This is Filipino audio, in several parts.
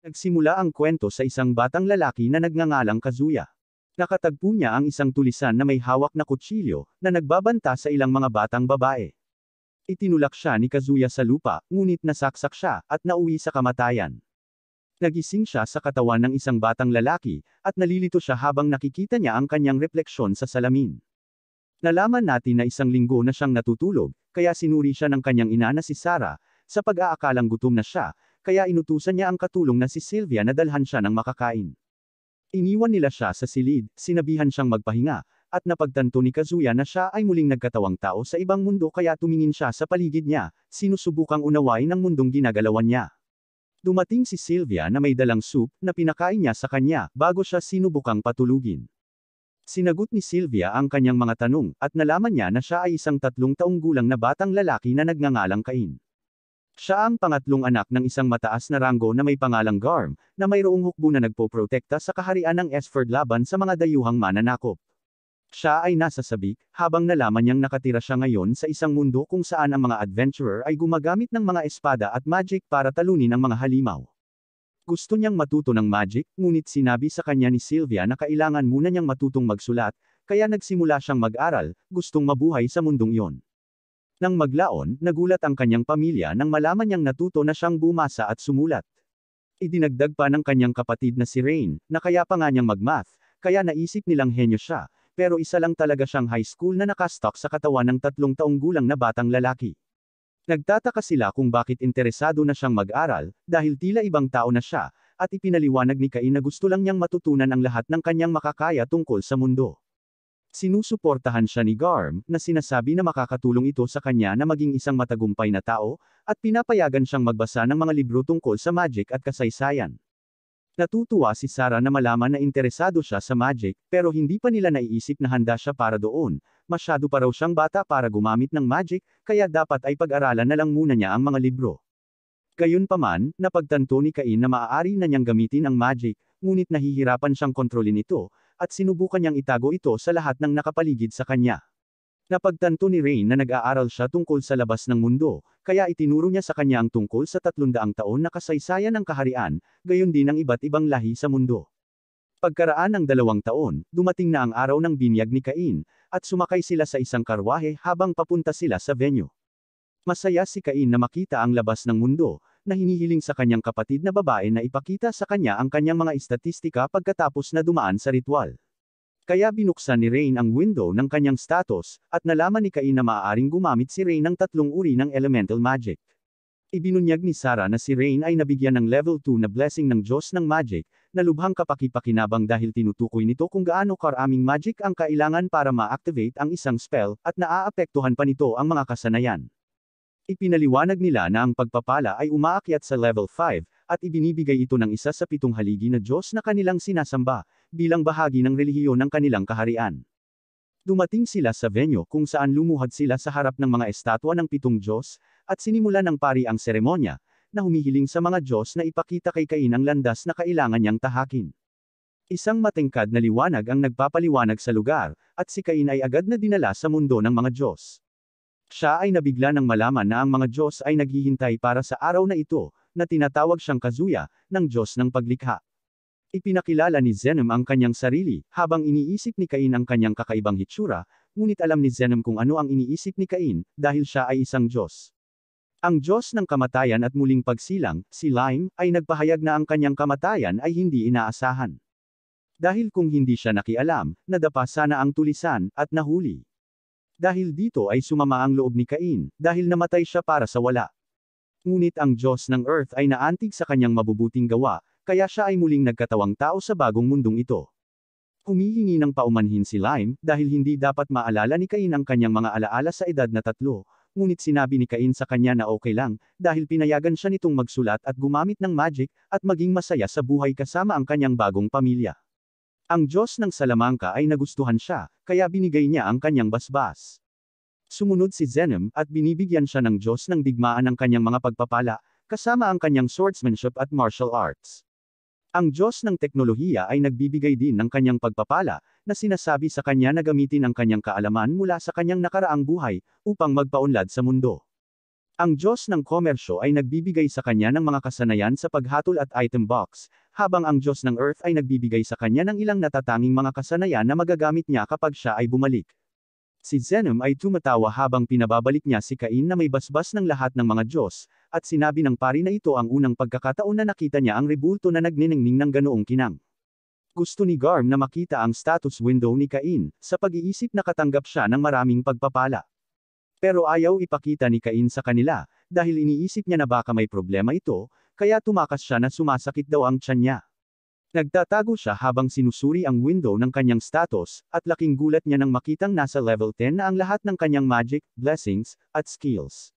Nagsimula ang kwento sa isang batang lalaki na nagngangalang Kazuya. Nakatagpo niya ang isang tulisan na may hawak na kutsilyo, na nagbabanta sa ilang mga batang babae. Itinulak siya ni Kazuya sa lupa, ngunit nasaksak siya, at nauwi sa kamatayan. Nagising siya sa katawan ng isang batang lalaki, at nalilito siya habang nakikita niya ang kanyang refleksyon sa salamin. Nalaman natin na isang linggo na siyang natutulog, kaya sinuri siya ng kanyang ina na si Sarah, sa pag-aakalang gutom na siya, kaya inutusan niya ang katulong na si Sylvia na dalhan siya ng makakain. Iniwan nila siya sa silid, sinabihan siyang magpahinga, at napagtanto ni Kazuya na siya ay muling nagkatawang tao sa ibang mundo kaya tumingin siya sa paligid niya, sinusubukang unawain ang mundong ginagalawan niya. Dumating si Sylvia na may dalang soup, na pinakain niya sa kanya, bago siya sinubukang patulugin. Sinagot ni Sylvia ang kanyang mga tanong, at nalaman niya na siya ay isang 3 taong gulang na batang lalaki na nagngangalang Cain. Siya ang pangatlong anak ng isang mataas na ranggo na may pangalang Garm, na mayroong hukbo na nagpoprotekta sa kaharian ng Esford laban sa mga dayuhang mananakop. Siya ay nasa sabik, habang nalaman niyang nakatira siya ngayon sa isang mundo kung saan ang mga adventurer ay gumagamit ng mga espada at magic para talunin ang mga halimaw. Gusto niyang matuto ng magic, ngunit sinabi sa kanya ni Sylvia na kailangan muna niyang matutong magsulat, kaya nagsimula siyang mag-aral, gustong mabuhay sa mundong iyon. Nang maglaon, nagulat ang kanyang pamilya nang malaman niyang natuto na siyang bumasa at sumulat. Idinagdag pa ng kanyang kapatid na si Rain, na kaya pa nga niyang mag-math, kaya naisip nilang henyo siya, pero isa lang talaga siyang high school na nakastock sa katawan ng 3 taong gulang na batang lalaki. Nagtataka sila kung bakit interesado na siyang mag-aral, dahil tila ibang tao na siya, at ipinaliwanag ni Cain na gusto lang niyang matutunan ang lahat ng kanyang makakaya tungkol sa mundo. Sinusuportahan siya ni Garm, na sinasabi na makakatulong ito sa kanya na maging isang matagumpay na tao, at pinapayagan siyang magbasa ng mga libro tungkol sa magic at kasaysayan. Natutuwa si Sarah na malaman na interesado siya sa magic, pero hindi pa nila naiisip na handa siya para doon, masyado pa raw siyang bata para gumamit ng magic, kaya dapat ay pag-aralan na lang muna niya ang mga libro. Gayunpaman, napagtanto ni Cain na maaari na niyang gamitin ang magic, ngunit nahihirapan siyang kontrolin ito, at sinubukan niyang itago ito sa lahat ng nakapaligid sa kanya. Napagtanto ni Rain na nag-aaral siya tungkol sa labas ng mundo, kaya itinuro niya sa kanya ang tungkol sa 300 taon na kasaysayan ng kaharian, gayon din ang iba't ibang lahi sa mundo. Pagkaraan ng 2 taon, dumating na ang araw ng binyag ni Cain, at sumakay sila sa isang karwahe habang papunta sila sa venue. Masaya si Cain na makita ang labas ng mundo, na hinihiling sa kanyang kapatid na babae na ipakita sa kanya ang kanyang mga istatistika pagkatapos na dumaan sa ritual. Kaya binuksan ni Rain ang window ng kanyang status, at nalaman ni Cain na maaaring gumamit si Rain ng 3 uri ng elemental magic. Ibinunyag ni Sarah na si Rain ay nabigyan ng level 2 na blessing ng Diyos ng magic, na lubhang kapaki-pakinabang dahil tinutukoy nito kung gaano karaming magic ang kailangan para ma-activate ang isang spell, at naaapektuhan pa nito ang mga kasanayan. Ipinaliwanag nila na ang pagpapala ay umaakyat sa level 5, at ibinibigay ito ng isa sa 7 haligi na Diyos na kanilang sinasamba, bilang bahagi ng relihiyon ng kanilang kaharian. Dumating sila sa venue kung saan lumuhad sila sa harap ng mga estatwa ng 7 Diyos, at sinimulan ng pari ang seremonya, na humihiling sa mga Diyos na ipakita kay Cain ang landas na kailangan niyang tahakin. Isang matingkad na liwanag ang nagpapaliwanag sa lugar, at si Cain ay agad na dinala sa mundo ng mga Diyos. Siya ay nabigla nang malaman na ang mga Diyos ay naghihintay para sa araw na ito, na tinatawag siyang Kazuya, ng Diyos ng paglikha. Ipinakilala ni Zenom ang kanyang sarili, habang iniisip ni Cain ang kanyang kakaibang hitsura, ngunit alam ni Zenom kung ano ang iniisip ni Cain, dahil siya ay isang Diyos. Ang Diyos ng kamatayan at muling pagsilang, si Lime, ay nagpahayag na ang kanyang kamatayan ay hindi inaasahan. Dahil kung hindi siya nakialam, nadapa sana ang tulisan, at nahuli. Dahil dito ay sumama ang loob ni Cain, dahil namatay siya para sa wala. Ngunit ang Diyos ng Earth ay naantig sa kanyang mabubuting gawa, kaya siya ay muling nagkatawang tao sa bagong mundong ito. Humihingi ng paumanhin si Lime, dahil hindi dapat maalala ni Cain ang kanyang mga alaala sa edad na 3, ngunit sinabi ni Cain sa kanya na okay lang, dahil pinayagan siya nitong magsulat at gumamit ng magic, at maging masaya sa buhay kasama ang kanyang bagong pamilya. Ang Diyos ng Salamangka ay nagustuhan siya, kaya binigay niya ang kanyang basbas. Sumunod si Zenom, at binibigyan siya ng Diyos ng digmaan ng kanyang mga pagpapala, kasama ang kanyang swordsmanship at martial arts. Ang Diyos ng teknolohiya ay nagbibigay din ng kanyang pagpapala, na sinasabi sa kanya na gamitin ang kanyang kaalaman mula sa kanyang nakaraang buhay, upang magpaunlad sa mundo. Ang Diyos ng komersyo ay nagbibigay sa kanya ng mga kasanayan sa paghatol at item box, habang ang Diyos ng Earth ay nagbibigay sa kanya ng ilang natatanging mga kasanayan na magagamit niya kapag siya ay bumalik. Si Zenom ay tumatawa habang pinababalik niya si Cain na may basbas ng lahat ng mga Diyos, at sinabi ng pari na ito ang unang pagkakataon na nakita niya ang rebulto na nagniningning ng ganoong kinang. Gusto ni Garm na makita ang status window ni Cain, sa pag-iisip na katanggap siya ng maraming pagpapala. Pero ayaw ipakita ni Cain sa kanila, dahil iniisip niya na baka may problema ito, kaya tumakas siya na sumasakit daw ang tiyan niya. Nagtatago siya habang sinusuri ang window ng kanyang status, at laking gulat niya nang makitang nasa level 10 na ang lahat ng kanyang magic, blessings, at skills.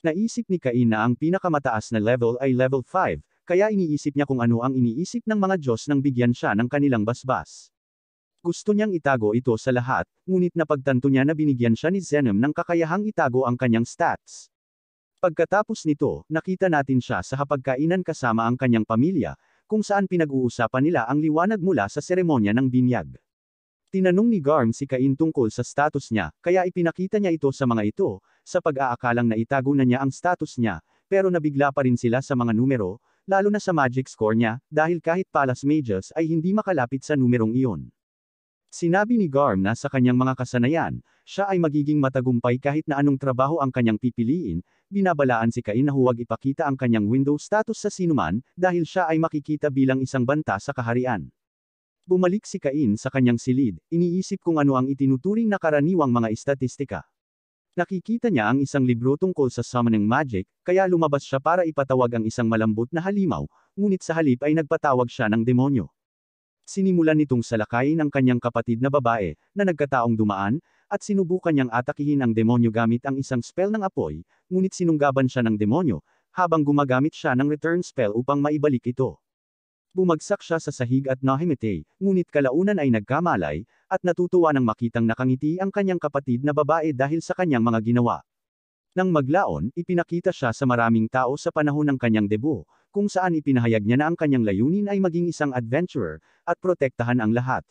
Naisip ni Cain na ang pinakamataas na level ay level 5, kaya iniisip niya kung ano ang iniisip ng mga Diyos nang bigyan siya ng kanilang basbas. Gusto niyang itago ito sa lahat, ngunit napagtanto niya na binigyan siya ni Zenom ng kakayahang itago ang kanyang stats. Pagkatapos nito, nakita natin siya sa hapagkainan kasama ang kanyang pamilya, kung saan pinag-uusapan nila ang liwanag mula sa seremonya ng binyag. Tinanong ni Garm si Cain tungkol sa status niya, kaya ipinakita niya ito sa mga ito, sa pag-aakalang na itago na niya ang status niya, pero nabigla pa rin sila sa mga numero, lalo na sa magic score niya, dahil kahit Palace Mages ay hindi makalapit sa numerong iyon. Sinabi ni Garm na sa kanyang mga kasanayan, siya ay magiging matagumpay kahit na anong trabaho ang kanyang pipiliin, binabalaan si Cain na huwag ipakita ang kanyang window status sa sinuman, dahil siya ay makikita bilang isang banta sa kaharian. Bumalik si Cain sa kanyang silid, iniisip kung ano ang itinuturing na karaniwang mga estatistika. Nakikita niya ang isang libro tungkol sa summoning magic, kaya lumabas siya para ipatawag ang isang malambot na halimaw, ngunit sa halip ay nagpatawag siya ng demonyo. Sinimulan nitong salakayin ang kanyang kapatid na babae, na nagkataong dumaan, at sinubukan niyang atakihin ang demonyo gamit ang isang spell ng apoy, ngunit sinunggaban siya ng demonyo, habang gumagamit siya ng return spell upang maibalik ito. Bumagsak siya sa sahig at nahimatay, ngunit kalaunan ay nagkamalay, at natutuwa nang makitang nakangiti ang kanyang kapatid na babae dahil sa kanyang mga ginawa. Nang maglaon, ipinakita siya sa maraming tao sa panahon ng kanyang debut, kung saan ipinahayag niya na ang kanyang layunin ay maging isang adventurer, at protektahan ang lahat.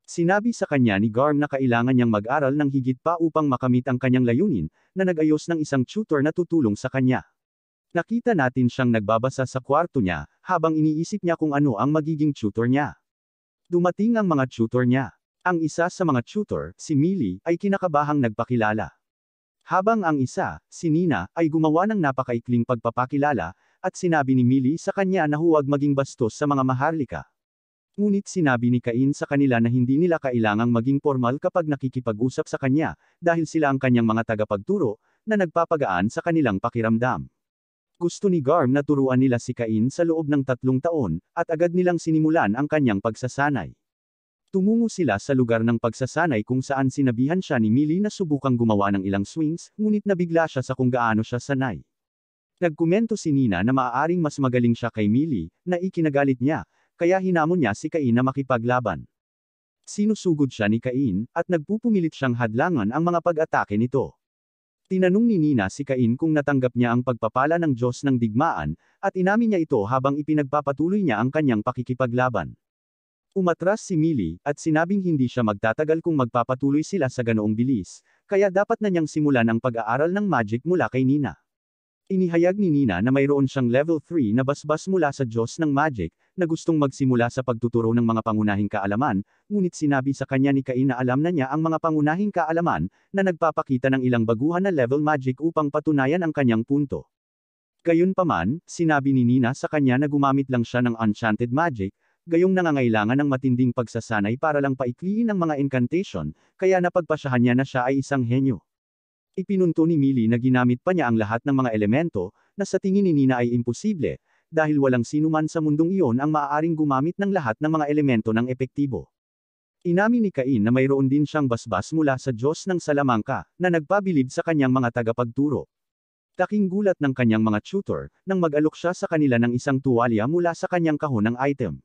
Sinabi sa kanya ni Garm na kailangan niyang mag-aral ng higit pa upang makamit ang kanyang layunin, na nag-ayos ng isang tutor na tutulong sa kanya. Nakita natin siyang nagbabasa sa kwarto niya, habang iniisip niya kung ano ang magiging tutor niya. Dumating ang mga tutor niya. Ang isa sa mga tutor, si Millie, ay kinakabahang nagpakilala. Habang ang isa, si Nina, ay gumawa ng napakaikling pagpapakilala, at sinabi ni Millie sa kanya na huwag maging bastos sa mga maharlika. Ngunit sinabi ni Cain sa kanila na hindi nila kailangang maging formal kapag nakikipag-usap sa kanya, dahil sila ang kanyang mga tagapagturo, na nagpapagaan sa kanilang pakiramdam. Gusto ni Garm na turuan nila si Cain sa loob ng 3 taon, at agad nilang sinimulan ang kanyang pagsasanay. Tumungo sila sa lugar ng pagsasanay kung saan sinabihan siya ni Millie na subukang gumawa ng ilang swings, ngunit nabigla siya sa kung gaano siya sanay. Nagkomento si Nina na maaaring mas magaling siya kay Millie, na ikinagalit niya, kaya hinamon niya si Cain na makipaglaban. Sinusugod siya ni Cain, at nagpupumilit siyang hadlangan ang mga pag-atake nito. Tinanong ni Nina si Cain kung natanggap niya ang pagpapala ng Diyos ng digmaan, at inamin niya ito habang ipinagpapatuloy niya ang kanyang pakikipaglaban. Umatras si Millie, at sinabing hindi siya magtatagal kung magpapatuloy sila sa ganoong bilis, kaya dapat na niyang simulan ang pag-aaral ng magic mula kay Nina. Inihayag ni Nina na mayroon siyang level 3 na basbas mula sa Diyos ng Magic, na gustong magsimula sa pagtuturo ng mga pangunahing kaalaman, ngunit sinabi sa kanya ni Cain na alam na niya ang mga pangunahing kaalaman, na nagpapakita ng ilang baguhan na level magic upang patunayan ang kanyang punto. Gayunpaman, sinabi ni Nina sa kanya na gumamit lang siya ng enchanted magic, gayong nangangailangan ng matinding pagsasanay para lang paikliin ang mga incantation, kaya napagpasyahan niya na siya ay isang henyo. Ipinunto ni Millie na ginamit pa niya ang lahat ng mga elemento, na sa tingin ni Nina ay imposible, dahil walang sinuman sa mundong iyon ang maaaring gumamit ng lahat ng mga elemento ng epektibo. Inamin ni Cain na mayroon din siyang basbas mula sa Diyos ng Salamangka, na nagpabilib sa kanyang mga tagapagturo. Laking gulat ng kanyang mga tutor, nang mag-alok siya sa kanila ng isang tuwalya mula sa kanyang kahon ng item.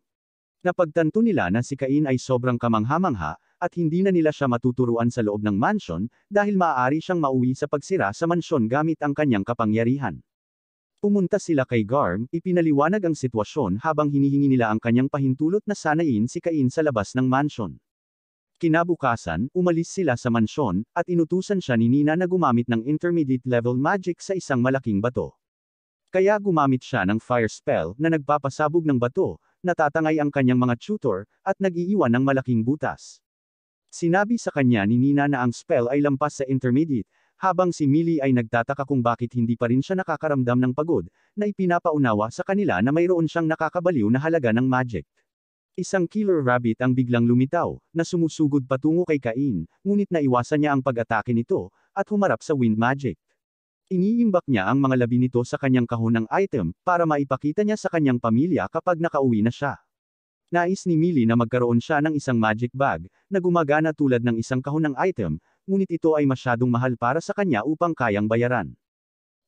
Napagtanto nila na si Cain ay sobrang kamangha-mangha, at hindi na nila siya matuturuan sa loob ng mansion, dahil maaari siyang mauwi sa pagsira sa mansyon gamit ang kanyang kapangyarihan. Pumunta sila kay Garm, ipinaliwanag ang sitwasyon habang hinihingi nila ang kanyang pahintulot na sanayin si Cain sa labas ng mansion. Kinabukasan, umalis sila sa mansyon, at inutusan siya ni Nina na gumamit ng intermediate level magic sa isang malaking bato. Kaya gumamit siya ng fire spell na nagpapasabog ng bato, natatangay ang kanyang mga tutor, at nag-iiwan ng malaking butas. Sinabi sa kanya ni Nina na ang spell ay lampas sa intermediate, habang si Millie ay nagtataka kung bakit hindi pa rin siya nakakaramdam ng pagod, na ipinapaunawa sa kanila na mayroon siyang nakakabaliw na halaga ng magic. Isang killer rabbit ang biglang lumitaw, na sumusugod patungo kay Cain, ngunit naiwasan niya ang pag-atake nito, at humarap sa wind magic. Iniimbak niya ang mga labi nito sa kanyang kahon ng item, para maipakita niya sa kanyang pamilya kapag nakauwi na siya. Nais ni Millie na magkaroon siya ng isang magic bag, na gumagana tulad ng isang kahon ng item, ngunit ito ay masyadong mahal para sa kanya upang kayang bayaran.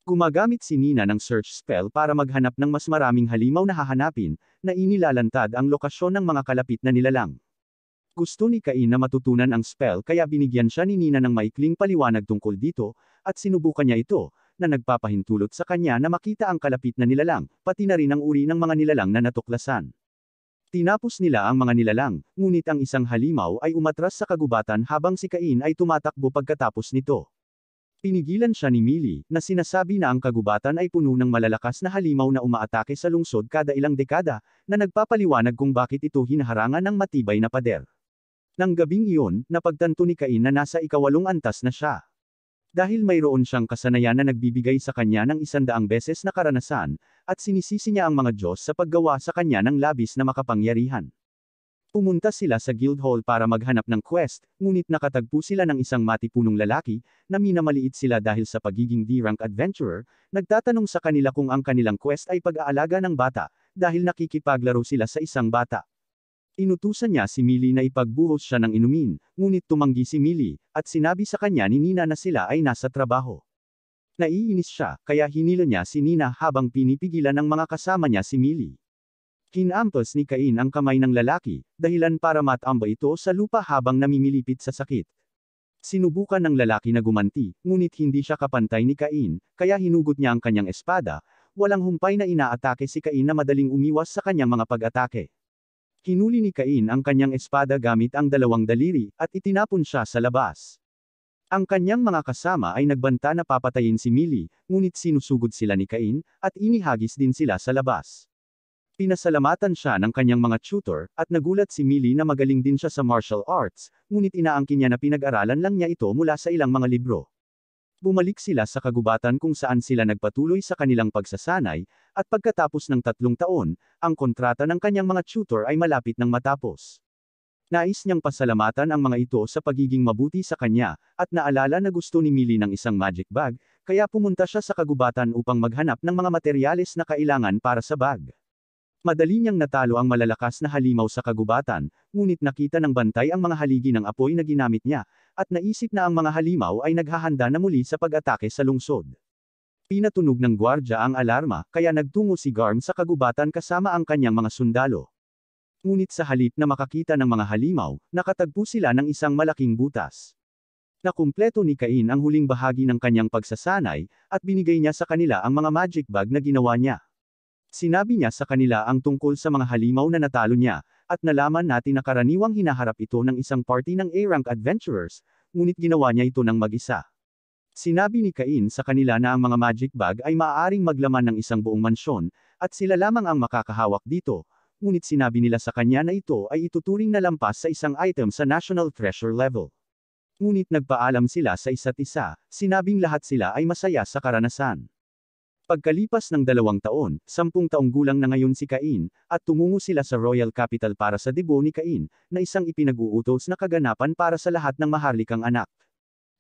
Gumagamit si Nina ng search spell para maghanap ng mas maraming halimaw na hahanapin, na inilalantad ang lokasyon ng mga kalapit na nilalang. Gusto ni Cain na matutunan ang spell kaya binigyan siya ni Nina ng maikling paliwanag tungkol dito, at sinubukan niya ito, na nagpapahintulot sa kanya na makita ang kalapit na nilalang, pati na rin ang uri ng mga nilalang na natuklasan. Tinapos nila ang mga nilalang, ngunit ang isang halimaw ay umatras sa kagubatan habang si Cain ay tumatakbo pagkatapos nito. Pinigilan siya ni Millie, na sinasabi na ang kagubatan ay puno ng malalakas na halimaw na umaatake sa lungsod kada ilang dekada, na nagpapaliwanag kung bakit ito hinaharangan ng matibay na pader. Nang gabing iyon, napagtanto ni Cain na nasa ika-8 antas na siya. Dahil mayroon siyang kasanayan na nagbibigay sa kanya ng 100 beses na karanasan, at sinisisi niya ang mga Diyos sa paggawa sa kanya ng labis na makapangyarihan. Pumunta sila sa Guildhall para maghanap ng quest, ngunit nakatagpo sila ng isang matipunong lalaki, na minamaliit sila dahil sa pagiging D-rank adventurer, nagtatanong sa kanila kung ang kanilang quest ay pag-aalaga ng bata, dahil nakikipaglaro sila sa isang bata. Inutusan niya si Millie na ipagbuhos siya ng inumin, ngunit tumanggi si Millie, at sinabi sa kanya ni Nina na sila ay nasa trabaho. Naiinis siya, kaya hinila niya si Nina habang pinipigilan ng mga kasama niya si Millie. Kinampas ni Cain ang kamay ng lalaki, dahilan para matamba ito sa lupa habang namimilipit sa sakit. Sinubukan ng lalaki na gumanti, ngunit hindi siya kapantay ni Cain, kaya hinugot niya ang kanyang espada, walang humpay na inaatake si Cain na madaling umiwas sa kanyang mga pag-atake. Hinuli ni Cain ang kanyang espada gamit ang 2 daliri, at itinapon siya sa labas. Ang kanyang mga kasama ay nagbanta na papatayin si Millie, ngunit sinusugod sila ni Cain, at inihagis din sila sa labas. Pinasalamatan siya ng kanyang mga tutor, at nagulat si Millie na magaling din siya sa martial arts, ngunit inaangkin niya na pinag-aralan lang niya ito mula sa ilang mga libro. Bumalik sila sa kagubatan kung saan sila nagpatuloy sa kanilang pagsasanay, at pagkatapos ng 3 taon, ang kontrata ng kanyang mga tutor ay malapit ng matapos. Nais niyang pasalamatan ang mga ito sa pagiging mabuti sa kanya, at naalala na gusto ni Millie ng isang magic bag, kaya pumunta siya sa kagubatan upang maghanap ng mga materyales na kailangan para sa bag. Madali niyang natalo ang malalakas na halimaw sa kagubatan, ngunit nakita ng bantay ang mga haligi ng apoy na ginamit niya, at naisip na ang mga halimaw ay naghahanda na muli sa pag-atake sa lungsod. Pinatunog ng gwardya ang alarma, kaya nagtungo si Garm sa kagubatan kasama ang kanyang mga sundalo. Ngunit sa halip na makakita ng mga halimaw, nakatagpo sila ng isang malaking butas. Nakumpleto ni Cain ang huling bahagi ng kanyang pagsasanay, at binigay niya sa kanila ang mga magic bag na ginawa niya. Sinabi niya sa kanila ang tungkol sa mga halimaw na natalo niya, at nalaman natin na karaniwang hinaharap ito ng isang party ng A-rank adventurers, ngunit ginawa niya ito ng mag-isa. Sinabi ni Cain sa kanila na ang mga magic bag ay maaaring maglaman ng isang buong mansyon, at sila lamang ang makakahawak dito, ngunit sinabi nila sa kanya na ito ay ituturing na lampas sa isang item sa National Treasure level. Ngunit nagpaalam sila sa isa't isa, sinabing lahat sila ay masaya sa karanasan. Pagkalipas ng 2 taon, 10 taong gulang na ngayon si Cain, at tumungo sila sa Royal Capital para sa debo ni Cain, na isang ipinag-uutos na kaganapan para sa lahat ng maharlikang anak.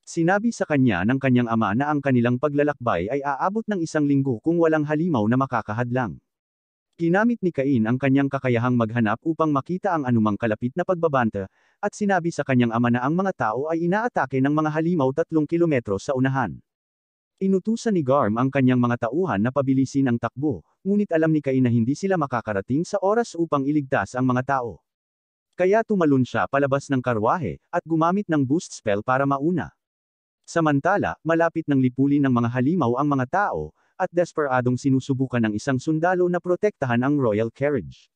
Sinabi sa kanya ng kanyang ama na ang kanilang paglalakbay ay aabot ng 1 linggo kung walang halimaw na makakahadlang. Ginamit ni Cain ang kanyang kakayahang maghanap upang makita ang anumang kalapit na pagbabanta, at sinabi sa kanyang ama na ang mga tao ay inaatake ng mga halimaw 3 kilometro sa unahan. Inutusan ni Garm ang kanyang mga tauhan na pabilisin ang takbo, ngunit alam ni Cain na hindi sila makakarating sa oras upang iligtas ang mga tao. Kaya tumalon siya palabas ng karwahe, at gumamit ng boost spell para mauna. Samantala, malapit ng lipulin ng mga halimaw ang mga tao, at desperadong sinusubukan ng isang sundalo na protektahan ang royal carriage.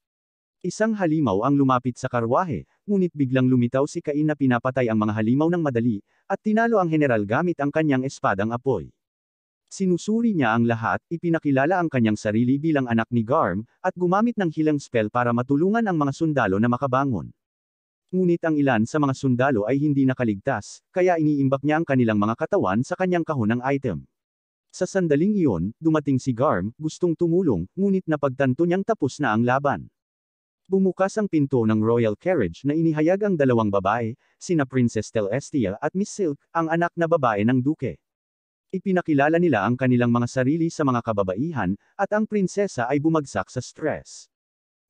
Isang halimaw ang lumapit sa karwahe, ngunit biglang lumitaw si Cain na pinapatay ang mga halimaw ng madali, at tinalo ang general gamit ang kanyang espadang apoy. Sinusuri niya ang lahat, ipinakilala ang kanyang sarili bilang anak ni Garm, at gumamit ng healing spell para matulungan ang mga sundalo na makabangon. Ngunit ang ilan sa mga sundalo ay hindi nakaligtas, kaya iniimbak niya ang kanilang mga katawan sa kanyang kahon ng item. Sa sandaling iyon, dumating si Garm, gustong tumulong, ngunit napagtanto niyang tapos na ang laban. Bumukas ang pinto ng royal carriage na inihayag ang dalawang babae, sina Princess Celestia at Miss Silk, ang anak na babae ng duke. Ipinakilala nila ang kanilang mga sarili sa mga kababaihan, at ang prinsesa ay bumagsak sa stress.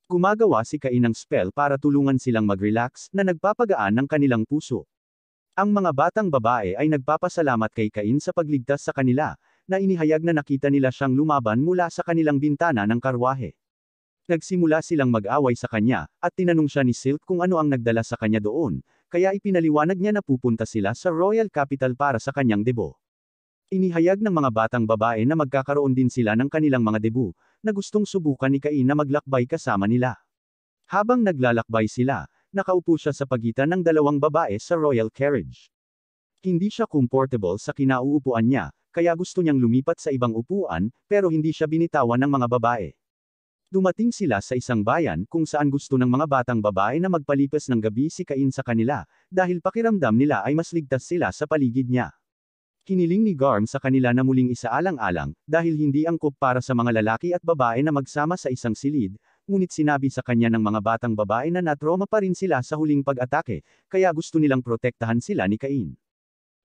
Gumagawa si Cain ng spell para tulungan silang mag-relax, na nagpapagaan ng kanilang puso. Ang mga batang babae ay nagpapasalamat kay Cain sa pagligtas sa kanila, na inihayag na nakita nila siyang lumaban mula sa kanilang bintana ng karwahe. Nagsimula silang mag-away sa kanya, at tinanong siya ni Silk kung ano ang nagdala sa kanya doon, kaya ipinaliwanag niya na pupunta sila sa royal capital para sa kanyang debo. Inihayag ng mga batang babae na magkakaroon din sila ng kanilang mga debut, na gustong subukan ni Cain na maglakbay kasama nila. Habang naglalakbay sila, nakaupo siya sa pagitan ng dalawang babae sa royal carriage. Hindi siya comfortable sa kinauupuan niya, kaya gusto niyang lumipat sa ibang upuan, pero hindi siya binitawan ng mga babae. Dumating sila sa isang bayan kung saan gusto ng mga batang babae na magpalipas ng gabi si Cain sa kanila, dahil pakiramdam nila ay mas ligtas sila sa paligid niya. Hiniling ni Garm sa kanila na muling isaalang-alang, dahil hindi angkop para sa mga lalaki at babae na magsama sa isang silid, ngunit sinabi sa kanya ng mga batang babae na natroma pa rin sila sa huling pag-atake, kaya gusto nilang protektahan sila ni Cain.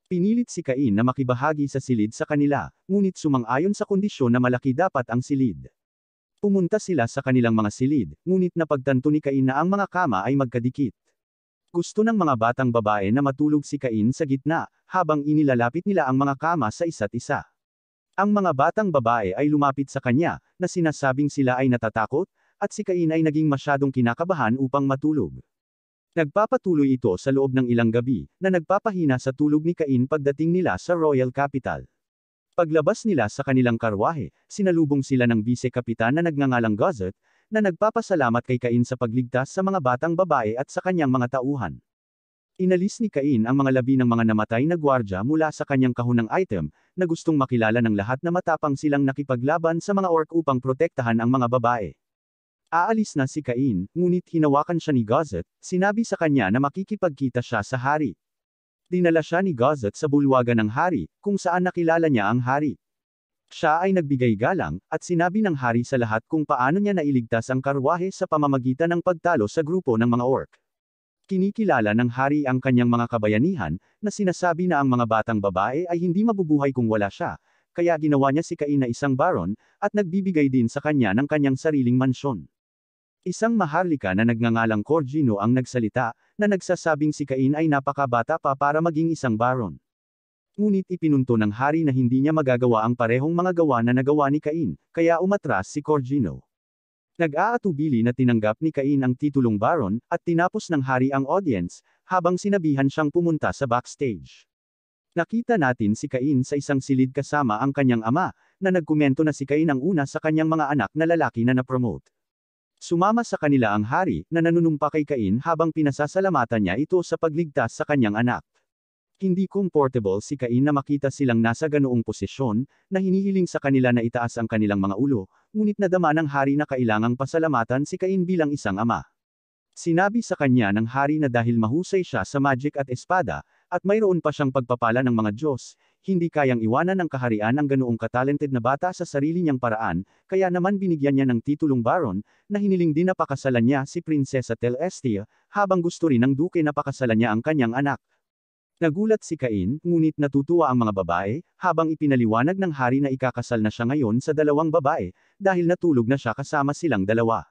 Pinilit si Cain na makibahagi sa silid sa kanila, ngunit sumang-ayon sa kondisyon na malaki dapat ang silid. Pumunta sila sa kanilang mga silid, ngunit napagtanto ni Cain na ang mga kama ay magkadikit. Gusto ng mga batang babae na matulog si Cain sa gitna, habang inilalapit nila ang mga kama sa isa't isa. Ang mga batang babae ay lumapit sa kanya, na sinasabing sila ay natatakot, at si Cain ay naging masyadong kinakabahan upang matulog. Nagpapatuloy ito sa loob ng ilang gabi, na nagpapahina sa tulog ni Cain pagdating nila sa royal capital. Paglabas nila sa kanilang karwahe, sinalubong sila ng vice-kapitan na nagngangalang Gazet, na nagpapasalamat kay Cain sa pagligtas sa mga batang babae at sa kanyang mga tauhan. Inalis ni Cain ang mga labi ng mga namatay na gwardya mula sa kanyang kahon ng item, na gustong makilala ng lahat na matapang silang nakipaglaban sa mga orc upang protektahan ang mga babae. Aalis na si Cain, ngunit hinawakan siya ni Gazet, sinabi sa kanya na makikipagkita siya sa hari. Dinala siya ni Gazet sa bulwagan ng hari, kung saan nakilala niya ang hari. Siya ay nagbigay galang, at sinabi ng hari sa lahat kung paano niya nailigtas ang karwahe sa pamamagitan ng pagtalo sa grupo ng mga orc. Kinikilala ng hari ang kanyang mga kabayanihan, na sinasabi na ang mga batang babae ay hindi mabubuhay kung wala siya, kaya ginawa niya si Cain na isang baron, at nagbibigay din sa kanya ng kanyang sariling mansyon. Isang maharlika na nagngangalang Corgino ang nagsalita, na nagsasabing si Cain ay napakabata pa para maging isang baron. Ngunit ipinunto ng hari na hindi niya magagawa ang parehong mga gawa na nagawa ni Cain, kaya umatras si Corgino. Nag-aatubili na tinanggap ni Cain ang titulong baron, at tinapos ng hari ang audience, habang sinabihan siyang pumunta sa backstage. Nakita natin si Cain sa isang silid kasama ang kanyang ama, na nagkomento na si Cain ang una sa kanyang mga anak na lalaki na na-promote. Sumama sa kanila ang hari, na nanunumpa kay Cain habang pinasasalamatan niya ito sa pagligtas sa kanyang anak. Hindi comfortable si Cain na makita silang nasa ganoong posisyon, na hinihiling sa kanila na itaas ang kanilang mga ulo, ngunit nadama ng hari na kailangang pasalamatan si Cain bilang isang ama. Sinabi sa kanya ng hari na dahil mahusay siya sa magic at espada, at mayroon pa siyang pagpapala ng mga Diyos, hindi kayang iwanan ng kaharian ang ganoong katalented na bata sa sarili niyang paraan, kaya naman binigyan niya ng titulong baron, na hiniling din na pakasalan niya si Prinsesa Celestia, habang gusto rin ng duke na pakasalan niya ang kanyang anak. Nagulat si Cain, ngunit natutuwa ang mga babae, habang ipinaliwanag ng hari na ikakasal na siya ngayon sa dalawang babae, dahil natulog na siya kasama silang dalawa.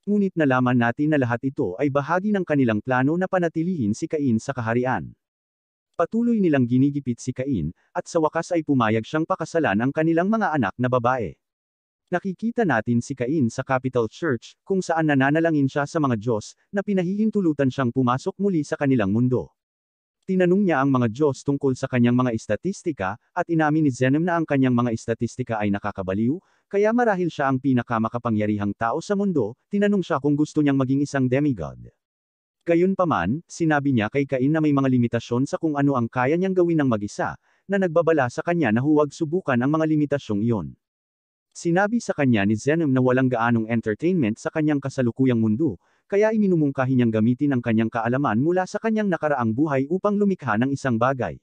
Ngunit nalaman natin na lahat ito ay bahagi ng kanilang plano na panatilihin si Cain sa kaharian. Patuloy nilang ginigipit si Cain, at sa wakas ay pumayag siyang pakasalan ang kanilang mga anak na babae. Nakikita natin si Cain sa Capital Church, kung saan nananalangin siya sa mga Diyos, na pinahihintulutan siyang pumasok muli sa kanilang mundo. Tinanong niya ang mga Diyos tungkol sa kanyang mga estatistika, at inamin ni Zenem na ang kanyang mga estatistika ay nakakabaliw, kaya marahil siya ang pinakamakapangyarihang tao sa mundo. Tinanong siya kung gusto niyang maging isang demigod. Gayunpaman, sinabi niya kay Cain na may mga limitasyon sa kung ano ang kaya niyang gawin ng mag-isa, na nagbabala sa kanya na huwag subukan ang mga limitasyong iyon. Sinabi sa kanya ni Zenom na walang gaanong entertainment sa kanyang kasalukuyang mundo, kaya iminumungkahi niyang gamitin ang kanyang kaalaman mula sa kanyang nakaraang buhay upang lumikha ng isang bagay.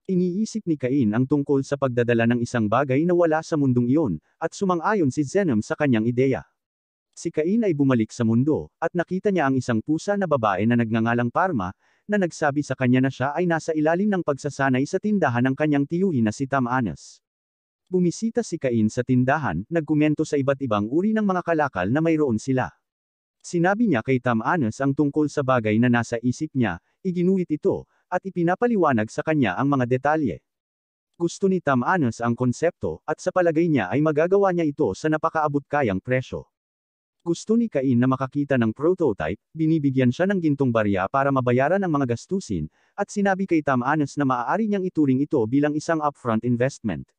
Iniisip ni Cain ang tungkol sa pagdadala ng isang bagay na wala sa mundong iyon, at sumang-ayon si Zenom sa kanyang ideya. Si Cain ay bumalik sa mundo, at nakita niya ang isang pusa na babae na nagngangalang Parma, na nagsabi sa kanya na siya ay nasa ilalim ng pagsasanay sa tindahan ng kanyang tiyuhin na si Tamanas. Bumisita si Cain sa tindahan, nagkomento sa iba't ibang uri ng mga kalakal na mayroon sila. Sinabi niya kay Tamanas ang tungkol sa bagay na nasa isip niya, iginuhit ito, at ipinapaliwanag sa kanya ang mga detalye. Gusto ni Tamanas ang konsepto, at sa palagay niya ay magagawa niya ito sa napakaabot-kayang presyo. Gusto ni Cain na makakita ng prototype, binibigyan siya ng gintong barya para mabayaran ang mga gastusin, at sinabi kay Tamanas na maaari niyang ituring ito bilang isang upfront investment.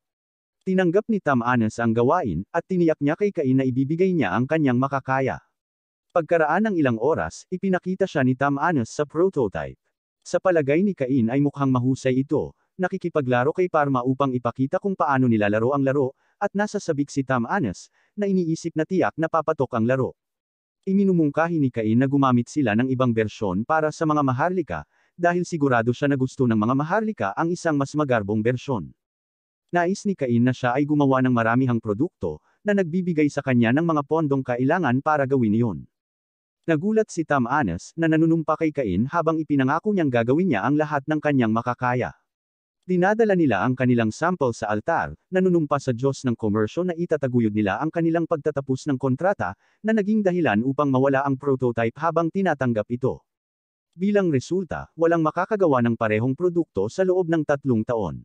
Tinanggap ni Tamanas ang gawain, at tiniyak niya kay Cain na ibibigay niya ang kanyang makakaya. Pagkaraan ng ilang oras, ipinakita siya ni Tamanas sa prototype. Sa palagay ni Cain ay mukhang mahusay ito, nakikipaglaro kay Parma upang ipakita kung paano nilalaro ang laro, at nasa sabik si Tamanas, na iniisip na tiyak na papatok ang laro. Iminumungkahi ni Cain na gumamit sila ng ibang bersyon para sa mga maharlika, dahil sigurado siya na gusto ng mga maharlika ang isang mas magarbong bersyon. Nais ni Cain na siya ay gumawa ng maramihang produkto, na nagbibigay sa kanya ng mga pondong kailangan para gawin iyon. Nagulat si Tamanas, na nanunumpa kay Cain habang ipinangako niyang gagawin niya ang lahat ng kanyang makakaya. Dinadala nila ang kanilang sample sa altar, nanunumpa sa Diyos ng komersyo na itataguyod nila ang kanilang pagtatapos ng kontrata, na naging dahilan upang mawala ang prototype habang tinatanggap ito. Bilang resulta, walang makakagawa ng parehong produkto sa loob ng 3 taon.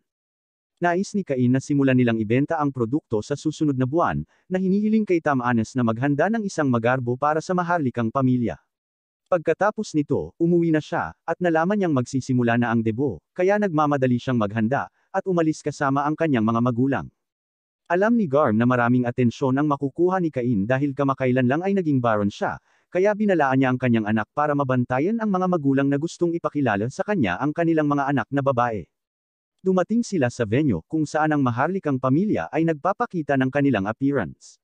Nais ni Cain na simulan nilang ibenta ang produkto sa susunod na buwan, na hinihiling kay Tamanas na maghanda ng isang magarbo para sa maharlikang pamilya. Pagkatapos nito, umuwi na siya, at nalaman niyang magsisimula na ang debo, kaya nagmamadali siyang maghanda, at umalis kasama ang kanyang mga magulang. Alam ni Garm na maraming atensyon ang makukuha ni Cain dahil kamakailan lang ay naging baron siya, kaya binalaan niya ang kanyang anak para mabantayan ang mga magulang na gustong ipakilala sa kanya ang kanilang mga anak na babae. Dumating sila sa venue, kung saan ang maharlikang pamilya ay nagpapakita ng kanilang appearance.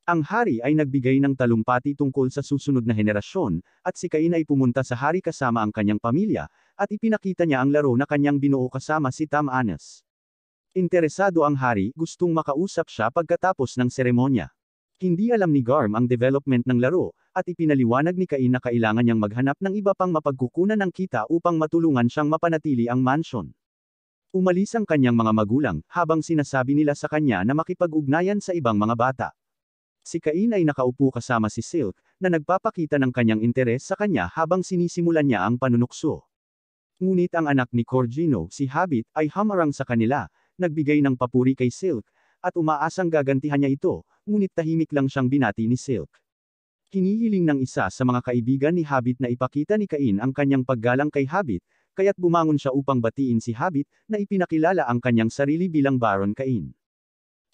Ang hari ay nagbigay ng talumpati tungkol sa susunod na henerasyon, at si Cain ay pumunta sa hari kasama ang kanyang pamilya, at ipinakita niya ang laro na kanyang binuo kasama si Tamanas. Interesado ang hari, gustong makausap siya pagkatapos ng seremonya. Hindi alam ni Garm ang development ng laro, at ipinaliwanag ni Cain na kailangan niyang maghanap ng iba pang mapagkukunan ng kita upang matulungan siyang mapanatili ang mansion. Umalis ang kanyang mga magulang, habang sinasabi nila sa kanya na makipag-ugnayan sa ibang mga bata. Si Cain ay nakaupo kasama si Silk, na nagpapakita ng kanyang interes sa kanya habang sinisimulan niya ang panunukso. Ngunit ang anak ni Corgino, si Habit, ay hamarang sa kanila, nagbigay ng papuri kay Silk, at umaasang gagantihan niya ito, ngunit tahimik lang siyang binati ni Silk. Hinihiling ng isa sa mga kaibigan ni Habit na ipakita ni Cain ang kanyang paggalang kay Habit, kaya't bumangon siya upang batiin si Habit, na ipinakilala ang kanyang sarili bilang Baron Cain.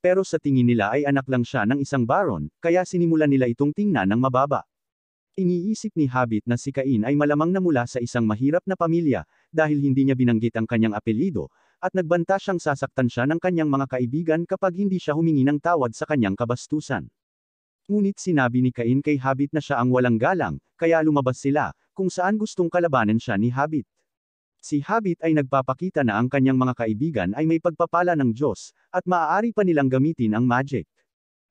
Pero sa tingin nila ay anak lang siya ng isang baron, kaya sinimulan nila itong tingnan ng mababa. Iniisip ni Habit na si Cain ay malamang na mula sa isang mahirap na pamilya, dahil hindi niya binanggit ang kanyang apelyido, at nagbanta siyang sasaktan siya ng kanyang mga kaibigan kapag hindi siya humingi ng tawad sa kanyang kabastusan. Ngunit sinabi ni Cain kay Habit na siya ang walang galang, kaya lumabas sila, kung saan gustong kalabanan siya ni Habit. Si Habit ay nagpapakita na ang kanyang mga kaibigan ay may pagpapala ng Diyos, at maaari pa nilang gamitin ang magic.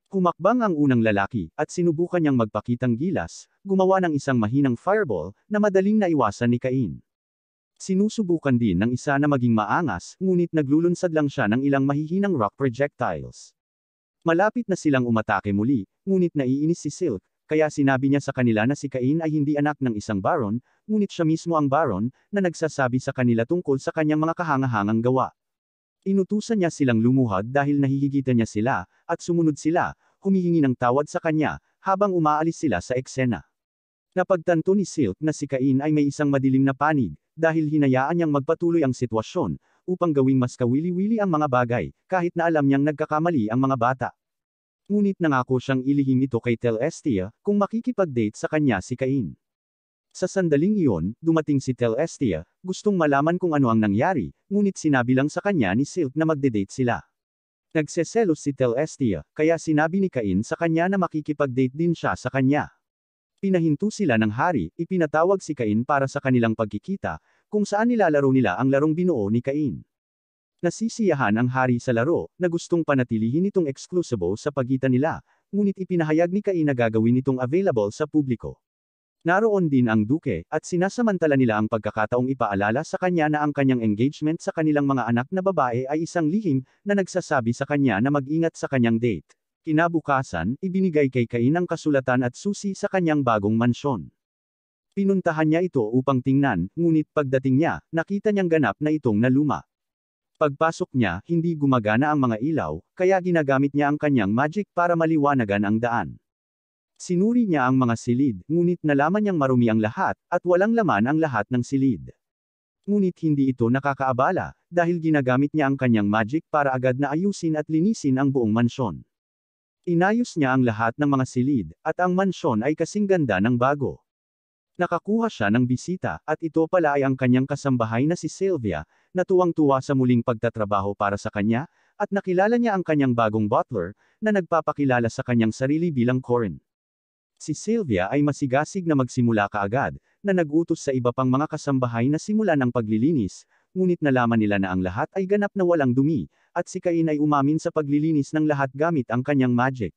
Humakbang ang unang lalaki, at sinubukan niyang magpakitang gilas, gumawa ng isang mahinang fireball, na madaling naiwasan ni Cain. Sinusubukan din ng isa na maging maangas, ngunit naglulunsad lang siya ng ilang mahihinang rock projectiles. Malapit na silang umatake muli, ngunit naiinis si Silk, kaya sinabi niya sa kanila na si Cain ay hindi anak ng isang baron, ngunit siya mismo ang baron, na nagsasabi sa kanila tungkol sa kanyang mga kahangahangang gawa. Inutusan niya silang lumuhad dahil nahihigitan niya sila, at sumunod sila, humihingi ng tawad sa kanya, habang umaalis sila sa eksena. Napagtanto ni Silk na si Cain ay may isang madilim na panig, dahil hinayaan niyang magpatuloy ang sitwasyon, upang gawing mas kawili-wili ang mga bagay, kahit na alam niyang nagkakamali ang mga bata. Ngunit nangako siyang ilihim ito kay Telestia, kung makikipag-date sa kanya si Cain. Sa sandaling iyon, dumating si Celestia, gustong malaman kung ano ang nangyari, ngunit sinabi lang sa kanya ni Silk na magde-date sila. Nagseselos si Celestia, kaya sinabi ni Cain sa kanya na makikipag-date din siya sa kanya. Pinahinto sila ng hari, ipinatawag si Cain para sa kanilang pagkikita, kung saan nilalaro nila ang larong binuo ni Cain. Nasisiyahan ang hari sa laro, na gustong panatilihin itong exclusive sa pagitan nila, ngunit ipinahayag ni Cain na gagawin itong available sa publiko. Naroon din ang duke, at sinasamantala nila ang pagkakataong ipaalala sa kanya na ang kanyang engagement sa kanilang mga anak na babae ay isang lihim, na nagsasabi sa kanya na mag-ingat sa kanyang date. Kinabukasan, ibinigay kay Cain ang kasulatan at susi sa kanyang bagong mansyon. Pinuntahan niya ito upang tingnan, ngunit pagdating niya, nakita niyang ganap na itong naluma. Pagpasok niya, hindi gumagana ang mga ilaw, kaya ginagamit niya ang kanyang magic para maliwanagan ang daan. Sinuri niya ang mga silid, ngunit nalaman niyang marumi ang lahat, at walang laman ang lahat ng silid. Ngunit hindi ito nakakaabala, dahil ginagamit niya ang kanyang magic para agad na ayusin at linisin ang buong mansyon. Inayos niya ang lahat ng mga silid, at ang mansyon ay kasing ganda ng bago. Nakakuha siya ng bisita, at ito pala ay ang kanyang kasambahay na si Sylvia, na tuwang-tuwa sa muling pagtatrabaho para sa kanya, at nakilala niya ang kanyang bagong butler, na nagpapakilala sa kanyang sarili bilang Corin. Si Sylvia ay masigasig na magsimula kaagad, na nag-utos sa iba pang mga kasambahay na simulan ang paglilinis, ngunit nalaman nila na ang lahat ay ganap na walang dumi, at si Cain ay umamin sa paglilinis ng lahat gamit ang kanyang magic.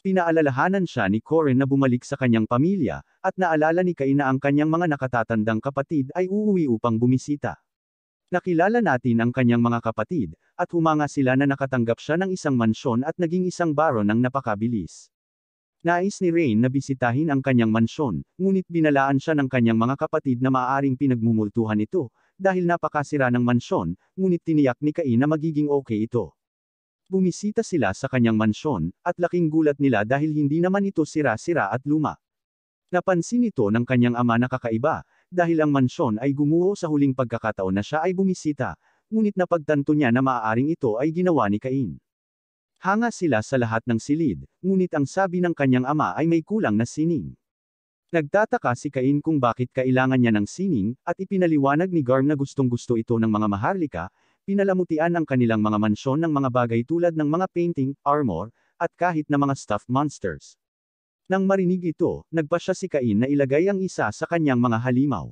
Pinaalalahanan siya ni Corin na bumalik sa kanyang pamilya, at naalala ni Cain na ang kanyang mga nakatatandang kapatid ay uuwi upang bumisita. Nakilala natin ang kanyang mga kapatid, at humanga sila na nakatanggap siya ng isang mansyon at naging isang baron ng napakabilis. Nais ni Rain na bisitahin ang kanyang mansyon, ngunit binalaan siya ng kanyang mga kapatid na maaaring pinagmumultuhan ito, dahil napakasira ng mansyon, ngunit tiniyak ni Cain na magiging okay ito. Bumisita sila sa kanyang mansyon, at laking gulat nila dahil hindi naman ito sira-sira at luma. Napansin ito ng kanyang ama na kakaiba, dahil ang mansyon ay gumuho sa huling pagkakataon na siya ay bumisita, ngunit napagtanto niya na maaaring ito ay ginawa ni Cain. Hanga sila sa lahat ng silid, ngunit ang sabi ng kanyang ama ay may kulang na sining. Nagtataka si Cain kung bakit kailangan niya ng sining, at ipinaliwanag ni Garm na gustong-gusto ito ng mga maharlika, pinalamutian ang kanilang mga mansyon ng mga bagay tulad ng mga painting, armor, at kahit na mga stuffed monsters. Nang marinig ito, nagpasya si Cain na ilagay ang isa sa kanyang mga halimaw.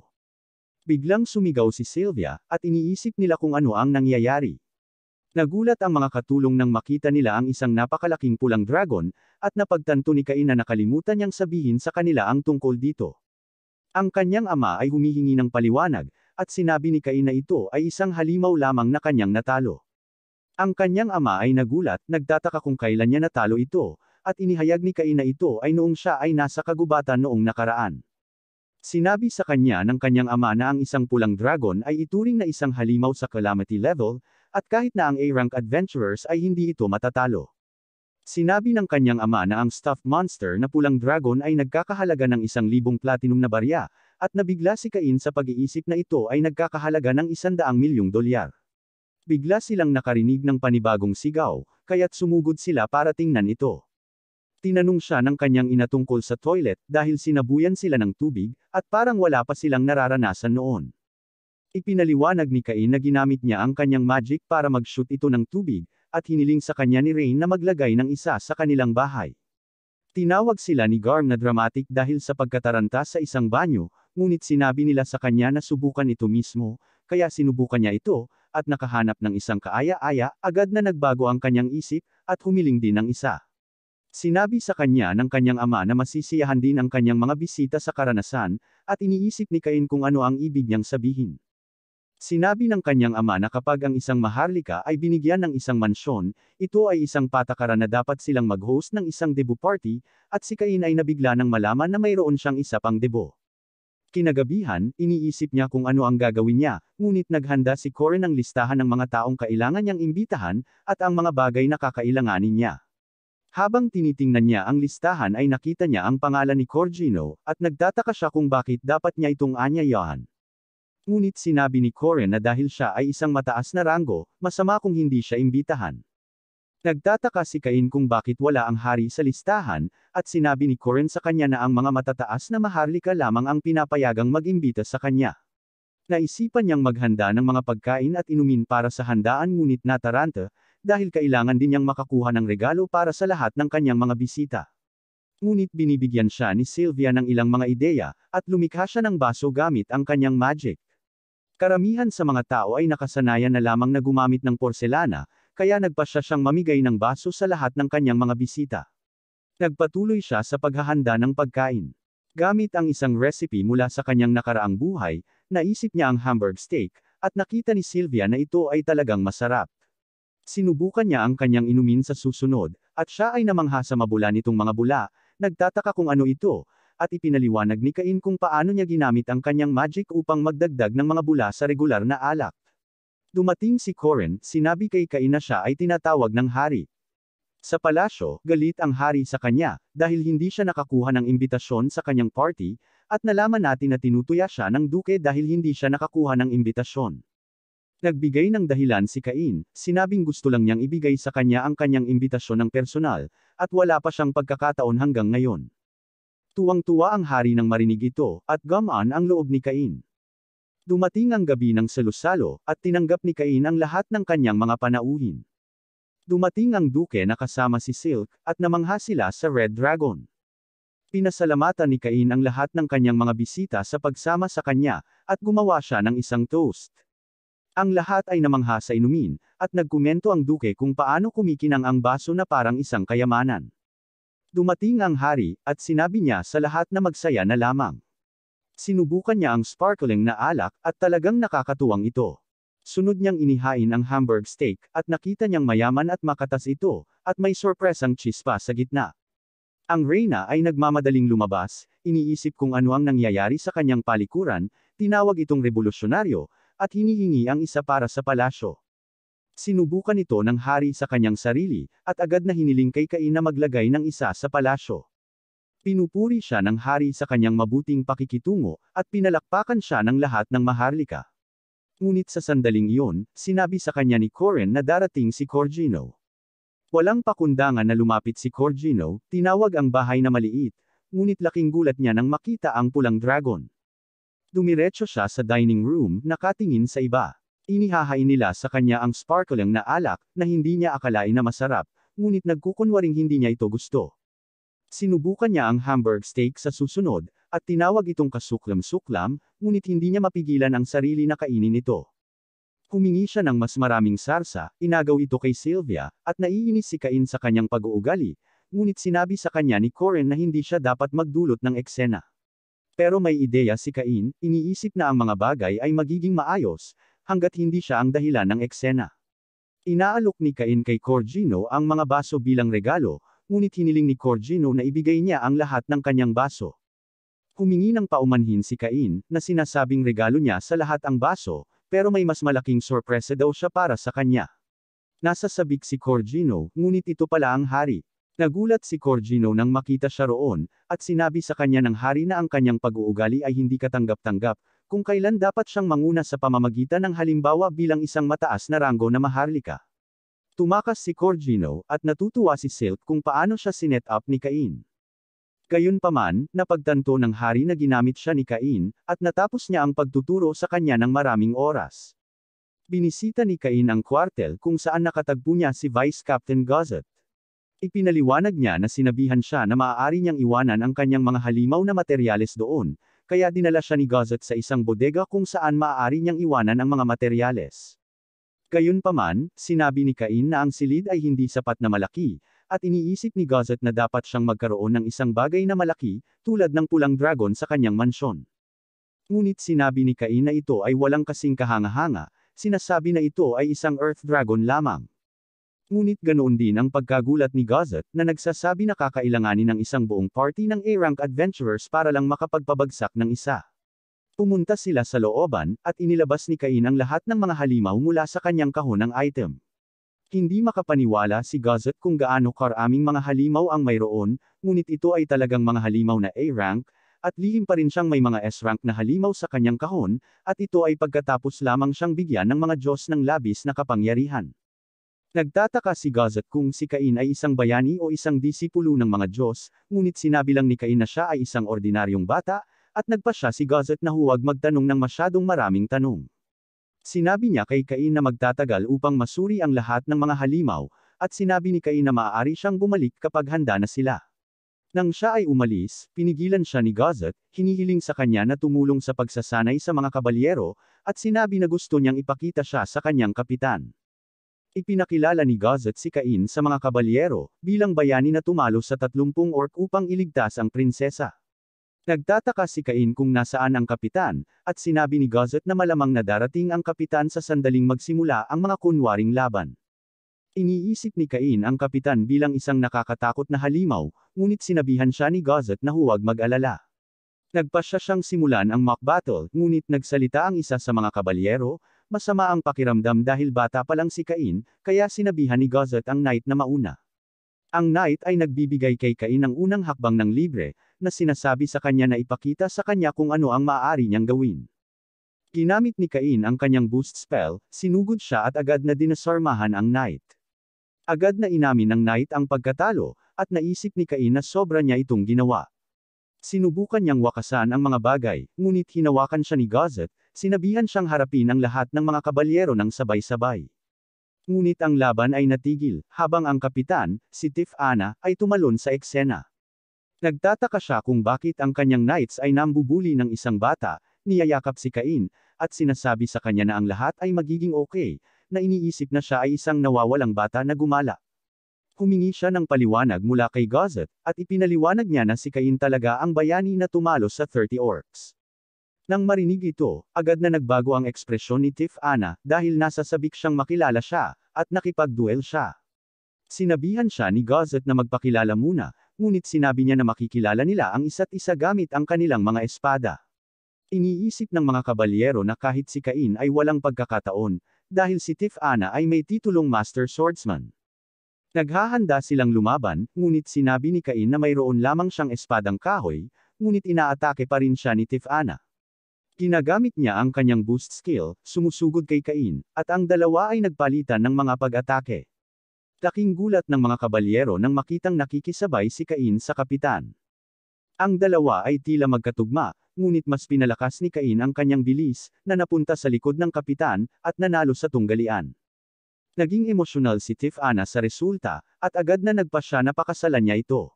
Biglang sumigaw si Sylvia, at iniisip nila kung ano ang nangyayari. Nagulat ang mga katulong nang makita nila ang isang napakalaking pulang dragon, at napagtanto ni Cain na nakalimutan niyang sabihin sa kanila ang tungkol dito. Ang kanyang ama ay humihingi ng paliwanag, at sinabi ni Cain na ito ay isang halimaw lamang na kanyang natalo. Ang kanyang ama ay nagulat, nagtataka kung kailan niya natalo ito, at inihayag ni Cain na ito ay noong siya ay nasa kagubatan noong nakaraan. Sinabi sa kanya ng kanyang ama na ang isang pulang dragon ay ituring na isang halimaw sa calamity level, at kahit na ang A-rank adventurers ay hindi ito matatalo. Sinabi ng kanyang ama na ang stuffed monster na pulang dragon ay nagkakahalaga ng 1,000 platinum na barya, at nabigla si Cain sa pag-iisip na ito ay nagkakahalaga ng 100 milyong dolyar. Bigla silang nakarinig ng panibagong sigaw, kaya't sumugod sila para tingnan ito. Tinanong siya ng kanyang ina tungkol sa toilet dahil sinabuyan sila ng tubig, at parang wala pa silang nararanasan noon. Ipinaliwanag ni Cain na ginamit niya ang kanyang magic para mag-shoot ito ng tubig, at hiniling sa kanya ni Rain na maglagay ng isa sa kanilang bahay. Tinawag sila ni Garm na dramatic dahil sa pagkataranta sa isang banyo, ngunit sinabi nila sa kanya na subukan ito mismo, kaya sinubukan niya ito, at nakahanap ng isang kaaya-aya, agad na nagbago ang kanyang isip, at humiling din ng isa. Sinabi sa kanya ng kanyang ama na masisiyahan din ang kanyang mga bisita sa karanasan, at iniisip ni Cain kung ano ang ibig niyang sabihin. Sinabi ng kanyang ama na kapag ang isang maharlika ay binigyan ng isang mansyon, ito ay isang patakaran na dapat silang mag-host ng isang debut party, at si Cain ay nabigla nang malaman na mayroon siyang isa pang debut. Kinagabihan, iniisip niya kung ano ang gagawin niya, ngunit naghanda si Corin ng listahan ng mga taong kailangan niyang imbitahan, at ang mga bagay na kakailanganin niya. Habang tinitingnan niya ang listahan ay nakita niya ang pangalan ni Corgino, at nagtataka siya kung bakit dapat niya itong aanyayahan. Ngunit sinabi ni Corin na dahil siya ay isang mataas na ranggo, masama kung hindi siya imbitahan. Nagtataka si Cain kung bakit wala ang hari sa listahan, at sinabi ni Corin sa kanya na ang mga matataas na maharlika lamang ang pinapayagang mag-imbita sa kanya. Naisipan niyang maghanda ng mga pagkain at inumin para sa handaan ngunit nataranta, dahil kailangan din niyang makakuha ng regalo para sa lahat ng kanyang mga bisita. Ngunit binibigyan siya ni Sylvia ng ilang mga ideya, at lumikha siya ng baso gamit ang kanyang magic. Karamihan sa mga tao ay nakasanayan na lamang na gumamit ng porselana, kaya nagpasya siyang mamigay ng baso sa lahat ng kanyang mga bisita. Nagpatuloy siya sa paghahanda ng pagkain. Gamit ang isang recipe mula sa kanyang nakaraang buhay, naisip niya ang Hamburg steak, at nakita ni Sylvia na ito ay talagang masarap. Sinubukan niya ang kanyang inumin sa susunod, at siya ay namangha sa mabula nitong mga bula, nagtataka kung ano ito, at ipinaliwanag ni Cain kung paano niya ginamit ang kanyang magic upang magdagdag ng mga bula sa regular na alak. Dumating si Corin, sinabi kay Cain na siya ay tinatawag ng hari. Sa palasyo, galit ang hari sa kanya, dahil hindi siya nakakuha ng imbitasyon sa kanyang party, at nalaman natin na tinutuya siya ng duke dahil hindi siya nakakuha ng imbitasyon. Nagbigay ng dahilan si Cain, sinabing gusto lang niyang ibigay sa kanya ang kanyang imbitasyon ng personal, at wala pa siyang pagkakataon hanggang ngayon. Tuwang-tuwa ang hari nang marinig ito, at gumaan ang loob ni Cain. Dumating ang gabi ng salusalo, at tinanggap ni Cain ang lahat ng kanyang mga panauhin. Dumating ang duke na kasama si Silk, at namangha sila sa Red Dragon. Pinasalamatan ni Cain ang lahat ng kanyang mga bisita sa pagsama sa kanya, at gumawa siya ng isang toast. Ang lahat ay namangha sa inumin, at nagkomento ang duke kung paano kumikinang ang baso na parang isang kayamanan. Dumating ang hari, at sinabi niya sa lahat na magsaya na lamang. Sinubukan niya ang sparkling na alak, at talagang nakakatuwang ito. Sunod niyang inihain ang Hamburg steak, at nakita niyang mayaman at makatas ito, at may sorpresang chispa sa gitna. Ang reyna ay nagmamadaling lumabas, iniisip kung ano ang nangyayari sa kanyang palikuran, tinawag itong revolusyonaryo, at hinihingi ang isa para sa palasyo. Sinubukan ito ng hari sa kanyang sarili, at agad na hiniling kay Cain na maglagay ng isa sa palasyo. Pinupuri siya ng hari sa kanyang mabuting pakikitungo, at pinalakpakan siya ng lahat ng maharlika. Ngunit sa sandaling iyon, sinabi sa kanya ni Corin na darating si Corgino. Walang pakundangan na lumapit si Corgino, tinawag ang bahay na maliit, ngunit laking gulat niya nang makita ang pulang dragon. Dumiretso siya sa dining room, nakatingin sa iba. Inihahain nila sa kanya ang sparkling na alak, na hindi niya akalain na masarap, ngunit nagkukunwaring hindi niya ito gusto. Sinubukan niya ang Hamburg steak sa susunod, at tinawag itong kasuklam-suklam, ngunit hindi niya mapigilan ang sarili na kainin ito. Humingi siya ng mas maraming sarsa, inagaw ito kay Sylvia, at naiinis si Cain sa kanyang pag-uugali, ngunit sinabi sa kanya ni Corin na hindi siya dapat magdulot ng eksena. Pero may ideya si Cain, iniisip na ang mga bagay ay magiging maayos, hanggat hindi siya ang dahilan ng eksena. Inaalok ni Cain kay Corgino ang mga baso bilang regalo, ngunit hiniling ni Corgino na ibigay niya ang lahat ng kanyang baso. Humingi ng paumanhin si Cain, na sinasabing regalo niya sa lahat ang baso, pero may mas malaking sorpresa daw siya para sa kanya. Nasa sabik si Corgino, ngunit ito pala ang hari. Nagulat si Corgino nang makita siya roon, at sinabi sa kanya ng hari na ang kanyang pag-uugali ay hindi katanggap-tanggap, kung kailan dapat siyang manguna sa pamamagitan ng halimbawa bilang isang mataas na ranggo na maharlika. Tumakas si Corgino, at natutuwa si Silk kung paano siya sinet up ni Cain. Gayunpaman, napagtanto ng hari na ginamit siya ni Cain, at natapos niya ang pagtuturo sa kanya ng maraming oras. Binisita ni Cain ang kwartel kung saan nakatagpo niya si Vice Captain Gossett. Ipinaliwanag niya na sinabihan siya na maaari niyang iwanan ang kanyang mga halimaw na materyales doon, kaya dinala siya ni Gossett sa isang bodega kung saan maaari niyang iwanan ang mga materyales. Gayunpaman, sinabi ni Cain na ang silid ay hindi sapat na malaki, at iniisip ni Gossett na dapat siyang magkaroon ng isang bagay na malaki, tulad ng pulang dragon sa kanyang mansyon. Ngunit sinabi ni Cain na ito ay walang kasing kahanga-hanga, sinasabi na ito ay isang earth dragon lamang. Ngunit ganoon din ang pagkagulat ni Gossett, na nagsasabi na kakailanganin ng isang buong party ng A-rank adventurers para lang makapagpabagsak ng isa. Pumunta sila sa looban, at inilabas ni Cain ang lahat ng mga halimaw mula sa kanyang kahon ng item. Hindi makapaniwala si Gossett kung gaano karaming mga halimaw ang mayroon, ngunit ito ay talagang mga halimaw na A-rank, at lihim pa rin siyang may mga S-rank na halimaw sa kanyang kahon, at ito ay pagkatapos lamang siyang bigyan ng mga Diyos ng labis na kapangyarihan. Nagtataka si Gazet kung si Cain ay isang bayani o isang disipulo ng mga Diyos, ngunit sinabi lang ni Cain na siya ay isang ordinaryong bata, at nagpa siya si Gazet na huwag magtanong ng masyadong maraming tanong. Sinabi niya kay Cain na magtatagal upang masuri ang lahat ng mga halimaw, at sinabi ni Cain na maaari siyang bumalik kapag handa na sila. Nang siya ay umalis, pinigilan siya ni Gazet, hinihiling sa kanya na tumulong sa pagsasanay sa mga kabalyero, at sinabi na gusto niyang ipakita siya sa kanyang kapitan. Ipinakilala ni Gazet si Cain sa mga kabalyero, bilang bayani na tumalo sa 30 orc upang iligtas ang prinsesa. Nagtataka si Cain kung nasaan ang kapitan, at sinabi ni Gazet na malamang na darating ang kapitan sa sandaling magsimula ang mga kunwaring laban. Iniisip ni Cain ang kapitan bilang isang nakakatakot na halimaw, ngunit sinabihan siya ni Gazet na huwag mag-alala. Nagpasya siyang simulan ang mock battle, ngunit nagsalita ang isa sa mga kabalyero, masama ang pakiramdam dahil bata pa lang si Cain, kaya sinabihan ni Gazet ang knight na mauna. Ang knight ay nagbibigay kay Cain ng unang hakbang ng libre, na sinasabi sa kanya na ipakita sa kanya kung ano ang maaari niyang gawin. Ginamit ni Cain ang kanyang boost spell, sinugod siya at agad na dinasarmahan ang knight. Agad na inamin ng knight ang pagkatalo, at naisip ni Cain na sobra niya itong ginawa. Sinubukan niyang wakasan ang mga bagay, ngunit hinawakan siya ni Gazet, sinabihan siyang harapin ang lahat ng mga kabalyero ng sabay-sabay. Ngunit ang laban ay natigil, habang ang kapitan, si Tif-Ana, ay tumalon sa eksena. Nagtataka siya kung bakit ang kanyang knights ay nambubuli ng isang bata, niyayakap si Cain, at sinasabi sa kanya na ang lahat ay magiging okay, na iniisip na siya ay isang nawawalang bata na gumala. Humingi siya ng paliwanag mula kay Gazet, at ipinaliwanag niya na si Cain talaga ang bayani na tumalo sa 30 orcs. Nang marinig ito, agad na nagbago ang ekspresyon ni Tif-Ana, dahil nasasabik siyang makilala siya, at nakipagduel siya. Sinabihan siya ni Gazet na magpakilala muna, ngunit sinabi niya na makikilala nila ang isa't isa gamit ang kanilang mga espada. Iniisip ng mga kabalyero na kahit si Cain ay walang pagkakataon, dahil si Tif-Ana ay may titulong Master Swordsman. Naghahanda silang lumaban, ngunit sinabi ni Cain na mayroon lamang siyang espadang kahoy, ngunit inaatake pa rin siya ni Tif-Ana. Ginagamit niya ang kanyang boost skill, sumusugod kay Cain, at ang dalawa ay nagpalitan ng mga pag-atake. Laking gulat ng mga kabalyero nang makitang nakikisabay si Cain sa kapitan. Ang dalawa ay tila magkatugma, ngunit mas pinalakas ni Cain ang kanyang bilis, na napunta sa likod ng kapitan, at nanalo sa tunggalian. Naging emosyonal si Tif-Ana sa resulta, at agad na nagpa siya na pakasalan niya ito.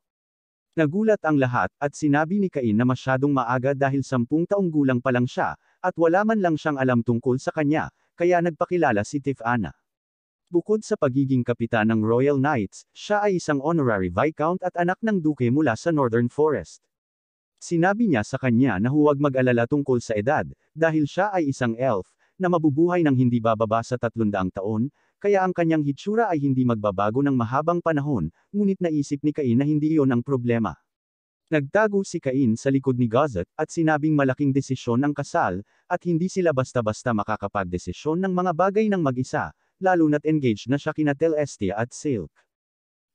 Nagulat ang lahat, at sinabi ni Cain na masyadong maaga dahil 10 taong gulang pa lang siya, at wala man lang siyang alam tungkol sa kanya, kaya nagpakilala si Tif-Ana. Bukod sa pagiging kapitan ng Royal Knights, siya ay isang honorary viscount at anak ng duke mula sa Northern Forest. Sinabi niya sa kanya na huwag mag-alala tungkol sa edad, dahil siya ay isang elf, na mabubuhay ng hindi bababa sa 300 taon, kaya ang kanyang hitsura ay hindi magbabago ng mahabang panahon, ngunit naisip ni Cain na hindi iyon ang problema. Nagtago si Cain sa likod ni Gazet, at sinabing malaking desisyon ang kasal, at hindi sila basta-basta makakapagdesisyon ng mga bagay ng mag-isa, lalo na't engaged na siya kina Telestia at Silk.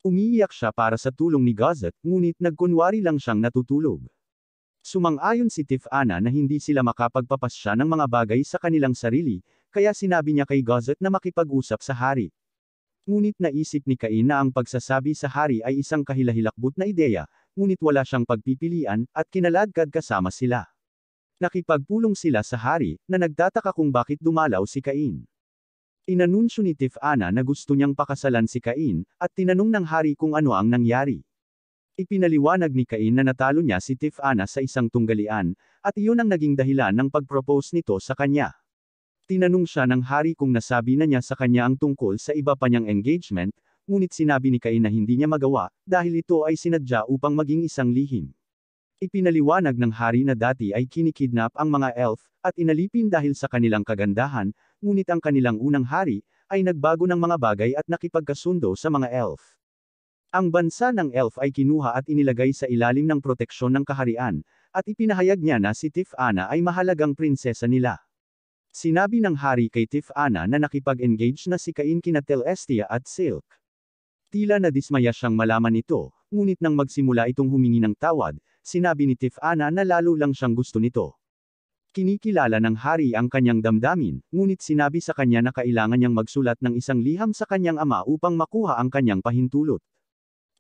Umiiyak siya para sa tulong ni Gazet, ngunit nagkunwari lang siyang natutulog. Sumang-ayon si Tif-Ana na hindi sila makapagpapasya ng mga bagay sa kanilang sarili, kaya sinabi niya kay Gazet na makipag-usap sa hari. Ngunit naisip ni Cain na ang pagsasabi sa hari ay isang kahilahilakbot na ideya, ngunit wala siyang pagpipilian, at kinaladkad kasama sila. Nakipagpulong sila sa hari, na nagtataka kung bakit dumalaw si Cain. Inanunsyo ni Tif-Ana na gusto niyang pakasalan si Cain, at tinanong ng hari kung ano ang nangyari. Ipinaliwanag ni Cain na natalo niya si Tif-Ana sa isang tunggalian, at iyon ang naging dahilan ng pag-propose nito sa kanya. Tinanong siya ng hari kung nasabi na niya sa kanya ang tungkol sa iba pa niyang engagement, ngunit sinabi ni Cain na hindi niya magawa, dahil ito ay sinadya upang maging isang lihim. Ipinaliwanag ng hari na dati ay kinikidnap ang mga elf, at inalipin dahil sa kanilang kagandahan, ngunit ang kanilang unang hari, ay nagbago ng mga bagay at nakipagkasundo sa mga elf. Ang bansa ng elf ay kinuha at inilagay sa ilalim ng proteksyon ng kaharian, at ipinahayag niya na si Tif-Ana ay mahalagang prinsesa nila. Sinabi ng hari kay Tif-Ana na nakipag-engage na si Cain kina Telestia at Silk. Tila nadismaya siyang malaman ito, ngunit nang magsimula itong humingi ng tawad, sinabi ni Tif-Ana na lalo lang siyang gusto nito. Kinikilala ng hari ang kanyang damdamin, ngunit sinabi sa kanya na kailangan niyang magsulat ng isang liham sa kanyang ama upang makuha ang kanyang pahintulot.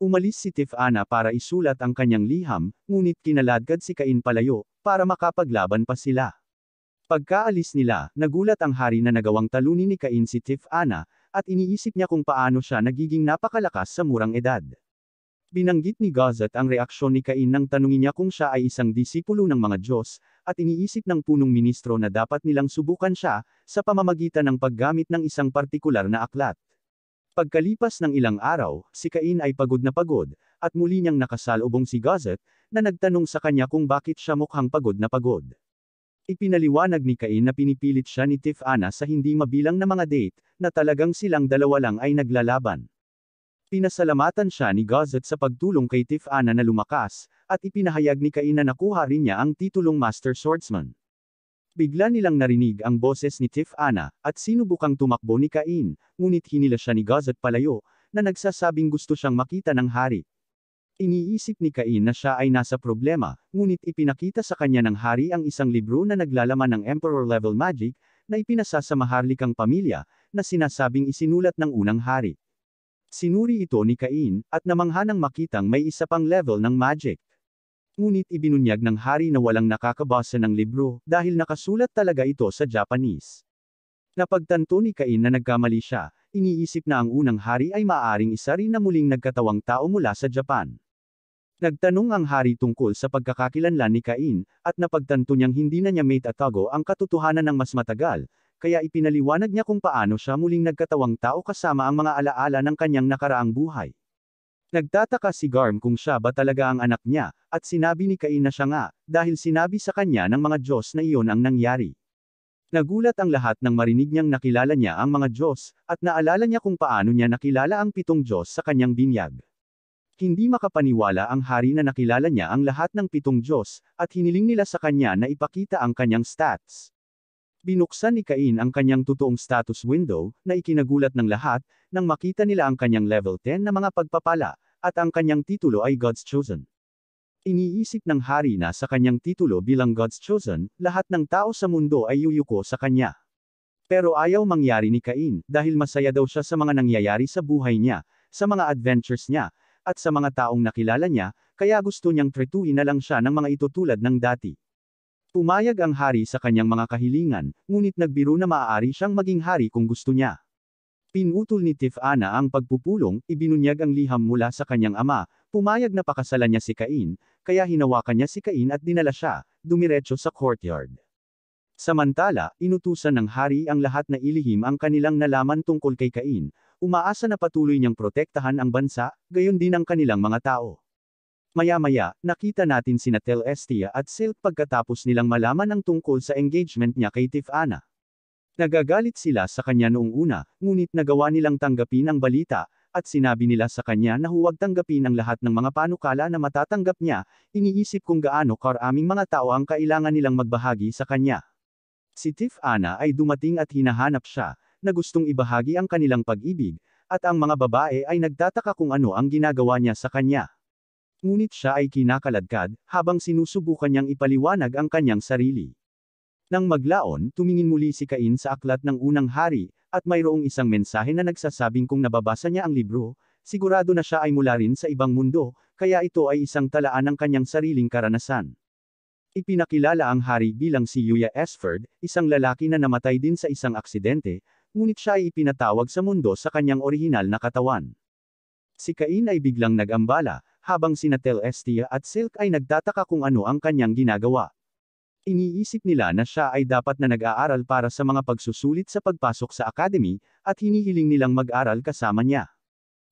Umalis si Tifana para isulat ang kanyang liham, ngunit kinaladkad si Cain palayo, para makapaglaban pa sila. Pagkaalis nila, nagulat ang hari na nagawang talunin ni Cain si Tifana, at iniisip niya kung paano siya nagiging napakalakas sa murang edad. Binanggit ni Gazet ang reaksyon ni Cain nang tanungin niya kung siya ay isang disipulo ng mga Diyos, at iniisip ng punong ministro na dapat nilang subukan siya, sa pamamagitan ng paggamit ng isang partikular na aklat. Pagkalipas ng ilang araw, si Cain ay pagod, at muli niyang nakasalubong si Gazet, na nagtanong sa kanya kung bakit siya mukhang pagod na pagod. Ipinaliwanag ni Cain na pinipilit siya ni Tifana sa hindi mabilang na mga date, na talagang silang dalawa lang ay naglalaban. Pinasalamatan siya ni Gazet sa pagtulong kay Tifana na lumakas, at ipinahayag ni Cain na nakuha rin niya ang titulong Master Swordsman. Bigla nilang narinig ang boses ni Tifana, at sinubukang tumakbo ni Cain, ngunit hinila siya ni Gazet palayo, na nagsasabing gusto siyang makita ng hari. Iniisip ni Cain na siya ay nasa problema, ngunit ipinakita sa kanya ng hari ang isang libro na naglalaman ng Emperor-level magic, na ipinasa sa maharlikang pamilya, na sinasabing isinulat ng unang hari. Sinuri ito ni Cain, at namangha nang makitang may isa pang level ng magic. Ngunit ibinunyag ng hari na walang nakakabasa ng libro, dahil nakasulat talaga ito sa Japanese. Napagtanto ni Cain na nagkamali siya, iniisip na ang unang hari ay maaaring isa rin na muling nagkatawang tao mula sa Japan. Nagtanong ang hari tungkol sa pagkakakilanlan ni Cain, at napagtanto niyang hindi na niya maitatago ang katotohanan ng mas matagal, kaya ipinaliwanag niya kung paano siya muling nagkatawang tao kasama ang mga alaala ng kanyang nakaraang buhay. Nagtataka si Garm kung siya ba talaga ang anak niya, at sinabi ni Cain na siya nga, dahil sinabi sa kanya ng mga Diyos na iyon ang nangyari. Nagulat ang lahat nang marinig niyang nakilala niya ang mga Diyos, at naalala niya kung paano niya nakilala ang 7 Diyos sa kanyang binyag. Hindi makapaniwala ang hari na nakilala niya ang lahat ng 7 Diyos, at hiniling nila sa kanya na ipakita ang kanyang stats. Binuksan ni Cain ang kanyang totoong status window, na ikinagulat ng lahat, nang makita nila ang kanyang level 10 na mga pagpapala, at ang kanyang titulo ay God's Chosen. Iniisip ng hari na sa kanyang titulo bilang God's Chosen, lahat ng tao sa mundo ay yuyuko sa kanya. Pero ayaw mangyari ni Cain, dahil masaya daw siya sa mga nangyayari sa buhay niya, sa mga adventures niya, at sa mga taong nakilala niya, kaya gusto niyang tretuhin na lang siya ng mga ito tulad ng dati. Pumayag ang hari sa kanyang mga kahilingan, ngunit nagbiro na maaari siyang maging hari kung gusto niya. Pinutol ni Tifana ang pagpupulong, ibinunyag ang liham mula sa kanyang ama, pumayag na pakasalan niya si Cain, kaya hinawakan niya si Cain at dinala siya, dumiretso sa courtyard. Samantala, inutusan ng hari ang lahat na ilihim ang kanilang nalaman tungkol kay Cain, umaasa na patuloy niyang protektahan ang bansa, gayon din ang kanilang mga tao. Maya-maya, nakita natin sina Telestia at Silk pagkatapos nilang malaman ang tungkol sa engagement niya kay Tifana. Nagagalit sila sa kanya noong una, ngunit nagawa nilang tanggapin ang balita, at sinabi nila sa kanya na huwag tanggapin ang lahat ng mga panukala na matatanggap niya, iniisip kung gaano karaming mga tao ang kailangan nilang magbahagi sa kanya. Si Tifana ay dumating at hinahanap siya, na gustong ibahagi ang kanilang pag-ibig, at ang mga babae ay nagtataka kung ano ang ginagawa niya sa kanya. Ngunit siya ay kinakaladkad, habang sinusubukan niyang ipaliwanag ang kanyang sarili. Nang maglaon, tumingin muli si Cain sa aklat ng unang hari, at mayroong isang mensahe na nagsasabing kung nababasa niya ang libro, sigurado na siya ay mula rin sa ibang mundo, kaya ito ay isang talaan ng kanyang sariling karanasan. Ipinakilala ang hari bilang si Yuya Esford, isang lalaki na namatay din sa isang aksidente, ngunit siya ay ipinatawag sa mundo sa kanyang orihinal na katawan. Si Cain ay biglang nag-ambala, habang sina Telestia at Silk ay nagtataka kung ano ang kanyang ginagawa. Iniisip nila na siya ay dapat na nag-aaral para sa mga pagsusulit sa pagpasok sa academy, at hinihiling nilang mag-aral kasama niya.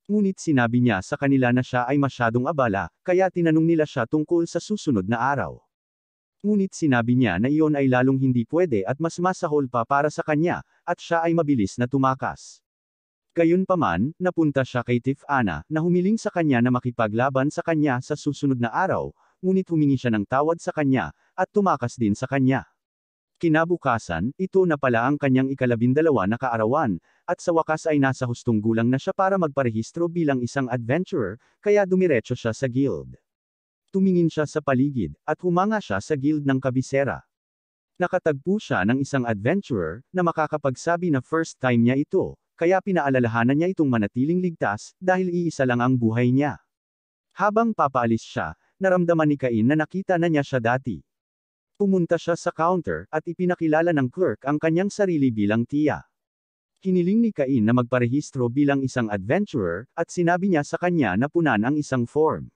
Ngunit sinabi niya sa kanila na siya ay masyadong abala, kaya tinanong nila siya tungkol sa susunod na araw. Ngunit sinabi niya na iyon ay lalong hindi pwede at mas masahol pa para sa kanya, at siya ay mabilis na tumakas. Gayunpaman, napunta siya kay Tifana, na humiling sa kanya na makipaglaban sa kanya sa susunod na araw, ngunit humingi siya ng tawad sa kanya, at tumakas din sa kanya. Kinabukasan, ito na pala ang kanyang 12 na kaarawan, at sa wakas ay nasa hustong gulang na siya para magparehistro bilang isang adventurer, kaya dumiretso siya sa guild. Tumingin siya sa paligid, at humanga siya sa guild ng kabisera. Nakatagpo siya ng isang adventurer, na makakapagsabi na first time niya ito, kaya pinaalalahanan niya itong manatiling ligtas, dahil iisa lang ang buhay niya. Habang papaalis siya, naramdaman ni Cain na nakita na niya siya dati. Pumunta siya sa counter, at ipinakilala ng clerk ang kanyang sarili bilang Tia. Hiniling ni Cain na magparehistro bilang isang adventurer, at sinabi niya sa kanya na punan ang isang form.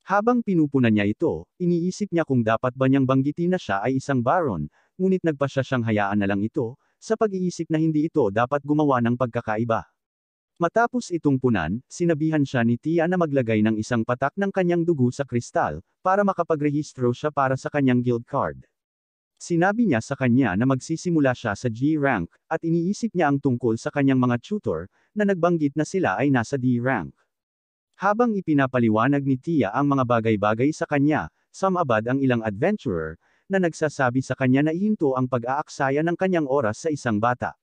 Habang pinupunan niya ito, iniisip niya kung dapat ba niyang banggitin na siya ay isang baron, ngunit nagpasya siyang hayaan na lang ito, sa pag-iisip na hindi ito dapat gumawa ng pagkakaiba. Matapos itong punan, sinabihan siya ni Tia na maglagay ng isang patak ng kanyang dugo sa kristal, para makapagrehistro siya para sa kanyang guild card. Sinabi niya sa kanya na magsisimula siya sa G rank, at iniisip niya ang tungkol sa kanyang mga tutor, na nagbanggit na sila ay nasa D rank. Habang ipinapaliwanag ni Tia ang mga bagay-bagay sa kanya, sumabad ang ilang adventurer, na nagsasabi sa kanya na ihinto ang pag-aaksaya ng kanyang oras sa isang bata.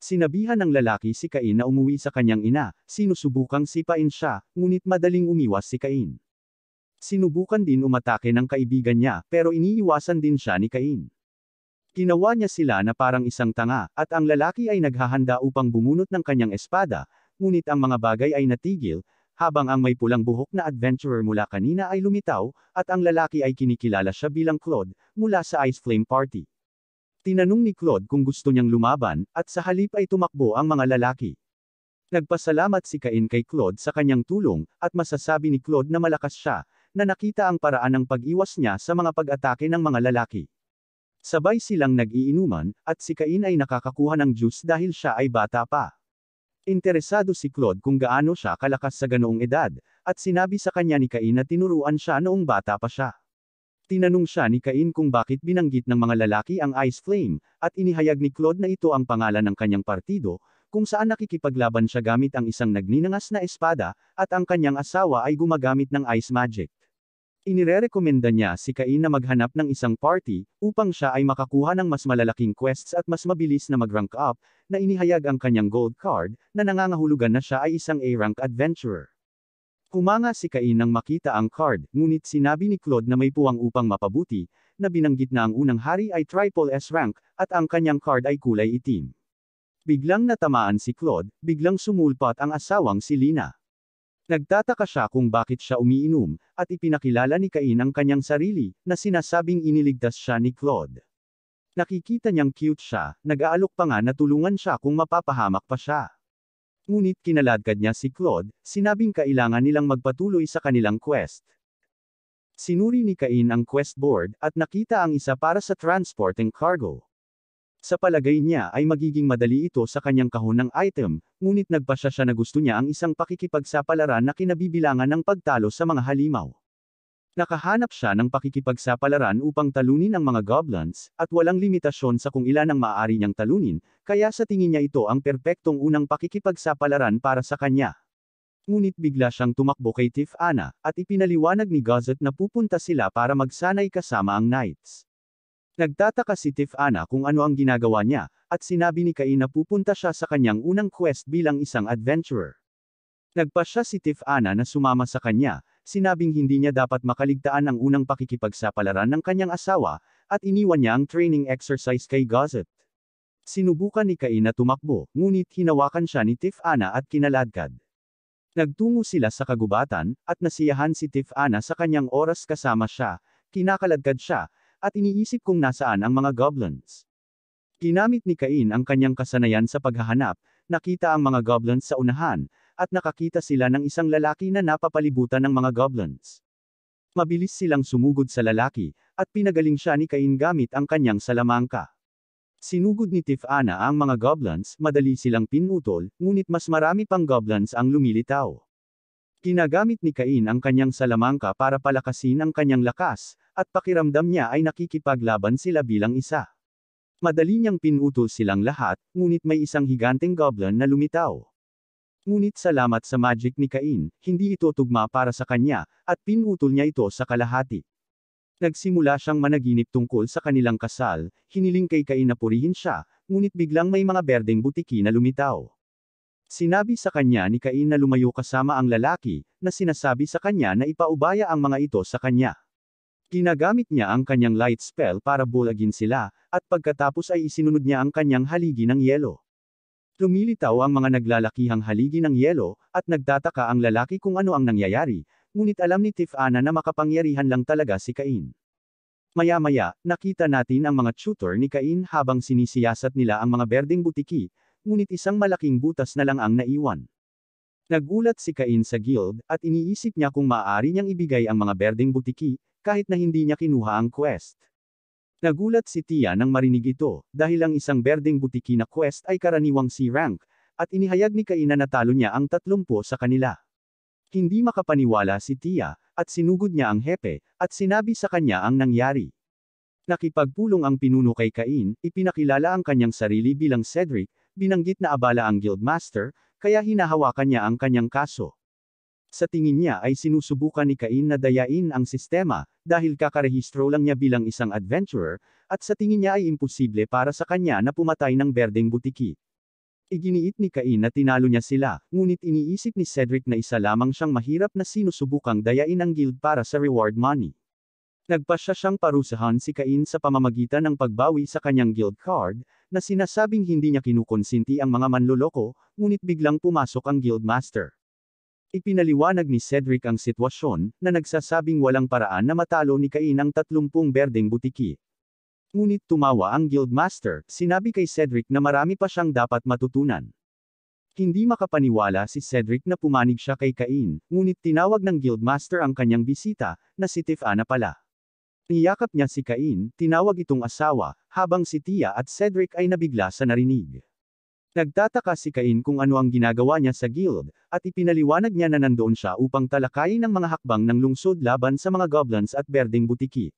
Sinabihan ng lalaki si Cain na umuwi sa kanyang ina, sinusubukang sipain siya, ngunit madaling umiwas si Cain. Sinubukan din umatake ng kaibigan niya, pero iniiwasan din siya ni Cain. Ginawa niya sila na parang isang tanga, at ang lalaki ay naghahanda upang bumunot ng kanyang espada, ngunit ang mga bagay ay natigil, habang ang may pulang buhok na adventurer mula kanina ay lumitaw, at ang lalaki ay kinikilala siya bilang Claude, mula sa Ice Flame Party. Tinanong ni Claude kung gusto niyang lumaban, at sa halip ay tumakbo ang mga lalaki. Nagpasalamat si Cain kay Claude sa kanyang tulong, at masasabi ni Claude na malakas siya, na nakita ang paraan ng pag-iwas niya sa mga pag-atake ng mga lalaki. Sabay silang nag-iinuman, at si Cain ay nakakakuha ng juice dahil siya ay bata pa. Interesado si Claude kung gaano siya kalakas sa ganoong edad, at sinabi sa kanya ni Cain na tinuruan siya noong bata pa siya. Tinanong siya ni Cain kung bakit binanggit ng mga lalaki ang Ice Flame, at inihayag ni Claude na ito ang pangalan ng kanyang partido, kung saan nakikipaglaban siya gamit ang isang nagninangas na espada, at ang kanyang asawa ay gumagamit ng ice magic. Inirerekomenda niya si Cain na maghanap ng isang party, upang siya ay makakuha ng mas malalaking quests at mas mabilis na mag-rank up, na inihayag ang kanyang gold card, na nangangahulugan na siya ay isang A-rank adventurer. Humanga si Cain nang makita ang card, ngunit sinabi ni Claude na may puwang upang mapabuti, na binanggit na ang unang hari ay triple S rank, at ang kanyang card ay kulay itim. Biglang natamaan si Claude, biglang sumulpat ang asawang si Lina. Nagtataka siya kung bakit siya umiinom, at ipinakilala ni Cain ang kanyang sarili, na sinasabing iniligtas siya ni Claude. Nakikita niyang cute siya, nag-aalok pa nga na tulungan siya kung mapapahamak pa siya. Ngunit kinaladkad niya si Claude, sinabing kailangan nilang magpatuloy sa kanilang quest. Sinuri ni Cain ang quest board, at nakita ang isa para sa transport and cargo. Sa palagay niya ay magiging madali ito sa kanyang kahon ng item, ngunit nagpasya siya na gusto niya ang isang pakikipagsapalaran na kinabibilangan ng pagtalo sa mga halimaw. Nakahanap siya ng pakikipagsapalaran upang talunin ang mga goblins, at walang limitasyon sa kung ilan ang maaari niyang talunin, kaya sa tingin niya ito ang perpektong unang pakikipagsapalaran para sa kanya. Ngunit bigla siyang tumakbo kay Tiff Anna, at ipinaliwanag ni Gazet na pupunta sila para magsanay kasama ang knights. Nagtataka si Tiff Anna kung ano ang ginagawa niya, at sinabi ni Cain na pupunta siya sa kanyang unang quest bilang isang adventurer. Nagpasya si Tiff Anna na sumama sa kanya, sinabing hindi niya dapat makaligtaan ang unang pakikipagsapalaran ng kanyang asawa, at iniwan niya ang training exercise kay Gazet. Sinubukan ni Cain na tumakbo, ngunit hinawakan siya ni Tiff Anna at kinaladkad. Nagtungo sila sa kagubatan, at nasiyahan si Tiff Anna sa kanyang oras kasama siya, kinakaladkad siya, at iniisip kung nasaan ang mga goblins. Ginamit ni Cain ang kanyang kasanayan sa paghahanap, nakita ang mga goblins sa unahan, at nakakita sila ng isang lalaki na napapalibutan ng mga goblins. Mabilis silang sumugod sa lalaki, at pinagaling siya ni Cain gamit ang kanyang salamangka. Sinugod ni Tiff Anna ang mga goblins, madali silang pinutol, ngunit mas marami pang goblins ang lumilitaw. Ginagamit ni Cain ang kanyang salamangka para palakasin ang kanyang lakas, at pakiramdam niya ay nakikipaglaban sila bilang isa. Madali niyang pinutol silang lahat, ngunit may isang higanteng goblin na lumitaw. Ngunit salamat sa magic ni Cain, hindi ito tugma para sa kanya, at pinutol niya ito sa kalahati. Nagsimula siyang managinip tungkol sa kanilang kasal, hiniling kay Cain na purihin siya, ngunit biglang may mga berdeng butiki na lumitaw. Sinabi sa kanya ni Cain na lumayo kasama ang lalaki, na sinasabi sa kanya na ipaubaya ang mga ito sa kanya. Ginagamit niya ang kanyang light spell para bulagin sila, at pagkatapos ay isinunod niya ang kanyang haligi ng yelo. Lumilitaw ang mga naglalakihang haligi ng yelo, at nagtataka ang lalaki kung ano ang nangyayari, ngunit alam ni Tifana na makapangyarihan lang talaga si Cain. Maya-maya, nakita natin ang mga tutor ni Cain habang sinisiyasat nila ang mga berdeng butiki, ngunit isang malaking butas na lang ang naiwan. Nagulat si Cain sa guild, at iniisip niya kung maaari niyang ibigay ang mga berdeng butiki, kahit na hindi niya kinuha ang quest. Nagulat si Tia nang marinig ito, dahil ang isang berdeng butiki na quest ay karaniwang C-rank, at inihayag ni Cain na natalo niya ang 30 sa kanila. Hindi makapaniwala si Tia, at sinugod niya ang hepe, at sinabi sa kanya ang nangyari. Nakipagpulong ang pinuno kay Cain, ipinakilala ang kanyang sarili bilang Cedric, binanggit na abala ang guildmaster, kaya hinahawakan niya ang kanyang kaso. Sa tingin niya ay sinusubukan ni Cain na dayain ang sistema, dahil kakarehistro lang niya bilang isang adventurer, at sa tingin niya ay imposible para sa kanya na pumatay ng berdeng butiki. Iginiit ni Cain na tinalo niya sila, ngunit iniisip ni Cedric na isa lamang siyang mahirap na sinusubukang dayain ang guild para sa reward money. Nagpasya siyang parusahan si Cain sa pamamagitan ng pagbawi sa kanyang guild card, na sinasabing hindi niya kinukonsinti ang mga manloloko, ngunit biglang pumasok ang guildmaster. Ipinaliwanag ni Cedric ang sitwasyon, na nagsasabing walang paraan na matalo ni Cain ang 30 berdeng butiki. Ngunit tumawa ang guildmaster, sinabi kay Cedric na marami pa siyang dapat matutunan. Hindi makapaniwala si Cedric na pumanig siya kay Cain, ngunit tinawag ng guildmaster ang kanyang bisita, na si Tifana pala. Niyakap niya si Cain, tinawag itong asawa, habang si Tia at Cedric ay nabigla sa narinig. Nagtataka si Cain kung ano ang ginagawa niya sa guild, at ipinaliwanag niya na nandoon siya upang talakayin ang mga hakbang ng lungsod laban sa mga goblins at berdeng butiki.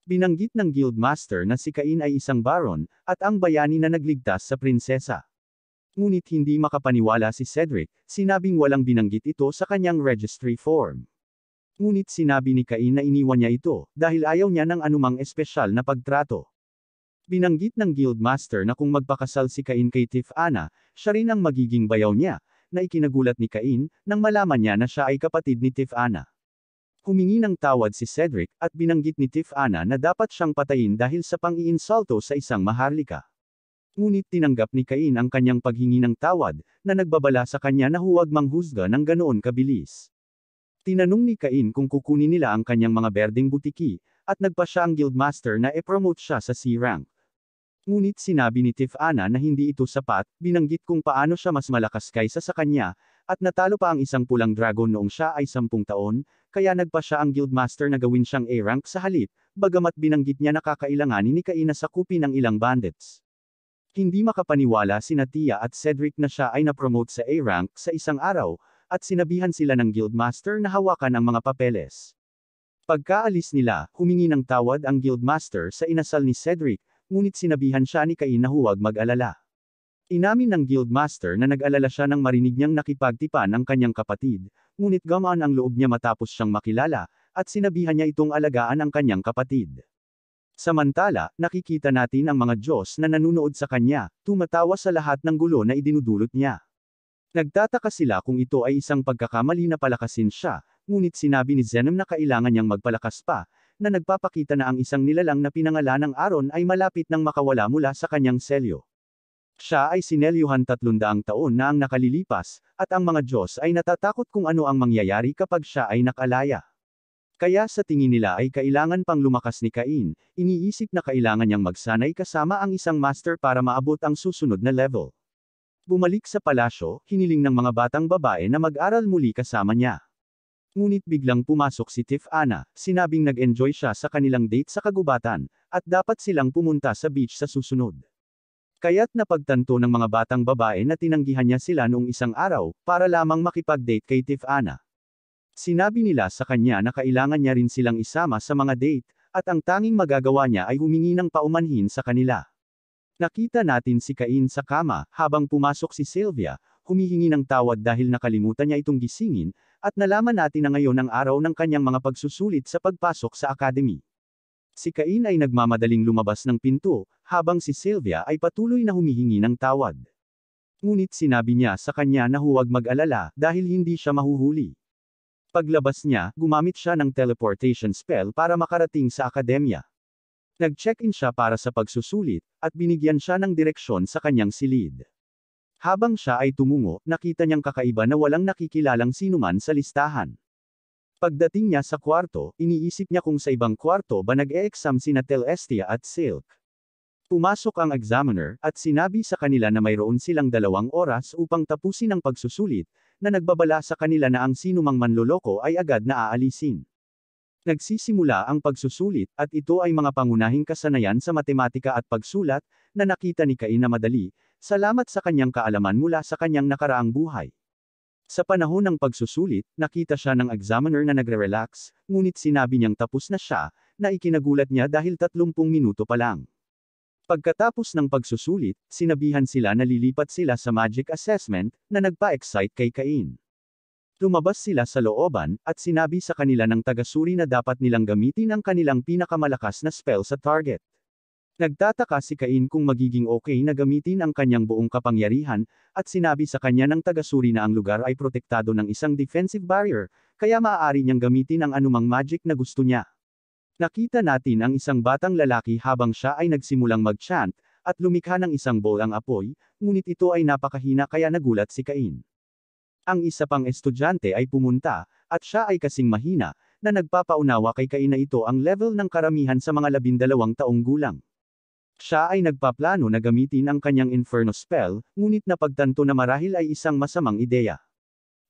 Binanggit ng guildmaster na si Cain ay isang baron, at ang bayani na nagligtas sa prinsesa. Ngunit hindi makapaniwala si Cedric, sinabing walang binanggit ito sa kanyang registry form. Ngunit sinabi ni Cain na iniwan niya ito, dahil ayaw niya ng anumang espesyal na pagtrato. Binanggit ng guildmaster na kung magpakasal si Cain kay Tifana, siya rin ang magiging bayaw niya, na ikinagulat ni Cain, nang malaman niya na siya ay kapatid ni Tifana. Humingi ng tawad si Cedric, at binanggit ni Tifana na dapat siyang patayin dahil sa pang-iinsulto sa isang maharlika. Ngunit tinanggap ni Cain ang kanyang paghingi ng tawad, na nagbabala sa kanya na huwag manghusga ng ganoon kabilis. Tinanong ni Cain kung kukunin nila ang kanyang mga berdeng butiki, at nagpa siya ang guildmaster na e-promote siya sa C-rank. Ngunit sinabi ni Tifana na hindi ito sapat, binanggit kung paano siya mas malakas kaysa sa kanya, at natalo pa ang isang pulang dragon noong siya ay 10 taon, kaya nagpa siya ang guildmaster na gawin siyang A-rank sa halip, bagamat binanggit niya na kakailanganin ni Cain na sakupin ang ilang bandits. Hindi makapaniwala sina Tia at Cedric na siya ay na-promote sa A-rank sa isang araw, at sinabihan sila ng guildmaster na hawakan ang mga papeles. Pagkaalis nila, humingi ng tawad ang guildmaster sa inasal ni Cedric, ngunit sinabihan siya ni Cain na huwag mag-alala. Inamin ng guildmaster na nag-alala siya nang marinig niyang nakipagtipan ang kanyang kapatid, ngunit gamaan ang loob niya matapos siyang makilala, at sinabihan niya itong alagaan ang kanyang kapatid. Samantala, nakikita natin ang mga Diyos na nanunood sa kanya, tumatawa sa lahat ng gulo na idinudulot niya. Nagtataka sila kung ito ay isang pagkakamali na palakasin siya, ngunit sinabi ni Zenom na kailangan niyang magpalakas pa, na nagpapakita na ang isang nilalang na pinangalan ng Aaron ay malapit nang makawala mula sa kanyang selyo. Siya ay sinelyuhan 300 taon na ang nakalilipas, at ang mga Diyos ay natatakot kung ano ang mangyayari kapag siya ay nakalaya. Kaya sa tingin nila ay kailangan pang lumakas ni Cain, iniisip na kailangan niyang magsanay kasama ang isang master para maabot ang susunod na level. Bumalik sa palasyo, hiniling ng mga batang babae na mag-aral muli kasama niya. Ngunit biglang pumasok si Tifana, sinabing nag-enjoy siya sa kanilang date sa kagubatan, at dapat silang pumunta sa beach sa susunod. Kaya't napagtanto ng mga batang babae na tinanggihan niya sila noong isang araw, para lamang makipag-date kay Tifana. Sinabi nila sa kanya na kailangan niya rin silang isama sa mga date, at ang tanging magagawa niya ay humingi ng paumanhin sa kanila. Nakita natin si Cain sa kama, habang pumasok si Sylvia, humihingi ng tawad dahil nakalimutan niya itong gisingin, at nalaman natin na ngayon ang araw ng kanyang mga pagsusulit sa pagpasok sa academy. Si Cain ay nagmamadaling lumabas ng pinto, habang si Sylvia ay patuloy na humihingi ng tawad. Ngunit sinabi niya sa kanya na huwag mag-alala, dahil hindi siya mahuhuli. Paglabas niya, gumamit siya ng teleportation spell para makarating sa akademya. Nag-check-in siya para sa pagsusulit, at binigyan siya ng direksyon sa kanyang silid. Habang siya ay tumungo, nakita niyang kakaiba na walang nakikilalang sinuman sa listahan. Pagdating niya sa kwarto, iniisip niya kung sa ibang kwarto ba nag-e-exam sina Celestia at Silk. Pumasok ang examiner, at sinabi sa kanila na mayroon silang 2 oras upang tapusin ang pagsusulit, na nagbabala sa kanila na ang sinumang manloloko ay agad na aalisin. Nagsisimula ang pagsusulit, at ito ay mga pangunahing kasanayan sa matematika at pagsulat, na nakita ni Cain na madali, salamat sa kanyang kaalaman mula sa kanyang nakaraang buhay. Sa panahon ng pagsusulit, nakita siya ng examiner na nagre-relax, ngunit sinabi niyang tapos na siya, na ikinagulat niya dahil 30 minuto pa lang. Pagkatapos ng pagsusulit, sinabihan sila na lilipat sila sa magic assessment, na nagpa-excite kay Cain. Lumabas sila sa looban, at sinabi sa kanila ng tagasuri na dapat nilang gamitin ang kanilang pinakamalakas na spell sa target. Nagtataka si Cain kung magiging okay na gamitin ang kanyang buong kapangyarihan, at sinabi sa kanya ng tagasuri na ang lugar ay protektado ng isang defensive barrier, kaya maaari niyang gamitin ang anumang magic na gusto niya. Nakita natin ang isang batang lalaki habang siya ay nagsimulang mag-chant, at lumikha ng isang bolang apoy, ngunit ito ay napakahina kaya nagulat si Cain. Ang isa pang estudyante ay pumunta, at siya ay kasing mahina, na nagpapaunawa kay Cain na ito ang level ng karamihan sa mga 12 taong gulang. Siya ay nagpaplano na gamitin ang kanyang Inferno spell, ngunit napagtanto na marahil ay isang masamang ideya.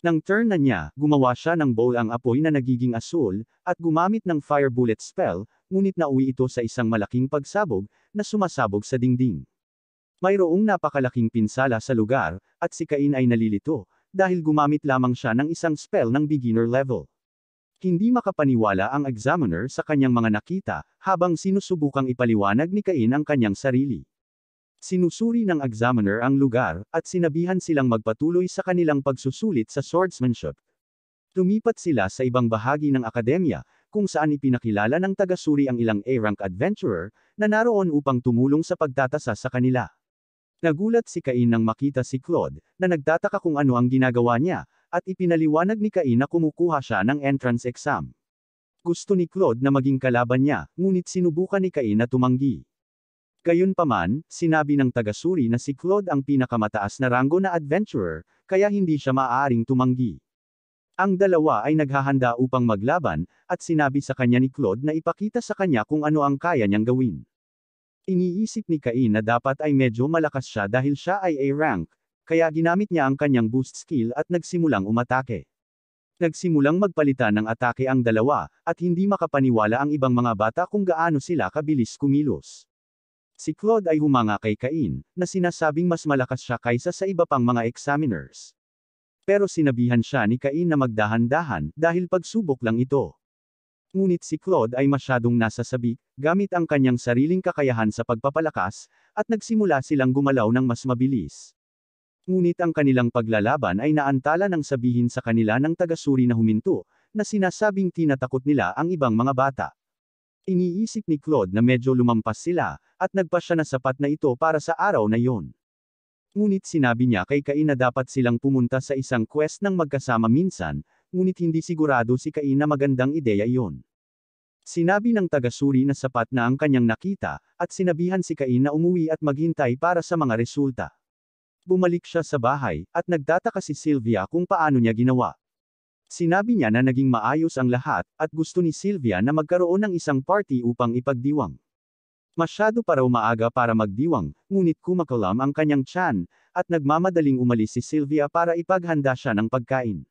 Nang turn na niya, gumawa siya ng bowl ang apoy na nagiging asul, at gumamit ng fire bullet spell, ngunit nauwi ito sa isang malaking pagsabog, na sumasabog sa dingding. Mayroong napakalaking pinsala sa lugar, at si Cain ay nalilito, dahil gumamit lamang siya ng isang spell ng beginner level. Hindi makapaniwala ang examiner sa kanyang mga nakita, habang sinusubukang ipaliwanag ni Cain ang kanyang sarili. Sinusuri ng examiner ang lugar, at sinabihan silang magpatuloy sa kanilang pagsusulit sa swordsmanship. Lumipat sila sa ibang bahagi ng akademya, kung saan ipinakilala ng tagasuri ang ilang A-rank adventurer, na naroon upang tumulong sa pagtatasa sa kanila. Nagulat si Cain nang makita si Claude, na nagtataka kung ano ang ginagawa niya, at ipinaliwanag ni Cain na kumukuha siya ng entrance exam. Gusto ni Claude na maging kalaban niya, ngunit sinubukan ni Cain na tumanggi. Gayunpaman, sinabi ng tagasuri na si Claude ang pinakamataas na ranggo na adventurer, kaya hindi siya maaaring tumanggi. Ang dalawa ay naghahanda upang maglaban, at sinabi sa kanya ni Claude na ipakita sa kanya kung ano ang kaya niyang gawin. Iniisip ni Cain na dapat ay medyo malakas siya dahil siya ay A-rank, kaya ginamit niya ang kanyang boost skill at nagsimulang umatake. Nagsimulang magpalitan ng atake ang dalawa, at hindi makapaniwala ang ibang mga bata kung gaano sila kabilis kumilos. Si Claude ay humanga kay Cain, na sinasabing mas malakas siya kaysa sa iba pang mga examiners. Pero sinabihan siya ni Cain na magdahan-dahan, dahil pagsubok lang ito. Ngunit si Claude ay masyadong nasasabik, gamit ang kanyang sariling kakayahan sa pagpapalakas, at nagsimula silang gumalaw ng mas mabilis. Ngunit ang kanilang paglalaban ay naantala ng sabihin sa kanila ng tagasuri na huminto, na sinasabing tinatakot nila ang ibang mga bata. Iniisip ni Claude na medyo lumampas sila, at nagpa siya na sapat na ito para sa araw na yon. Ngunit sinabi niya kay Cain na dapat silang pumunta sa isang quest ng magkasama minsan, ngunit hindi sigurado si Cain na magandang ideya iyon. Sinabi ng tagasuri na sapat na ang kanyang nakita, at sinabihan si Cain na umuwi at maghintay para sa mga resulta. Bumalik siya sa bahay, at nagtataka si Sylvia kung paano niya ginawa. Sinabi niya na naging maayos ang lahat, at gusto ni Sylvia na magkaroon ng isang party upang ipagdiwang. Masyado pa raw maaga para magdiwang, ngunit kumakalam ang kanyang tiyan, at nagmamadaling umalis si Sylvia para ipaghanda siya ng pagkain.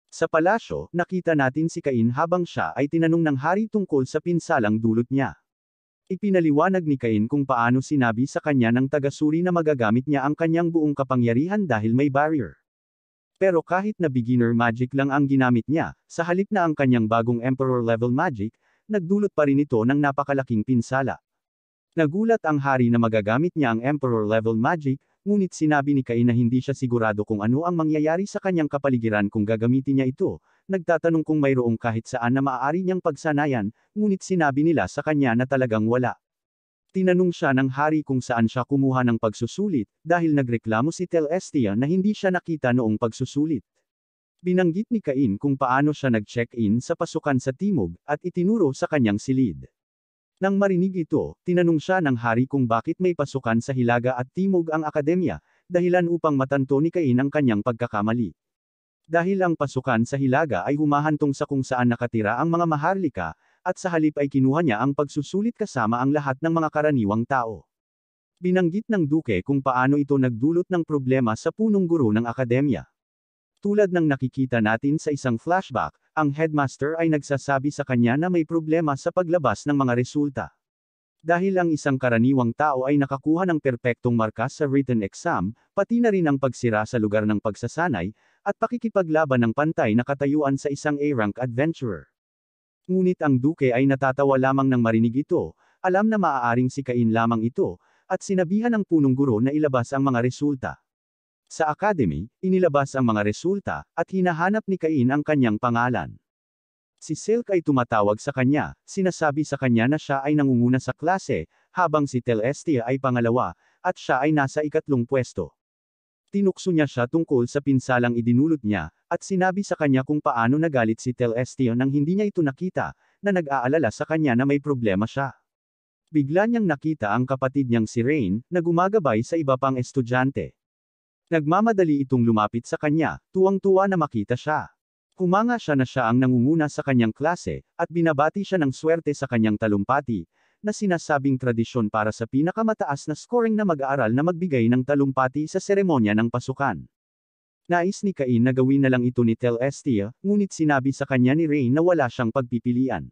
Sa palasyo, nakita natin si Cain habang siya ay tinanong ng hari tungkol sa pinsalang dulot niya. Ipinaliwanag ni Cain kung paano sinabi sa kanya ng tagasuri na magagamit niya ang kanyang buong kapangyarihan dahil may barrier. Pero kahit na beginner magic lang ang ginamit niya, sa halip na ang kanyang bagong emperor level magic, nagdulot pa rin ito ng napakalaking pinsala. Nagulat ang hari na magagamit niya ang emperor level magic, ngunit sinabi ni Cain na hindi siya sigurado kung ano ang mangyayari sa kanyang kapaligiran kung gagamitin niya ito. Nagtatanong kung mayroong kahit saan na maaari niyang pagsanayan, ngunit sinabi nila sa kanya na talagang wala. Tinanong siya ng hari kung saan siya kumuha ng pagsusulit, dahil nagreklamo si Celestia na hindi siya nakita noong pagsusulit. Binanggit ni Cain kung paano siya nag-check-in sa pasukan sa timog, at itinuro sa kanyang silid. Nang marinig ito, tinanong siya ng hari kung bakit may pasukan sa Hilaga at Timog ang akademya, dahilan upang matanto ni Cain ang kanyang pagkakamali. Dahil ang pasukan sa Hilaga ay humahantong sa kung saan nakatira ang mga maharlika, at sa halip ay kinuha niya ang pagsusulit kasama ang lahat ng mga karaniwang tao. Binanggit ng duke kung paano ito nagdulot ng problema sa punong guro ng akademya. Tulad ng nakikita natin sa isang flashback, ang headmaster ay nagsasabi sa kanya na may problema sa paglabas ng mga resulta. Dahil ang isang karaniwang tao ay nakakuha ng perpektong marka sa written exam, pati na rin ang pagsira sa lugar ng pagsasanay, at pakikipaglaban ng pantay na katayuan sa isang A-rank adventurer. Ngunit ang duke ay natatawa lamang nang marinig ito, alam na maaaring si Cain lamang ito, at sinabihan ng punong guro na ilabas ang mga resulta. Sa academy, inilabas ang mga resulta, at hinahanap ni Cain ang kanyang pangalan. Si Silk ay tumatawag sa kanya, sinasabi sa kanya na siya ay nangunguna sa klase, habang si Telestia ay pangalawa, at siya ay nasa ikatlong pwesto. Tinukso niya siya tungkol sa pinsalang idinulot niya, at sinabi sa kanya kung paano nagalit si Telestia nang hindi niya ito nakita, na nag-aalala sa kanya na may problema siya. Bigla niyang nakita ang kapatid niyang si Rain, na gumagabay sa iba pang estudyante. Nagmamadali itong lumapit sa kanya, tuwang-tuwa na makita siya. Humanga siya na siya ang nangunguna sa kanyang klase, at binabati siya ng swerte sa kanyang talumpati, na sinasabing tradisyon para sa pinakamataas na scoring na mag-aaral na magbigay ng talumpati sa seremonya ng pasukan. Nais ni Cain na gawin na lang ito ni Telestia, ngunit sinabi sa kanya ni Rain na wala siyang pagpipilian.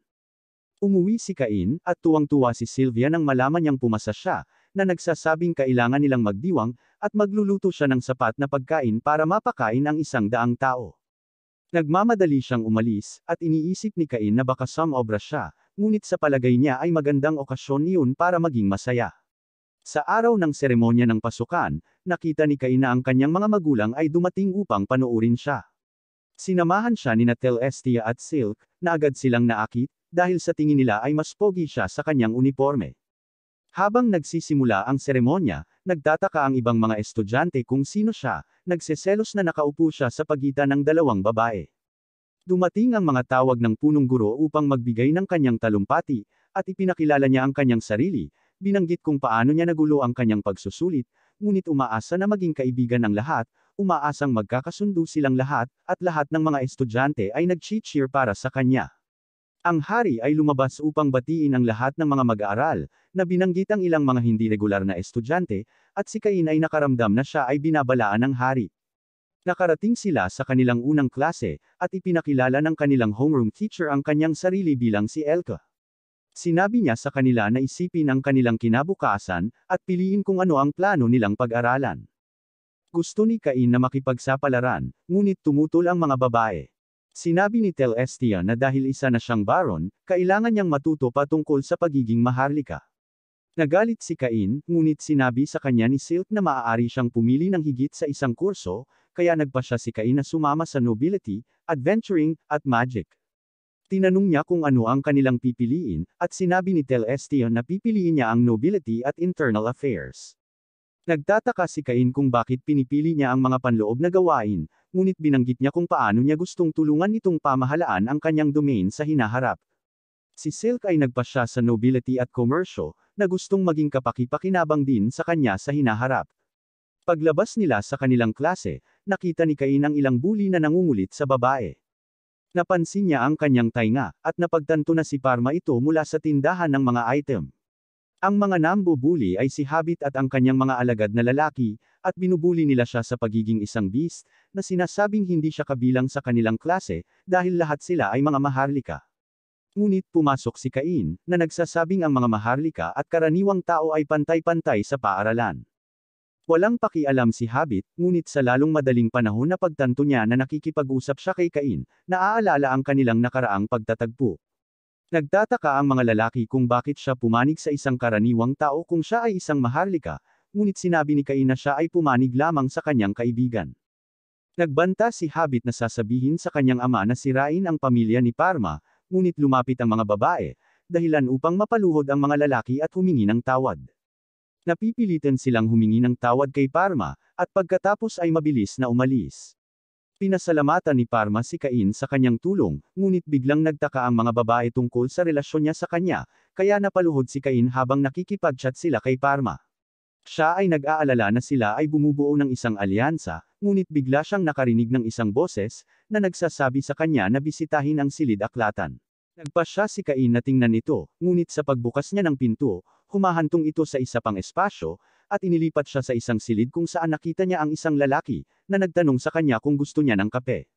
Umuwi si Cain, at tuwang-tuwa si Sylvia nang malaman niyang pumasa siya, na nagsasabing kailangan nilang magdiwang, at magluluto siya ng sapat na pagkain para mapakain ang 100 tao. Nagmamadali siyang umalis, at iniisip ni Cain na baka sumobra siya, ngunit sa palagay niya ay magandang okasyon iyon para maging masaya. Sa araw ng seremonya ng pasukan, nakita ni Cain na ang kanyang mga magulang ay dumating upang panoorin siya. Sinamahan siya ni Telestia at Silk, na agad silang naakit, dahil sa tingin nila ay mas pogi siya sa kanyang uniforme. Habang nagsisimula ang seremonya, nagtataka ang ibang mga estudyante kung sino siya, nagseselos na nakaupo siya sa pagitan ng dalawang babae. Dumating ang mga tawag ng punong guro upang magbigay ng kanyang talumpati, at ipinakilala niya ang kanyang sarili, binanggit kung paano niya nagulo ang kanyang pagsusulit, ngunit umaasa na maging kaibigan ng lahat, umaasang magkakasundo silang lahat, at lahat ng mga estudyante ay nag-cheer para sa kanya. Ang hari ay lumabas upang batiin ang lahat ng mga mag-aaral, na binanggit ang ilang mga hindi regular na estudyante, at si Cain ay nakaramdam na siya ay binabalaan ng hari. Nakarating sila sa kanilang unang klase, at ipinakilala ng kanilang homeroom teacher ang kanyang sarili bilang si Elka. Sinabi niya sa kanila na isipin ang kanilang kinabukasan, at piliin kung ano ang plano nilang pag-aralan. Gusto ni Cain na makipagsapalaran, ngunit tumutol ang mga babae. Sinabi ni Telestia na dahil isa na siyang baron, kailangan niyang matuto patungkol sa pagiging maharlika. Nagalit si Cain, ngunit sinabi sa kanya ni Silk na maaari siyang pumili ng higit sa isang kurso, kaya nagpasya si Cain na sumama sa nobility, adventuring, at magic. Tinanong niya kung ano ang kanilang pipiliin, at sinabi ni Telestia na pipiliin niya ang nobility at internal affairs. Nagtataka si Cain kung bakit pinipili niya ang mga panloob na gawain, ngunit binanggit niya kung paano niya gustong tulungan nitong pamahalaan ang kanyang domain sa hinaharap. Si Silk ay nagpasya sa nobility at commercial, na gustong maging kapaki-pakinabang din sa kanya sa hinaharap. Paglabas nila sa kanilang klase, nakita ni Cain ang ilang bully na nangungulit sa babae. Napansin niya ang kanyang tainga, at napagtanto na si Parma ito mula sa tindahan ng mga item. Ang mga nambubuli ay si Habit at ang kanyang mga alagad na lalaki, at binubuli nila siya sa pagiging isang beast, na sinasabing hindi siya kabilang sa kanilang klase, dahil lahat sila ay mga maharlika. Ngunit pumasok si Cain, na nagsasabing ang mga maharlika at karaniwang tao ay pantay-pantay sa paaralan. Walang pakialam si Habit, ngunit sa lalong madaling panahon na pagtanto niya na nakikipag-usap siya kay Cain, naaalala ang kanilang nakaraang pagtatagpo. Nagtataka ang mga lalaki kung bakit siya pumanig sa isang karaniwang tao kung siya ay isang maharlika, ngunit sinabi ni Cain na siya ay pumanig lamang sa kanyang kaibigan. Nagbanta si Habit na sasabihin sa kanyang ama na sirain ang pamilya ni Parma, ngunit lumapit ang mga babae, dahilan upang mapaluhod ang mga lalaki at humingi ng tawad. Napipilitan silang humingi ng tawad kay Parma, at pagkatapos ay mabilis na umalis. Pinasalamatan ni Parma si Cain sa kanyang tulong, ngunit biglang nagtaka ang mga babae tungkol sa relasyon niya sa kanya, kaya napaluhod si Cain habang nakikipag-chat sila kay Parma. Siya ay nag-aalala na sila ay bumubuo ng isang alyansa, ngunit bigla siyang nakarinig ng isang boses, na nagsasabi sa kanya na bisitahin ang silid-aklatan. Nagpasya si Cain na tingnan ito, ngunit sa pagbukas niya ng pinto, humahantong ito sa isa pang espasyo, at inilipat siya sa isang silid kung saan nakita niya ang isang lalaki, na nagtanong sa kanya kung gusto niya ng kape.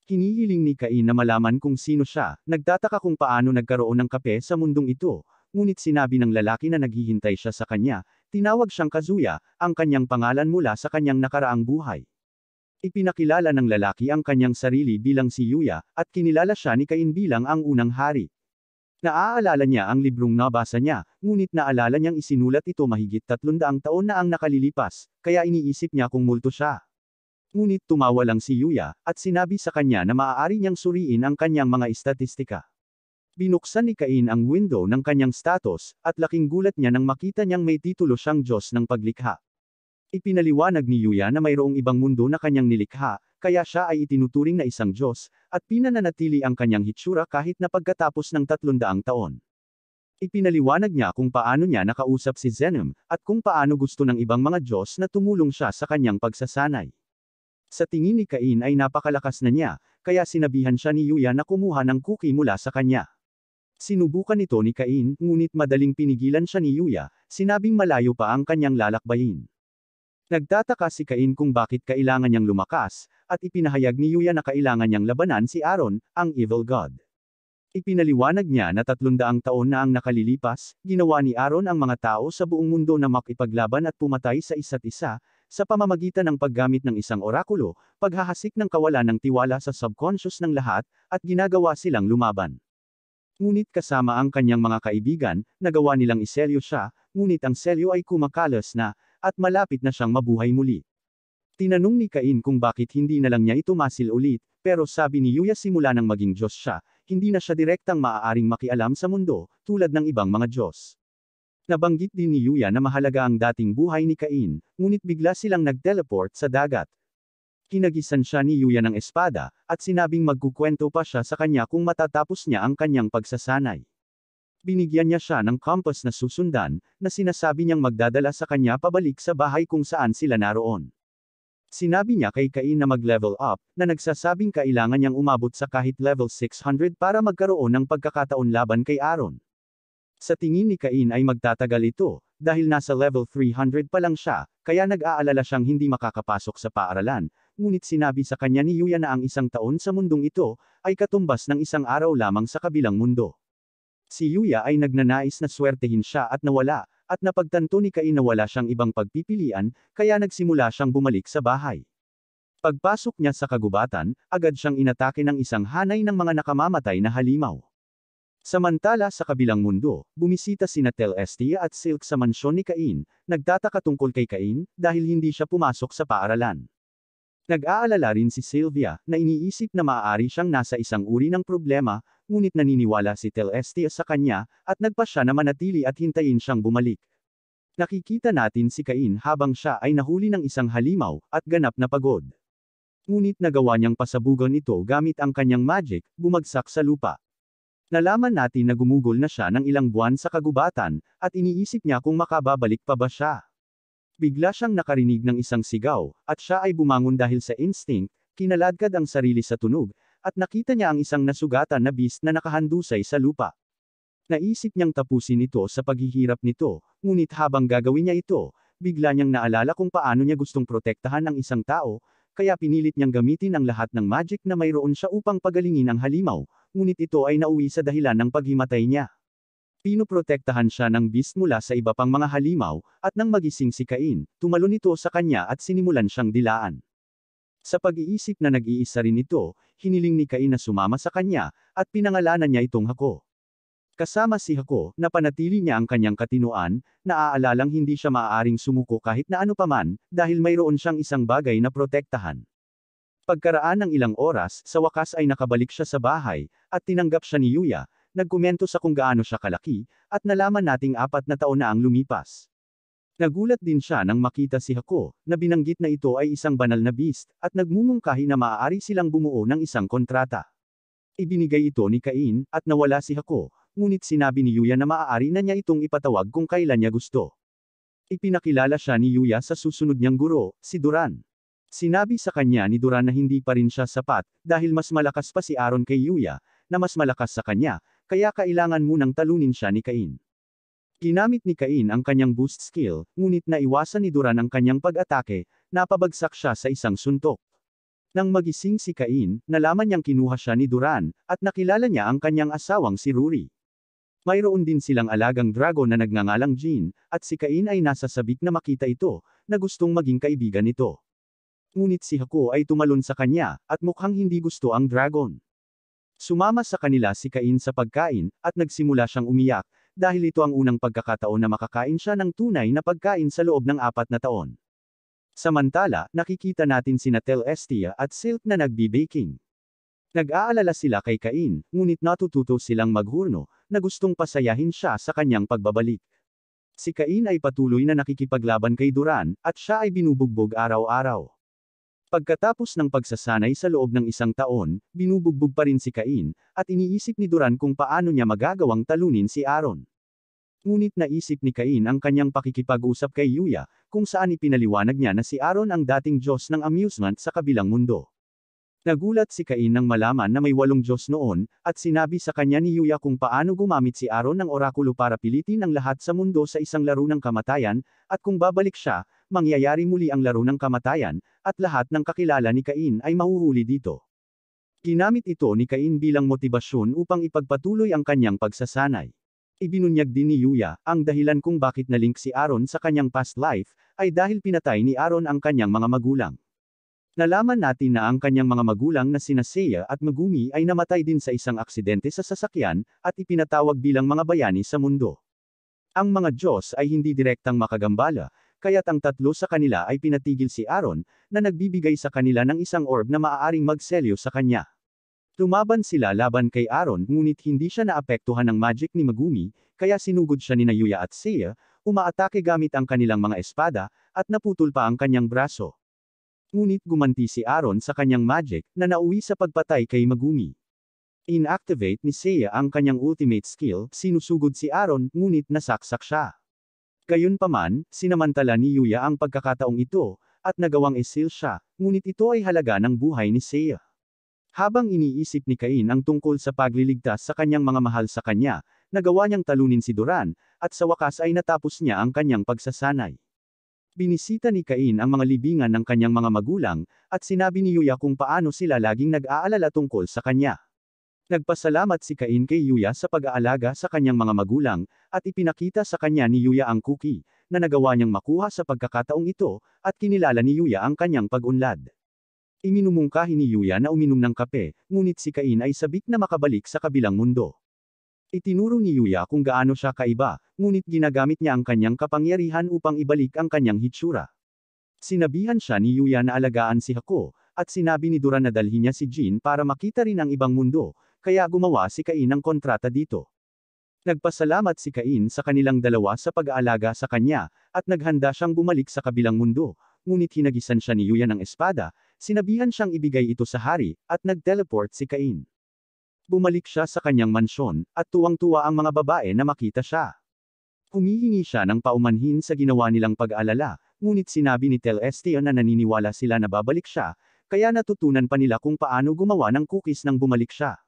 Hinihiling ni Cain na malaman kung sino siya, nagtataka kung paano nagkaroon ng kape sa mundong ito, ngunit sinabi ng lalaki na naghihintay siya sa kanya, tinawag siyang Kazuya, ang kanyang pangalan mula sa kanyang nakaraang buhay. Ipinakilala ng lalaki ang kanyang sarili bilang si Yuya, at kinilala siya ni Cain bilang ang unang hari. Naaalala niya ang librong nabasa niya, ngunit naalala niyang isinulat ito mahigit 300 taon na ang nakalilipas, kaya iniisip niya kung multo siya. Ngunit tumawa lang si Yuya, at sinabi sa kanya na maaari niyang suriin ang kanyang mga estatistika. Binuksan ni Cain ang window ng kanyang status, at laking gulat niya nang makita niyang may titulo siyang Diyos ng paglikha. Ipinaliwanag ni Yuya na mayroong ibang mundo na kanyang nilikha, kaya siya ay itinuturing na isang Diyos, at pinananatili ang kanyang hitsura kahit na pagkatapos ng 300 taon. Ipinaliwanag niya kung paano niya nakausap si Zenom, at kung paano gusto ng ibang mga Diyos na tumulong siya sa kanyang pagsasanay. Sa tingin ni Cain ay napakalakas na niya, kaya sinabihan siya ni Yuya na kumuha ng cookie mula sa kanya. Sinubukan ito ni Cain, ngunit madaling pinigilan siya ni Yuya, sinabing malayo pa ang kanyang lalakbayin. Nagtataka si Cain kung bakit kailangan niyang lumakas, at ipinahayag ni Yuya na kailangan niyang labanan si Aaron, ang evil god. Ipinaliwanag niya na 300 taon na ang nakalilipas, ginawa ni Aaron ang mga tao sa buong mundo na makipaglaban at pumatay sa isa't isa, sa pamamagitan ng paggamit ng isang orakulo, paghahasik ng kawalan ng tiwala sa subconscious ng lahat, at ginagawa silang lumaban. Ngunit kasama ang kanyang mga kaibigan, nagawa nilang iselyo siya, ngunit ang selyo ay kumakalas na, at malapit na siyang mabuhay muli. Tinanong ni Cain kung bakit hindi na lang niya ito masil ulit, pero sabi ni Yuya simula nang maging Diyos siya, hindi na siya direktang maaaring makialam sa mundo, tulad ng ibang mga Diyos. Nabanggit din ni Yuya na mahalaga ang dating buhay ni Cain, ngunit bigla silang nag-teleport sa dagat. Kinagisan siya ni Yuya ng espada, at sinabing magkukwento pa siya sa kanya kung matatapos niya ang kanyang pagsasanay. Binigyan niya siya ng compass na susundan, na sinasabi niyang magdadala sa kanya pabalik sa bahay kung saan sila naroon. Sinabi niya kay Cain na mag-level up, na nagsasabing kailangan niyang umabot sa kahit level 600 para magkaroon ng pagkakataon laban kay Aaron. Sa tingin ni Cain ay magtatagal ito, dahil nasa level 300 pa lang siya, kaya nag-aalala siyang hindi makakapasok sa paaralan, ngunit sinabi sa kanya ni Yuya na ang isang taon sa mundong ito, ay katumbas ng isang araw lamang sa kabilang mundo. Si Yuya ay nagnanais na swertehin siya at nawala, at napagtanto ni Cain na wala siyang ibang pagpipilian, kaya nagsimula siyang bumalik sa bahay. Pagpasok niya sa kagubatan, agad siyang inatake ng isang hanay ng mga nakamamatay na halimaw. Samantala sa kabilang mundo, bumisita sina Celestia at Silk sa mansyon ni Cain, nagtataka tungkol kay Cain, dahil hindi siya pumasok sa paaralan. Nag-aalala rin si Sylvia, na iniisip na maaari siyang nasa isang uri ng problema, ngunit naniniwala si Celestia sa kanya, at nagpa siya na manatili at hintayin siyang bumalik. Nakikita natin si Cain habang siya ay nahuli ng isang halimaw, at ganap na pagod. Ngunit nagawa niyang pasabugan ito gamit ang kanyang magic, bumagsak sa lupa. Nalaman natin na gumugol na siya ng ilang buwan sa kagubatan, at iniisip niya kung makababalik pa ba siya. Bigla siyang nakarinig ng isang sigaw, at siya ay bumangon dahil sa instinct, kinaladkad ang sarili sa tunog, at nakita niya ang isang nasugatan na beast na nakahandusay sa lupa. Naisip niyang tapusin ito sa paghihirap nito, ngunit habang gagawin niya ito, bigla niyang naalala kung paano niya gustong protektahan ang isang tao, kaya pinilit niyang gamitin ang lahat ng magic na mayroon siya upang pagalingin ang halimaw, ngunit ito ay nauwi sa dahilan ng paghimatay niya. Pinoprotektahan siya ng beast mula sa iba pang mga halimaw, at nang magising si Cain, tumalon ito sa kanya at sinimulan siyang dilaan. Sa pag-iisip na nag-iisa rin ito, hiniling ni Cain na sumama sa kanya, at pinangalanan niya itong Hako. Kasama si Hako, napanatili niya ang kanyang katinuan, naaalalang hindi siya maaaring sumuko kahit na ano paman, dahil mayroon siyang isang bagay na protektahan. Pagkaraan ng ilang oras, sa wakas ay nakabalik siya sa bahay, at tinanggap siya ni Yuya, nagkomento sa kung gaano siya kalaki, at nalaman nating 4 na taon na ang lumipas. Nagulat din siya nang makita si Hako, na binanggit na ito ay isang banal na beast, at nagmumungkahi na maaari silang bumuo ng isang kontrata. Ibinigay ito ni Cain, at nawala si Hako, ngunit sinabi ni Yuya na maaari na niya itong ipatawag kung kailan niya gusto. Ipinakilala siya ni Yuya sa susunod niyang guro, si Duran. Sinabi sa kanya ni Duran na hindi pa rin siya sapat, dahil mas malakas pa si Aaron kay Yuya, na mas malakas sa kanya, kaya kailangan munang talunin siya ni Cain. Ginamit ni Cain ang kanyang boost skill, ngunit naiwasan ni Duran ang kanyang pag-atake, napabagsak siya sa isang suntok. Nang magising si Cain, nalaman niyang kinuha siya ni Duran, at nakilala niya ang kanyang asawang si Ruri. Mayroon din silang alagang dragon na nagngangalang Jin, at si Cain ay nasa sabik na makita ito, na gustong maging kaibigan nito. Ngunit si Hako ay tumalon sa kanya, at mukhang hindi gusto ang dragon. Sumama sa kanila si Cain sa pagkain, at nagsimula siyang umiyak, dahil ito ang unang pagkakataon na makakain siya ng tunay na pagkain sa loob ng 4 na taon. Samantala, nakikita natin sina Celestia at Silk na nagbi-baking. Nag-aalala sila kay Cain, ngunit natututo silang maghurno, na gustong pasayahin siya sa kanyang pagbabalik. Si Cain ay patuloy na nakikipaglaban kay Duran, at siya ay binubugbog araw-araw. Pagkatapos ng pagsasanay sa loob ng 1 taon, binubugbog pa rin si Cain, at iniisip ni Duran kung paano niya magagawang talunin si Aaron. Ngunit naisip ni Cain ang kanyang pakikipag-usap kay Yuya, kung saan ipinaliwanag niya na si Aaron ang dating Diyos ng amusement sa kabilang mundo. Nagulat si Cain nang malaman na may 8 Diyos noon, at sinabi sa kanya ni Yuya kung paano gumamit si Aaron ng orakulo para pilitin ang lahat sa mundo sa isang laro ng kamatayan, at kung babalik siya, mangyayari muli ang laro ng kamatayan, at lahat ng kakilala ni Cain ay mahuhuli dito. Ginamit ito ni Cain bilang motibasyon upang ipagpatuloy ang kanyang pagsasanay. Ibinunyag din ni Yuya, ang dahilan kung bakit na-link si Aaron sa kanyang past life, ay dahil pinatay ni Aaron ang kanyang mga magulang. Nalaman natin na ang kanyang mga magulang na sina Seiya at Megumi ay namatay din sa isang aksidente sa sasakyan, at ipinatawag bilang mga bayani sa mundo. Ang mga Diyos ay hindi direktang makagambala, kaya't ang 3 sa kanila ay pinatigil si Aaron, na nagbibigay sa kanila ng isang orb na maaaring magselyo sa kanya. Lumaban sila laban kay Aaron, ngunit hindi siya naapektuhan ng magic ni Megumi, kaya sinugod siya ni Yuya at Seiya, umaatake gamit ang kanilang mga espada, at naputol pa ang kanyang braso. Ngunit gumanti si Aaron sa kanyang magic, na nauwi sa pagpatay kay Megumi. Inactivate ni Seiya ang kanyang ultimate skill, sinusugod si Aaron, ngunit nasaksak siya. Gayunpaman, sinamantala ni Yuya ang pagkakataong ito, at nagawang isil siya, ngunit ito ay halaga ng buhay ni Seiya. Habang iniisip ni Cain ang tungkol sa pagliligtas sa kanyang mga mahal sa kanya, nagawa niyang talunin si Duran, at sa wakas ay natapos niya ang kanyang pagsasanay. Binisita ni Cain ang mga libingan ng kanyang mga magulang, at sinabi ni Yuya kung paano sila laging nag-aalala tungkol sa kanya. Nagpasalamat si Cain kay Yuya sa pag-aalaga sa kanyang mga magulang, at ipinakita sa kanya ni Yuya ang cookie, na nagawa niyang makuha sa pagkakataong ito, at kinilala ni Yuya ang kanyang pag-unlad. Iminumungkahi ni Yuya na uminom ng kape, ngunit si Cain ay sabik na makabalik sa kabilang mundo. Itinuro ni Yuya kung gaano siya kaiba, ngunit ginagamit niya ang kanyang kapangyarihan upang ibalik ang kanyang hitsura. Sinabihan siya ni Yuya na alagaan si Hako, at sinabi ni Duran na dalhin niya si Jin para makita rin ang ibang mundo, kaya gumawa si Cain ng kontrata dito. Nagpasalamat si Cain sa kanilang dalawa sa pag-aalaga sa kanya, at naghanda siyang bumalik sa kabilang mundo, ngunit hinagisan siya ni Yuya ng espada, sinabihan siyang ibigay ito sa hari, at nag-teleport si Cain. Bumalik siya sa kanyang mansyon, at tuwang-tuwa ang mga babae na makita siya. Humihingi siya ng paumanhin sa ginawa nilang pag-alala, ngunit sinabi ni Celestia na naniniwala sila na babalik siya, kaya natutunan pa nila kung paano gumawa ng cookies nang bumalik siya.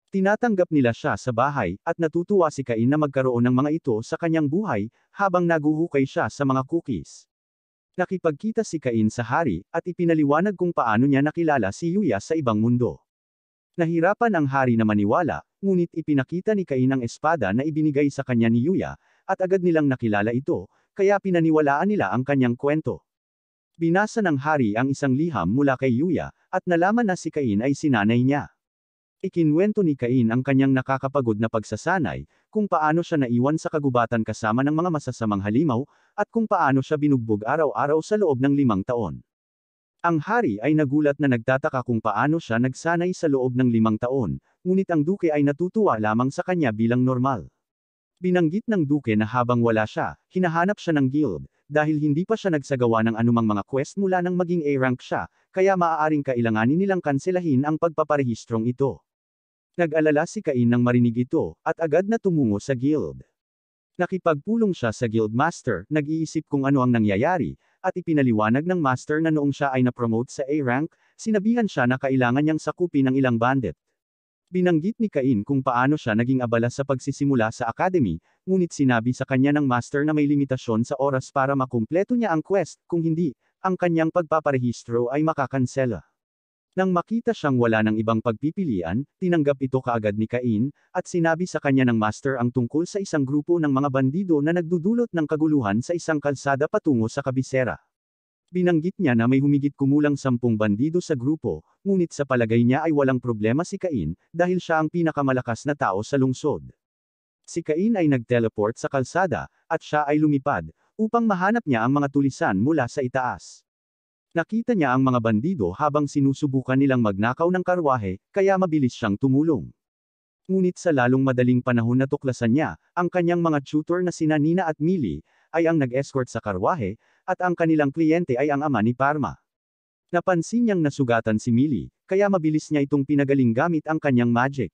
Tinatanggap nila siya sa bahay, at natutuwa si Cain na magkaroon ng mga ito sa kanyang buhay, habang naguhukay siya sa mga cookies. Nakipagkita si Cain sa hari, at ipinaliwanag kung paano niya nakilala si Yuya sa ibang mundo. Nahirapan ang hari na maniwala, ngunit ipinakita ni Cain ang espada na ibinigay sa kanya ni Yuya, at agad nilang nakilala ito, kaya pinaniwalaan nila ang kanyang kwento. Binasa ng hari ang isang liham mula kay Yuya, at nalaman na si Cain ay sinanay niya. Ikinwento ni Cain ang kanyang nakakapagod na pagsasanay, kung paano siya naiwan sa kagubatan kasama ng mga masasamang halimaw, at kung paano siya binugbog araw-araw sa loob ng 5 taon. Ang hari ay nagulat na nagtataka kung paano siya nagsanay sa loob ng 5 taon, ngunit ang duke ay natutuwa lamang sa kanya bilang normal. Binanggit ng duke na habang wala siya, hinahanap siya ng guild, dahil hindi pa siya nagsagawa ng anumang mga quest mula nang maging A-rank siya, kaya maaaring kailanganin nilang kanselahin ang pagpaparehistrong ito. Nag-alala si Cain nang marinig ito, at agad na tumungo sa guild. Nakipagpulong siya sa guild master, nag-iisip kung ano ang nangyayari, at ipinaliwanag ng master na noong siya ay na-promote sa A-rank, sinabihan siya na kailangan niyang sakupin ang ilang bandit. Binanggit ni Cain kung paano siya naging abala sa pagsisimula sa academy, ngunit sinabi sa kanya ng master na may limitasyon sa oras para makumpleto niya ang quest, kung hindi, ang kanyang pagpaparehistro ay makakansela. Nang makita siyang wala ng ibang pagpipilian, tinanggap ito kaagad ni Cain, at sinabi sa kanya ng master ang tungkol sa isang grupo ng mga bandido na nagdudulot ng kaguluhan sa isang kalsada patungo sa kabisera. Binanggit niya na may humigit kumulang 10 bandido sa grupo, ngunit sa palagay niya ay walang problema si Cain, dahil siya ang pinakamalakas na tao sa lungsod. Si Cain ay nag-teleport sa kalsada, at siya ay lumipad, upang mahanap niya ang mga tulisan mula sa itaas. Nakita niya ang mga bandido habang sinusubukan nilang magnakaw ng karwahe, kaya mabilis siyang tumulong. Ngunit sa lalong madaling panahon na tuklasan niya, ang kanyang mga tutor na sina Nina at Millie, ay ang nag-escort sa karwahe, at ang kanilang kliyente ay ang ama ni Parma. Napansin niyang nasugatan si Millie, kaya mabilis niya itong pinagaling gamit ang kanyang magic.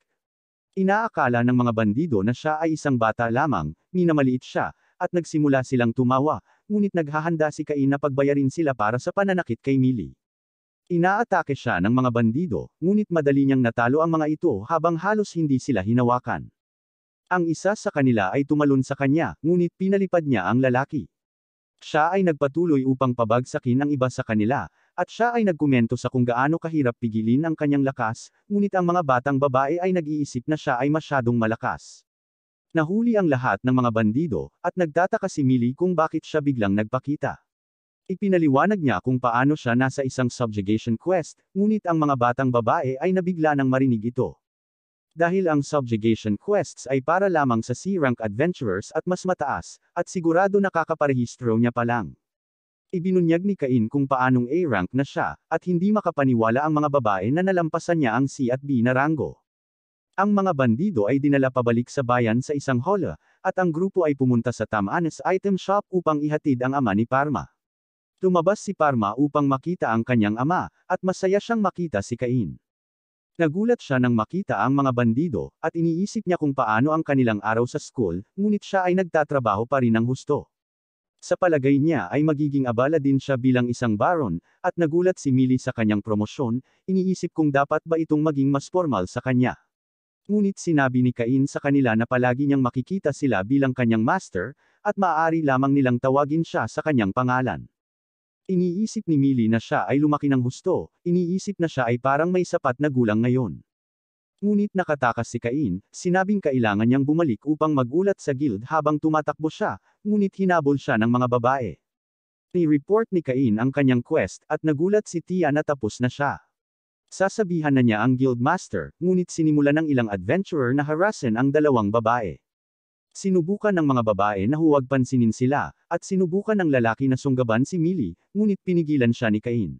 Inaakala ng mga bandido na siya ay isang bata lamang, minamaliit siya, at nagsimula silang tumawa, ngunit naghahanda si Cain na pagbayarin sila para sa pananakit kay Millie. Inaatake siya ng mga bandido, ngunit madali niyang natalo ang mga ito habang halos hindi sila hinawakan. Ang isa sa kanila ay tumalon sa kanya, ngunit pinalipad niya ang lalaki. Siya ay nagpatuloy upang pabagsakin ang iba sa kanila, at siya ay nagkomento sa kung gaano kahirap pigilin ang kanyang lakas, ngunit ang mga batang babae ay nag-iisip na siya ay masyadong malakas. Nahuli ang lahat ng mga bandido, at nagtataka si Millie kung bakit siya biglang nagpakita. Ipinaliwanag niya kung paano siya nasa isang subjugation quest, ngunit ang mga batang babae ay nabigla nang marinig ito. Dahil ang subjugation quests ay para lamang sa C-rank adventurers at mas mataas, at sigurado nakakaparehistro niya pa lang. Ibinunyag ni Cain kung paanong A-rank na siya, at hindi makapaniwala ang mga babae na nalampasan niya ang C at B na ranggo. Ang mga bandido ay dinala pabalik sa bayan sa isang hall, at ang grupo ay pumunta sa Tamanes item shop upang ihatid ang ama ni Parma. Lumabas si Parma upang makita ang kanyang ama, at masaya siyang makita si Cain. Nagulat siya nang makita ang mga bandido, at iniisip niya kung paano ang kanilang araw sa school, ngunit siya ay nagtatrabaho pa rin ng husto. Sa palagay niya ay magiging abala din siya bilang isang baron, at nagulat si Millie sa kanyang promosyon, iniisip kung dapat ba itong maging mas formal sa kanya. Ngunit sinabi ni Cain sa kanila na palagi niyang makikita sila bilang kanyang master, at maaari lamang nilang tawagin siya sa kanyang pangalan. Iniisip ni Millie na siya ay lumaki ng husto, iniisip na siya ay parang may sapat na gulang ngayon. Ngunit nakatakas si Cain, sinabing kailangan niyang bumalik upang magulat sa guild habang tumatakbo siya, ngunit hinabol siya ng mga babae. Ni-report ni Cain ang kanyang quest, at nagulat si Tia na tapos na siya. Sasabihan na niya ang guild master, ngunit sinimulan ng ilang adventurer na harassing ang dalawang babae. Sinubukan ng mga babae na huwag pansinin sila, at sinubukan ng lalaki na sunggaban si Millie, ngunit pinigilan siya ni Cain.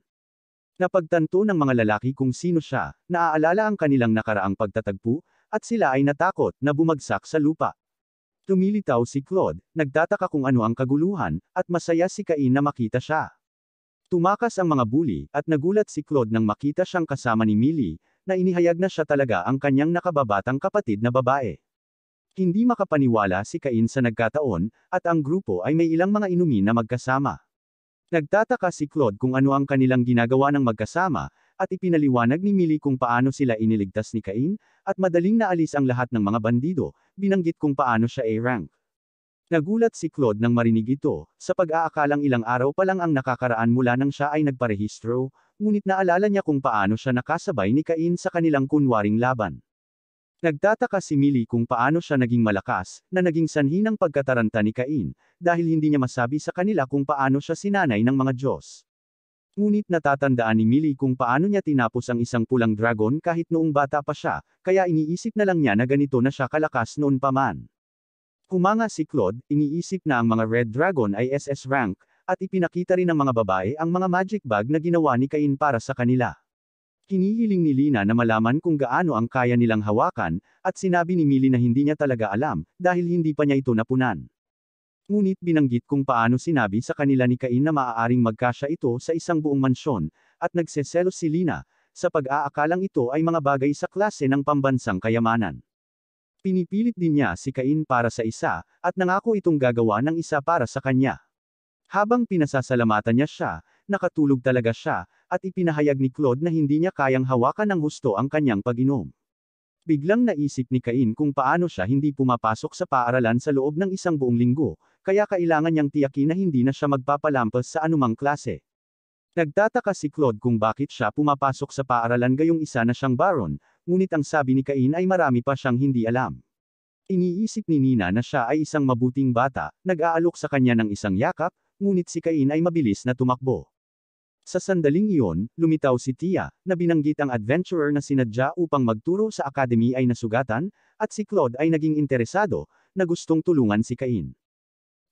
Napagtanto ng mga lalaki kung sino siya, naaalala ang kanilang nakaraang pagtatagpo, at sila ay natakot na bumagsak sa lupa. Tumilitaw si Claude, nagtataka kung ano ang kaguluhan, at masaya si Cain na makita siya. Tumakas ang mga bully, at nagulat si Claude nang makita siyang kasama ni Millie, na inihayag na siya talaga ang kanyang nakababatang kapatid na babae. Hindi makapaniwala si Cain sa nagkataon, at ang grupo ay may ilang mga inumin na magkasama. Nagtataka si Claude kung ano ang kanilang ginagawa ng magkasama, at ipinaliwanag ni Millie kung paano sila iniligtas ni Cain, at madaling naalis ang lahat ng mga bandido, binanggit kung paano siya A-rank. Nagulat si Claude nang marinig ito, sa pag-aakalang ilang araw pa lang ang nakakaraan mula nang siya ay nagparehistro, ngunit naalala niya kung paano siya nakasabay ni Cain sa kanilang kunwaring laban. Nagtataka si Millie kung paano siya naging malakas, na naging sanhi ng pagkataranta ni Cain, dahil hindi niya masabi sa kanila kung paano siya sinanay ng mga Diyos. Ngunit natatandaan ni Millie kung paano niya tinapos ang isang pulang dragon kahit noong bata pa siya, kaya iniisip na lang niya na ganito na siya kalakas noon pa man. Humanga si Claude, iniisip na ang mga Red Dragon ay SS rank, at ipinakita rin ng mga babae ang mga magic bag na ginawa ni Cain para sa kanila. Hinihiling ni Lina na malaman kung gaano ang kaya nilang hawakan, at sinabi ni Millie na hindi niya talaga alam, dahil hindi pa niya ito napunan. Ngunit binanggit kung paano sinabi sa kanila ni Cain na maaaring magkasya ito sa isang buong mansyon, at nagseselos si Lina, sa pag-aakalang ito ay mga bagay sa klase ng pambansang kayamanan. Pinipilit din niya si Cain para sa isa, at nangako itong gagawa ng isa para sa kanya. Habang pinasasalamatan niya siya, nakatulog talaga siya, at ipinahayag ni Claude na hindi niya kayang hawakan ng husto ang kanyang pag-inom. Biglang naisip ni Cain kung paano siya hindi pumapasok sa paaralan sa loob ng isang buong linggo, kaya kailangan niyang tiyakin na hindi na siya magpapalampas sa anumang klase. Nagtataka si Claude kung bakit siya pumapasok sa paaralan gayong isa na siyang baron, ngunit ang sabi ni Cain ay marami pa siyang hindi alam. Iniisip ni Nina na siya ay isang mabuting bata, nag-aalok sa kanya ng isang yakap, ngunit si Cain ay mabilis na tumakbo. Sa sandaling iyon, lumitaw si Tia, na binanggit ang adventurer na sinadya upang magturo sa academy ay nasugatan, at si Claude ay naging interesado, na gustong tulungan si Cain.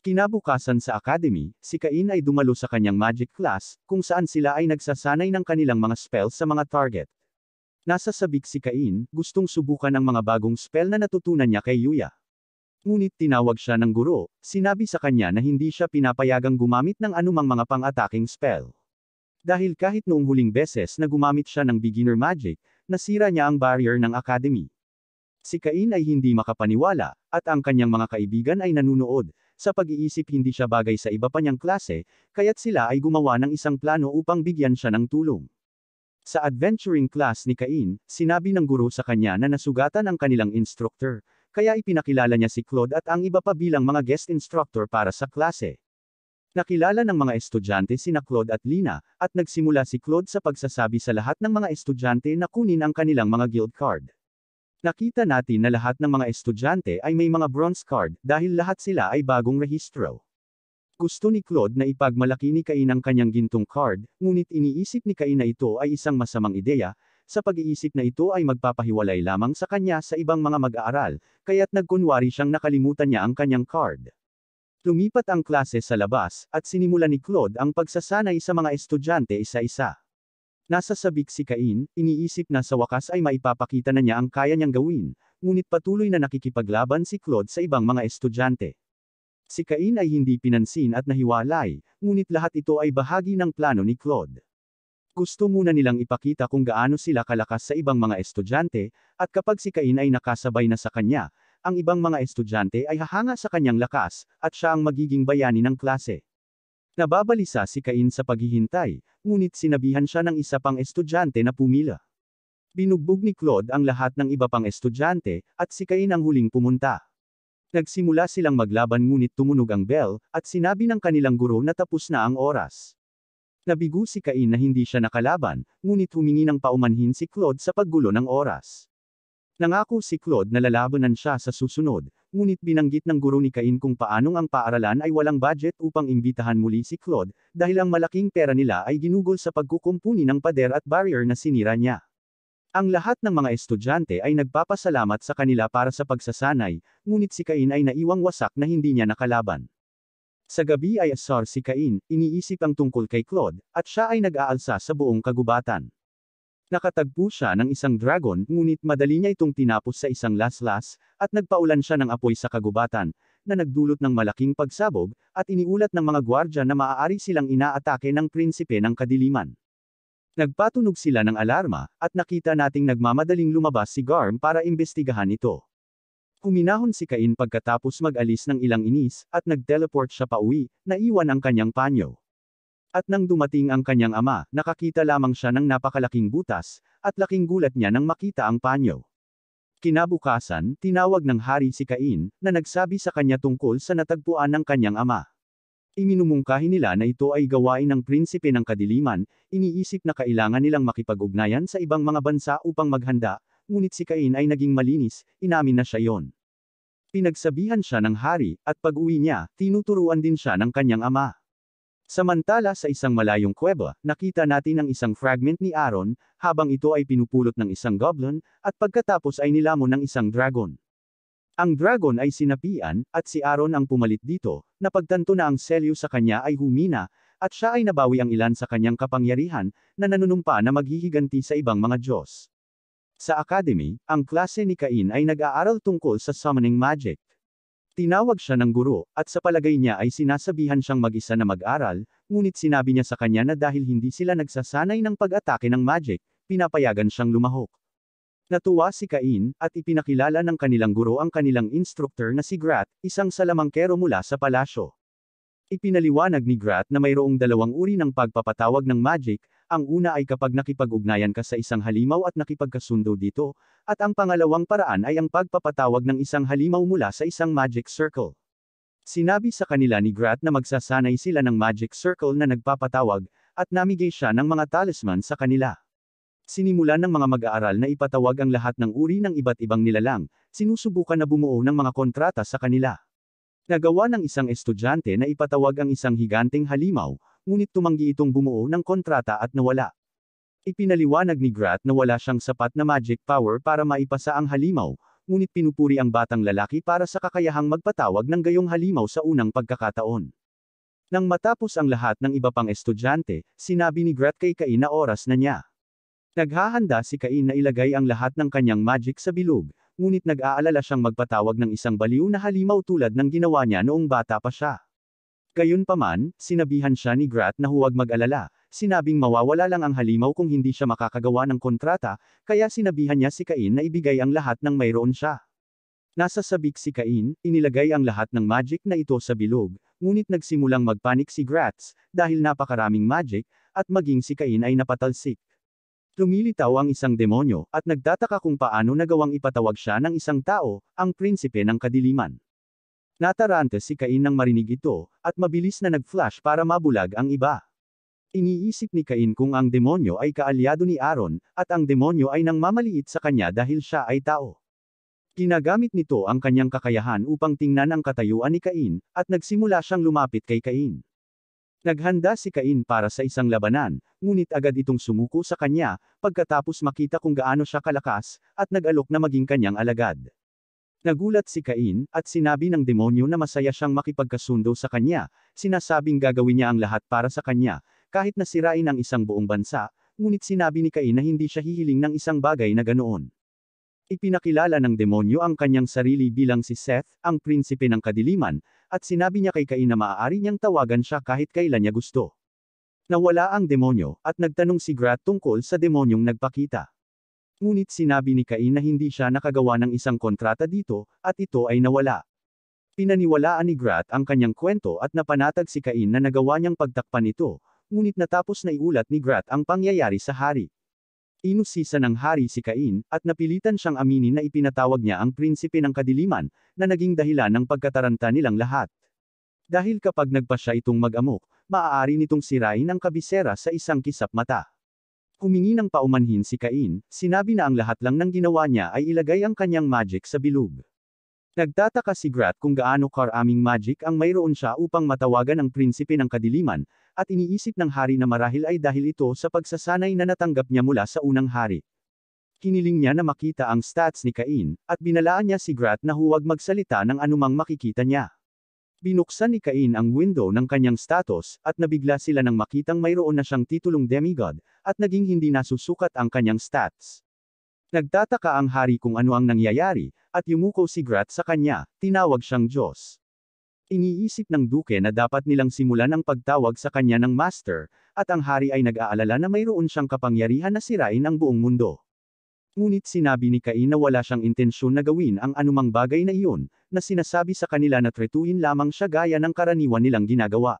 Kinabukasan sa academy, si Cain ay dumalo sa kanyang magic class, kung saan sila ay nagsasanay ng kanilang mga spells sa mga target. Nasa sabik si Cain, gustong subukan ang mga bagong spell na natutunan niya kay Yuya. Ngunit tinawag siya ng guro, sinabi sa kanya na hindi siya pinapayagang gumamit ng anumang mga pang-attacking spell. Dahil kahit noong huling beses na gumamit siya ng beginner magic, nasira niya ang barrier ng academy. Si Cain ay hindi makapaniwala, at ang kanyang mga kaibigan ay nanunood, sa pag-iisip hindi siya bagay sa iba pa niyang klase, kaya't sila ay gumawa ng isang plano upang bigyan siya ng tulong. Sa adventuring class ni Cain, sinabi ng guro sa kanya na nasugatan ang kanilang instructor, kaya ipinakilala niya si Claude at ang iba pa bilang mga guest instructor para sa klase. Nakilala ng mga estudyante sina Claude at Lina, at nagsimula si Claude sa pagsasabi sa lahat ng mga estudyante na kunin ang kanilang mga guild card. Nakita natin na lahat ng mga estudyante ay may mga bronze card, dahil lahat sila ay bagong rehistro. Gusto ni Claude na ipagmalaki ni Cain ang kanyang gintong card, ngunit iniisip ni Cain na ito ay isang masamang ideya, sa pag-iisip na ito ay magpapahiwalay lamang sa kanya sa ibang mga mag-aaral, kaya't nagkunwari siyang nakalimutan niya ang kanyang card. Lumipat ang klase sa labas, at sinimulan ni Claude ang pagsasanay sa mga estudyante isa-isa. Nasa sabik si Cain, iniisip na sa wakas ay maipapakita na niya ang kaya niyang gawin, ngunit patuloy na nakikipaglaban si Claude sa ibang mga estudyante. Si Cain ay hindi pinansin at nahiwalay, ngunit lahat ito ay bahagi ng plano ni Claude. Gusto muna nilang ipakita kung gaano sila kalakas sa ibang mga estudyante, at kapag si Cain ay nakasabay na sa kanya, ang ibang mga estudyante ay hahanga sa kanyang lakas, at siya ang magiging bayani ng klase. Nababalisa si Cain sa paghihintay, ngunit sinabihan siya ng isa pang estudyante na pumila. Binugbog ni Claude ang lahat ng iba pang estudyante, at si Cain ang huling pumunta. Nagsimula silang maglaban ngunit tumunog ang bell, at sinabi ng kanilang guro na tapos na ang oras. Nabigo si Cain na hindi siya nakalaban, ngunit humingi ng paumanhin si Claude sa paggulo ng oras. Nangako si Claude na lalabanan siya sa susunod, ngunit binanggit ng guro ni Cain kung paanong ang paaralan ay walang budget upang imbitahan muli si Claude, dahil ang malaking pera nila ay ginugol sa pagkukumpuni ng pader at barrier na sinira niya. Ang lahat ng mga estudyante ay nagpapasalamat sa kanila para sa pagsasanay, ngunit si Cain ay naiwang wasak na hindi niya nakalaban. Sa gabi ay asar si Cain, iniisip ang tungkol kay Claude, at siya ay nag-aalsa sa buong kagubatan. Nakatagpo siya ng isang dragon, ngunit madali niya itong tinapos sa isang laslas, at nagpaulan siya ng apoy sa kagubatan, na nagdulot ng malaking pagsabog, at iniulat ng mga gwardya na maaari silang inaatake ng prinsipe ng kadiliman. Nagpatunog sila ng alarma, at nakita nating nagmamadaling lumabas si Garm para imbestigahan ito. Huminahon si Cain pagkatapos mag-alis ng ilang inis, at nag-teleport siya pauwi, naiwan ang kanyang panyo. At nang dumating ang kanyang ama, nakakita lamang siya ng napakalaking butas, at laking gulat niya nang makita ang panyo. Kinabukasan, tinawag ng hari si Cain, na nagsabi sa kanya tungkol sa natagpuan ng kanyang ama. Iminumungkahi nila na ito ay gawain ng prinsipe ng kadiliman, iniisip na kailangan nilang makipag-ugnayan sa ibang mga bansa upang maghanda, ngunit si Cain ay naging malinis, inamin na siya yon. Pinagsabihan siya ng hari, at pag-uwi niya, tinuturuan din siya ng kanyang ama. Samantala sa isang malayong kuweba, nakita natin ang isang fragment ni Aaron, habang ito ay pinupulot ng isang goblin, at pagkatapos ay nilamon ng isang dragon. Ang dragon ay sinapian, at si Aaron ang pumalit dito, napagtanto na ang selyo sa kanya ay humina, at siya ay nabawi ang ilan sa kanyang kapangyarihan, na nanunumpa na maghihiganti sa ibang mga Diyos. Sa academy, ang klase ni Cain ay nag-aaral tungkol sa summoning magic. Tinawag siya ng guro, at sa palagay niya ay sinasabihan siyang mag-isa na mag-aral, ngunit sinabi niya sa kanya na dahil hindi sila nagsasanay ng pag-atake ng magic, pinapayagan siyang lumahok. Natuwa si Cain, at ipinakilala ng kanilang guro ang kanilang instructor na si Grat, isang salamangkero mula sa palasyo. Ipinaliwanag ni Grat na mayroong dalawang uri ng pagpapatawag ng magic, ang una ay kapag nakipag-ugnayan ka sa isang halimaw at nakipagkasundo dito, at ang pangalawang paraan ay ang pagpapatawag ng isang halimaw mula sa isang magic circle. Sinabi sa kanila ni Grat na magsasanay sila ng magic circle na nagpapatawag, at namigay siya ng mga talisman sa kanila. Sinimulan ng mga mag-aaral na ipatawag ang lahat ng uri ng iba't ibang nilalang, sinusubukan na bumuo ng mga kontrata sa kanila. Nagawa ng isang estudyante na ipatawag ang isang higanteng halimaw, ngunit tumanggi itong bumuo ng kontrata at nawala. Ipinaliwanag ni Grat na wala siyang sapat na magic power para maipasa ang halimaw, ngunit pinupuri ang batang lalaki para sa kakayahang magpatawag ng gayong halimaw sa unang pagkakataon. Nang matapos ang lahat ng iba pang estudyante, sinabi ni Grat kay Cain na oras na niya. Naghahanda si Cain na ilagay ang lahat ng kanyang magic sa bilog, ngunit nag-aalala siyang magpatawag ng isang baliw na halimaw tulad ng ginawa niya noong bata pa siya. Gayunpaman, sinabihan siya ni Grat na huwag mag-alala, sinabing mawawala lang ang halimaw kung hindi siya makakagawa ng kontrata, kaya sinabihan niya si Cain na ibigay ang lahat ng mayroon siya. Nasa sabik si Cain, inilagay ang lahat ng magic na ito sa bilog, ngunit nagsimulang magpanik si Grats, dahil napakaraming magic, at maging si Cain ay napatalsik. Lumilitaw ang isang demonyo, at nagtataka kung paano nagawang ipatawag siya ng isang tao, ang prinsipe ng kadiliman. Natarante si Cain nang marinig ito, at mabilis na nag-flash para mabulag ang iba. Iniisip ni Cain kung ang demonyo ay kaalyado ni Aaron, at ang demonyo ay nang mamaliit sa kanya dahil siya ay tao. Ginagamit nito ang kanyang kakayahan upang tingnan ang katayuan ni Cain, at nagsimula siyang lumapit kay Cain. Naghanda si Cain para sa isang labanan, ngunit agad itong sumuko sa kanya, pagkatapos makita kung gaano siya kalakas, at nag-alok na maging kanyang alagad. Nagulat si Cain, at sinabi ng demonyo na masaya siyang makipagkasundo sa kanya, sinasabing gagawin niya ang lahat para sa kanya, kahit na sirain ang isang buong bansa, ngunit sinabi ni Cain na hindi siya hihiling ng isang bagay na ganoon. Ipinakilala ng demonyo ang kanyang sarili bilang si Seth, ang prinsipe ng kadiliman, at sinabi niya kay Cain na maaari niyang tawagan siya kahit kailan niya gusto. Nawala ang demonyo, at nagtanong si Grat tungkol sa demonyong nagpakita. Ngunit sinabi ni Cain na hindi siya nakagawa ng isang kontrata dito, at ito ay nawala. Pinaniwalaan ni Grat ang kanyang kwento at napanatag si Cain na nagawa niyang pagtakpan ito, ngunit natapos na iulat ni Grat ang pangyayari sa hari. Inusisa ng hari si Cain, at napilitan siyang aminin na ipinatawag niya ang prinsipe ng kadiliman, na naging dahilan ng pagkataranta nilang lahat. Dahil kapag nagpa siya itong mag-amok, maaari nitong sirain ang kabisera sa isang kisap mata. Humingi ng paumanhin si Cain, sinabi na ang lahat lang ng ginawa niya ay ilagay ang kanyang magic sa bilog. Nagtataka si Grat kung gaano karaming magic ang mayroon siya upang matawagan ang prinsipe ng kadiliman, at iniisip ng hari na marahil ay dahil ito sa pagsasanay na natanggap niya mula sa unang hari. Hiniling niya na makita ang stats ni Cain, at binalaan niya si Grat na huwag magsalita ng anumang makikita niya. Binuksan ni Cain ang window ng kanyang status, at nabigla sila nang makitang mayroon na siyang titulong demigod, at naging hindi nasusukat ang kanyang stats. Nagtataka ang hari kung ano ang nangyayari, at yumuko si Grat sa kanya, tinawag siyang Diyos. Iniisip ng duke na dapat nilang simulan ang pagtawag sa kanya ng master, at ang hari ay nag-aalala na mayroon siyang kapangyarihan na sirain ang buong mundo. Ngunit sinabi ni Cain na wala siyang intensyon na gawin ang anumang bagay na iyon, na sinasabi sa kanila na tretuhin lamang siya gaya ng karaniwan nilang ginagawa.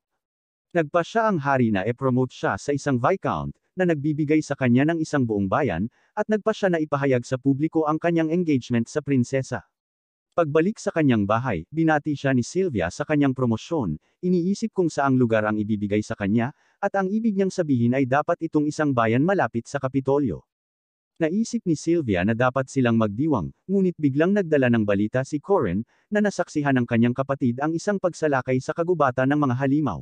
Nagpa siya ang hari na e-promote siya sa isang viscount, na nagbibigay sa kanya ng isang buong bayan, at nagpa siya na ipahayag sa publiko ang kanyang engagement sa prinsesa. Pagbalik sa kanyang bahay, binati siya ni Sylvia sa kanyang promosyon, iniisip kung saang lugar ang ibibigay sa kanya, at ang ibig niyang sabihin ay dapat itong isang bayan malapit sa Kapitolyo. Naisip ni Sylvia na dapat silang magdiwang, ngunit biglang nagdala ng balita si Corin, na nasaksihan ng kanyang kapatid ang isang pagsalakay sa kagubatan ng mga halimaw.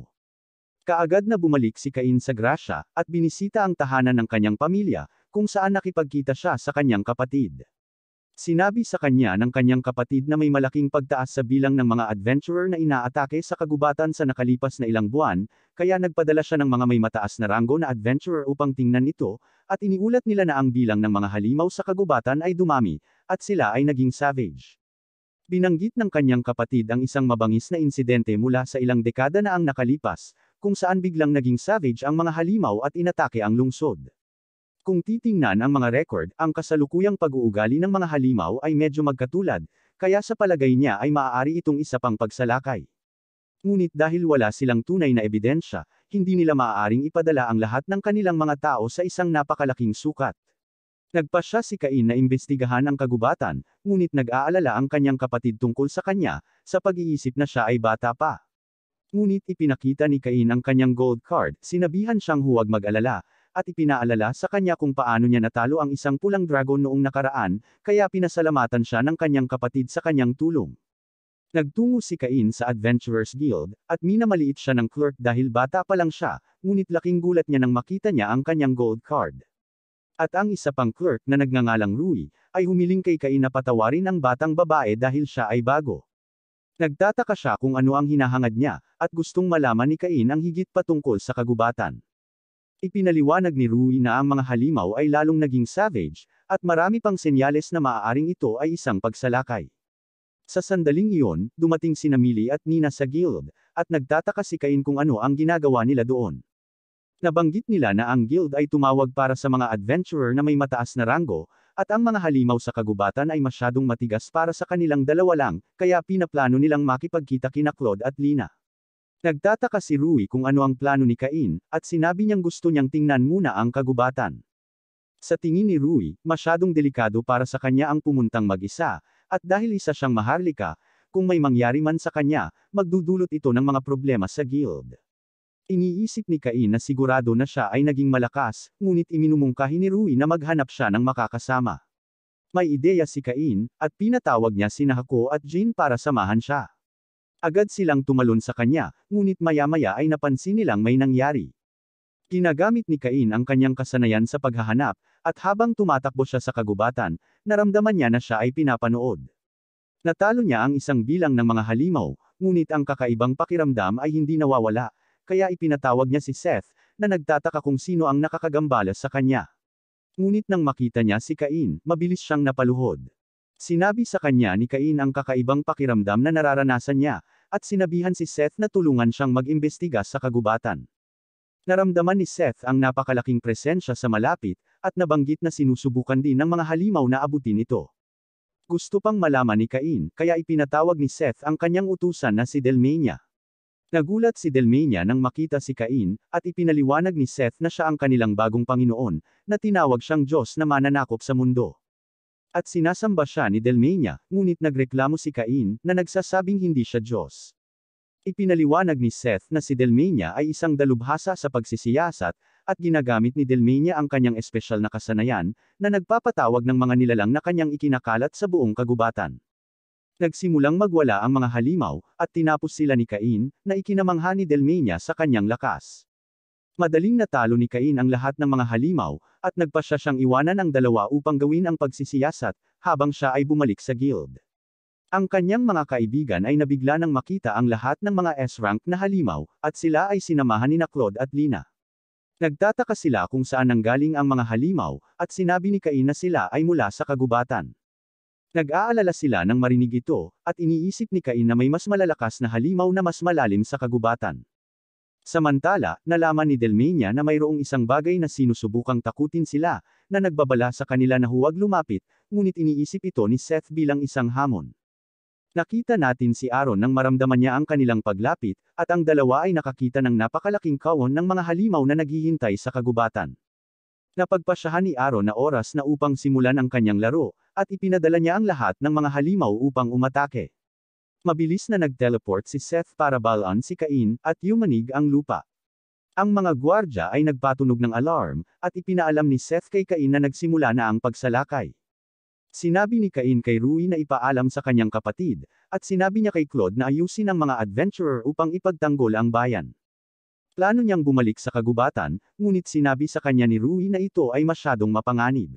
Kaagad na bumalik si Cain sa Gracia, at binisita ang tahanan ng kanyang pamilya, kung saan nakipagkita siya sa kanyang kapatid. Sinabi sa kanya ng kanyang kapatid na may malaking pagtaas sa bilang ng mga adventurer na inaatake sa kagubatan sa nakalipas na ilang buwan, kaya nagpadala siya ng mga may mataas na ranggo na adventurer upang tingnan ito, at iniulat nila na ang bilang ng mga halimaw sa kagubatan ay dumami, at sila ay naging savage. Binanggit ng kanyang kapatid ang isang mabangis na insidente mula sa ilang dekada na ang nakalipas, kung saan biglang naging savage ang mga halimaw at inatake ang lungsod. Kung titingnan ang mga record, ang kasalukuyang pag-uugali ng mga halimaw ay medyo magkatulad, kaya sa palagay niya ay maaari itong isa pang pagsalakay. Ngunit dahil wala silang tunay na ebidensya, hindi nila maaaring ipadala ang lahat ng kanilang mga tao sa isang napakalaking sukat. Nagpasya si Cain na imbestigahan ang kagubatan, ngunit nag-aalala ang kanyang kapatid tungkol sa kanya, sa pag-iisip na siya ay bata pa. Ngunit ipinakita ni Cain ang kanyang gold card, sinabihan siyang huwag mag-alala, at ipinaalala sa kanya kung paano niya natalo ang isang pulang dragon noong nakaraan, kaya pinasalamatan siya ng kanyang kapatid sa kanyang tulong. Nagtungo si Cain sa Adventurers Guild, at minamaliit siya ng clerk dahil bata pa lang siya, ngunit laking gulat niya nang makita niya ang kanyang gold card. At ang isa pang clerk na nagngangalang Rui, ay humiling kay Cain na patawarin ang batang babae dahil siya ay bago. Nagtataka siya kung ano ang hinahangad niya, at gustong malaman ni Cain ang higit patungkol sa kagubatan. Ipinaliwanag ni Rui na ang mga halimaw ay lalong naging savage, at marami pang senyales na maaaring ito ay isang pagsalakay. Sa sandaling iyon, dumating sina Millie at Nina sa guild, at nagtataka si Cain kung ano ang ginagawa nila doon. Nabanggit nila na ang guild ay tumawag para sa mga adventurer na may mataas na ranggo, at ang mga halimaw sa kagubatan ay masyadong matigas para sa kanilang dalawa lang, kaya pinaplano nilang makipagkita kina Claude at Lina. Nagtataka si Rui kung ano ang plano ni Cain, at sinabi niyang gusto niyang tingnan muna ang kagubatan. Sa tingin ni Rui, masyadong delikado para sa kanya ang pumuntang mag-isa, at dahil isa siyang maharlika, kung may mangyari man sa kanya, magdudulot ito ng mga problema sa guild. Iniisip ni Cain na sigurado na siya ay naging malakas, ngunit iminumungkahi ni Rui na maghanap siya ng makakasama. May ideya si Cain, at pinatawag niya sina Hako at Jin para samahan siya. Agad silang tumalon sa kanya, ngunit maya-maya ay napansin nilang may nangyari. Ginagamit ni Cain ang kanyang kasanayan sa paghahanap, at habang tumatakbo siya sa kagubatan, naramdaman niya na siya ay pinapanood. Natalo niya ang isang bilang ng mga halimaw, ngunit ang kakaibang pakiramdam ay hindi nawawala, kaya ipinatawag niya si Seth, na nagtataka kung sino ang nakakagambala sa kanya. Ngunit nang makita niya si Cain, mabilis siyang napaluhod. Sinabi sa kanya ni Cain ang kakaibang pakiramdam na nararanasan niya, at sinabihan si Seth na tulungan siyang mag-imbestiga sa kagubatan. Naramdaman ni Seth ang napakalaking presensya sa malapit, at nabanggit na sinusubukan din ng mga halimaw na abutin ito. Gusto pang malaman ni Cain, kaya ipinatawag ni Seth ang kanyang utusan na si Delmenia. Nagulat si Delmenia nang makita si Cain, at ipinaliwanag ni Seth na siya ang kanilang bagong Panginoon, na tinawag siyang Diyos na mananakop sa mundo. At sinasamba siya ni Delmenia, ngunit nagreklamo si Cain, na nagsasabing hindi siya Diyos. Ipinaliwanag ni Seth na si Delmenia ay isang dalubhasa sa pagsisiyasat, at ginagamit ni Delmenia ang kanyang espesyal na kasanayan, na nagpapatawag ng mga nilalang na kanyang ikinakalat sa buong kagubatan. Nagsimulang magwala ang mga halimaw, at tinapos sila ni Cain, na ikinamangha ni Delmenia sa kanyang lakas. Madaling natalo ni Cain ang lahat ng mga halimaw, at nagpasya siyang iwanan ang dalawa upang gawin ang pagsisiyasat, habang siya ay bumalik sa guild. Ang kanyang mga kaibigan ay nabigla nang makita ang lahat ng mga S-rank na halimaw, at sila ay sinamahan ni Claude at Lina. Nagtataka sila kung saan nanggaling ang mga halimaw, at sinabi ni Cain na sila ay mula sa kagubatan. Nag-aalala sila nang marinig ito, at iniisip ni Cain na may mas malalakas na halimaw na mas malalim sa kagubatan. Samantala, nalaman ni Delmenia na mayroong isang bagay na sinusubukang takutin sila, na nagbabala sa kanila na huwag lumapit, ngunit iniisip ito ni Seth bilang isang hamon. Nakita natin si Aaron nang maramdaman niya ang kanilang paglapit, at ang dalawa ay nakakita ng napakalaking kawon ng mga halimaw na naghihintay sa kagubatan. Napagpasyahan ni Aaron na oras na upang simulan ang kanyang laro, at ipinadala niya ang lahat ng mga halimaw upang umatake. Mabilis na nag-teleport si Seth para balaan si Cain, at yumanig ang lupa. Ang mga gwardya ay nagpatunog ng alarm, at ipinaalam ni Seth kay Cain na nagsimula na ang pagsalakay. Sinabi ni Cain kay Rui na ipaalam sa kanyang kapatid, at sinabi niya kay Claude na ayusin ang mga adventurer upang ipagtanggol ang bayan. Plano niyang bumalik sa kagubatan, ngunit sinabi sa kanya ni Rui na ito ay masyadong mapanganib.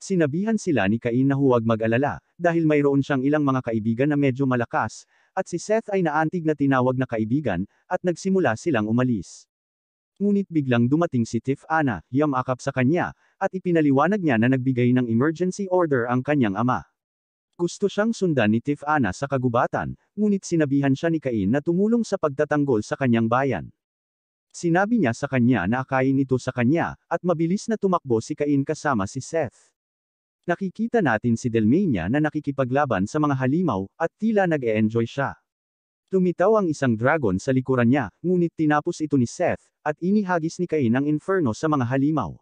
Sinabihan sila ni Cain na huwag mag-alala, dahil mayroon siyang ilang mga kaibigan na medyo malakas, at si Seth ay naantig na tinawag na kaibigan, at nagsimula silang umalis. Ngunit biglang dumating si Tiff Anna, yumakap sa kanya, at ipinaliwanag niya na nagbigay ng emergency order ang kanyang ama. Gusto siyang sundan ni Tifana sa kagubatan, ngunit sinabihan siya ni Cain na tumulong sa pagtatanggol sa kanyang bayan. Sinabi niya sa kanya na akayin ito sa kanya, at mabilis na tumakbo si Cain kasama si Seth. Nakikita natin si Delmenia na nakikipaglaban sa mga halimaw, at tila nag-e-enjoy siya. Lumitaw ang isang dragon sa likuran niya, ngunit tinapos ito ni Seth, at inihagis ni Cain ang inferno sa mga halimaw.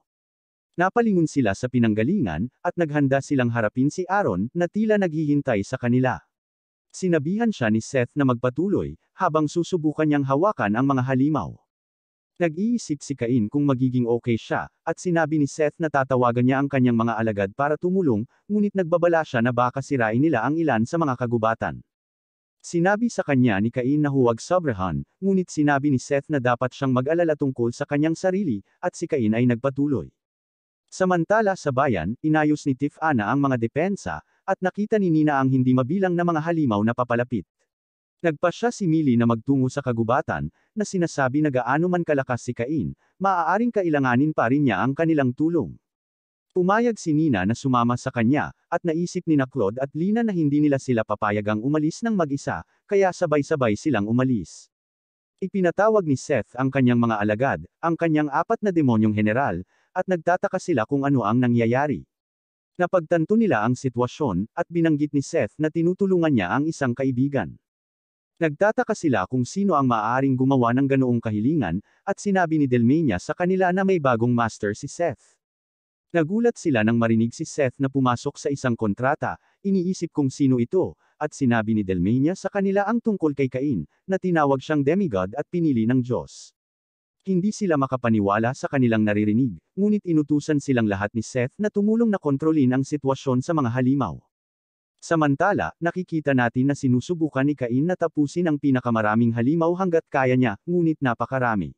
Napalingon sila sa pinanggalingan, at naghanda silang harapin si Aaron, na tila naghihintay sa kanila. Sinabihan siya ni Seth na magpatuloy, habang susubukan niyang hawakan ang mga halimaw. Nag-iisip si Cain kung magiging okay siya, at sinabi ni Seth na tatawagan niya ang kanyang mga alagad para tumulong, ngunit nagbabala siya na baka sirain nila ang ilan sa mga kagubatan. Sinabi sa kanya ni Cain na huwag sobrahan, ngunit sinabi ni Seth na dapat siyang mag-alala tungkol sa kanyang sarili, at si Cain ay nagpatuloy. Samantala sa bayan, inayos ni Tifana ang mga depensa, at nakita ni Nina ang hindi mabilang na mga halimaw na papalapit. Nagpasya si Millie na magtungo sa kagubatan, na sinasabi na gaano man kalakas si Cain, maaaring kailanganin pa rin niya ang kanilang tulong. Pumayag si Nina na sumama sa kanya, at naisip ni Claude at Lina na hindi nila sila papayagang umalis ng mag-isa, kaya sabay-sabay silang umalis. Ipinatawag ni Seth ang kanyang mga alagad, ang kanyang 4 na demonyong general, at nagtataka sila kung ano ang nangyayari. Napagtanto nila ang sitwasyon, at binanggit ni Seth na tinutulungan niya ang isang kaibigan. Nagtataka sila kung sino ang maaaring gumawa ng ganoong kahilingan, at sinabi ni Delmenia sa kanila na may bagong master si Seth. Nagulat sila nang marinig si Seth na pumasok sa isang kontrata, iniisip kung sino ito, at sinabi ni Delmenia sa kanila ang tungkol kay Cain, na tinawag siyang demigod at pinili ng Diyos. Hindi sila makapaniwala sa kanilang naririnig, ngunit inutusan silang lahat ni Seth na tumulong na kontrolin ang sitwasyon sa mga halimaw. Samantala, nakikita natin na sinusubukan ni Cain na tapusin ang pinakamaraming halimaw hanggat kaya niya, ngunit napakarami.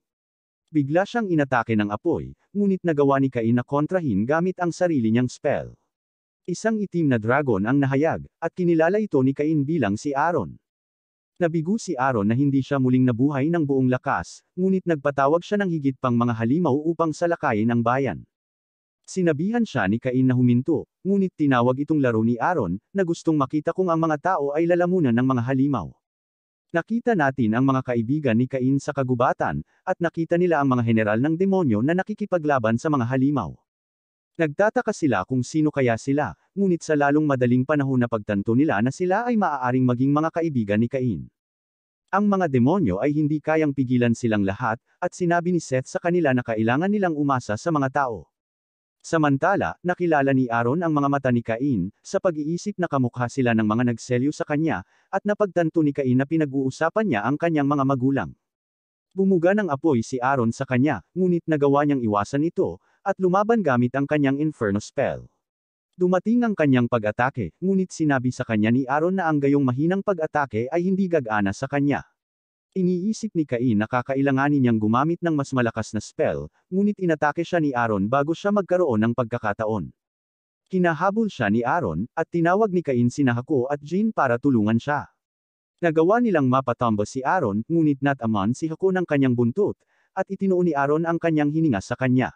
Bigla siyang inatake ng apoy, ngunit nagawa ni Cain na kontrahin gamit ang sarili niyang spell. Isang itim na dragon ang nahayag, at kinilala ito ni Cain bilang si Aaron. Nabigo si Aaron na hindi siya muling nabuhay ng buong lakas, ngunit nagpatawag siya ng higit pang mga halimaw upang salakayin ang bayan. Sinabihan siya ni Cain na huminto, ngunit tinawag itong laro ni Aaron, na gustong makita kung ang mga tao ay lalamunan ng mga halimaw. Nakita natin ang mga kaibigan ni Cain sa kagubatan, at nakita nila ang mga general ng demonyo na nakikipaglaban sa mga halimaw. Nagtataka sila kung sino kaya sila, ngunit sa lalong madaling panahon na pagtanto nila na sila ay maaaring maging mga kaibigan ni Cain. Ang mga demonyo ay hindi kayang pigilan silang lahat, at sinabi ni Seth sa kanila na kailangan nilang umasa sa mga tao. Samantala, nakilala ni Aaron ang mga mata ni Cain, sa pag-iisip na kamukha sila ng mga nagselyo sa kanya, at napagtanto ni Cain na pinag-uusapan niya ang kanyang mga magulang. Bumuga ng apoy si Aaron sa kanya, ngunit nagawa niyang iwasan ito, at lumaban gamit ang kanyang inferno spell. Dumating ang kanyang pag-atake, ngunit sinabi sa kanya ni Aaron na ang gayong mahinang pag-atake ay hindi gagana sa kanya. Iniisip ni Cain na kakailanganin niyang gumamit ng mas malakas na spell, ngunit inatake siya ni Aaron bago siya magkaroon ng pagkakataon. Kinahabol siya ni Aaron, at tinawag ni Cain sina Hako at Jean para tulungan siya. Nagawa nilang mapatumba si Aaron, ngunit nataman si Hako ng kanyang buntot, at itinuon ni Aaron ang kanyang hininga sa kanya.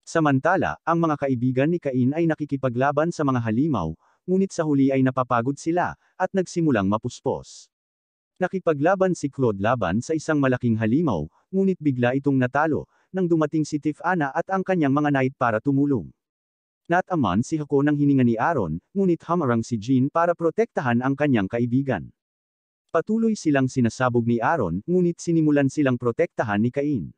Samantala, ang mga kaibigan ni Cain ay nakikipaglaban sa mga halimaw, ngunit sa huli ay napapagod sila, at nagsimulang mapuspos. Nakipaglaban si Claude laban sa isang malaking halimaw, ngunit bigla itong natalo, nang dumating si Tifana at ang kanyang mga knight para tumulong. Nataman si Hako ng hininga ni Aaron, ngunit hamarang si Jean para protektahan ang kanyang kaibigan. Patuloy silang sinasabog ni Aaron, ngunit sinimulan silang protektahan ni Cain.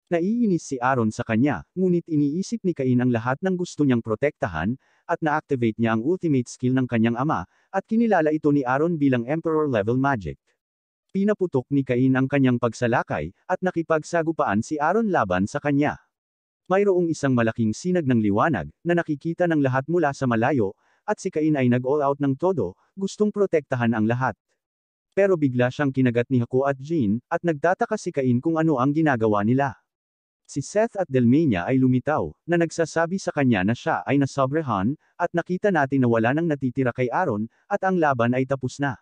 Naiinis si Aaron sa kanya, ngunit iniisip ni Cain ang lahat ng gusto niyang protektahan, at na-activate niya ang ultimate skill ng kanyang ama, at kinilala ito ni Aaron bilang Emperor-level magic. Pinaputok ni Cain ang kanyang pagsalakay, at nakipagsagupaan si Aaron laban sa kanya. Mayroong isang malaking sinag ng liwanag, na nakikita ng lahat mula sa malayo, at si Cain ay nag-all out ng todo, gustong protektahan ang lahat. Pero bigla siyang kinagat ni Hako at Jean, at nagtataka si Cain kung ano ang ginagawa nila. Si Seth at Delmenia ay lumitaw, na nagsasabi sa kanya na siya ay nasobrahan, at nakita natin na wala nang natitira kay Aaron, at ang laban ay tapos na.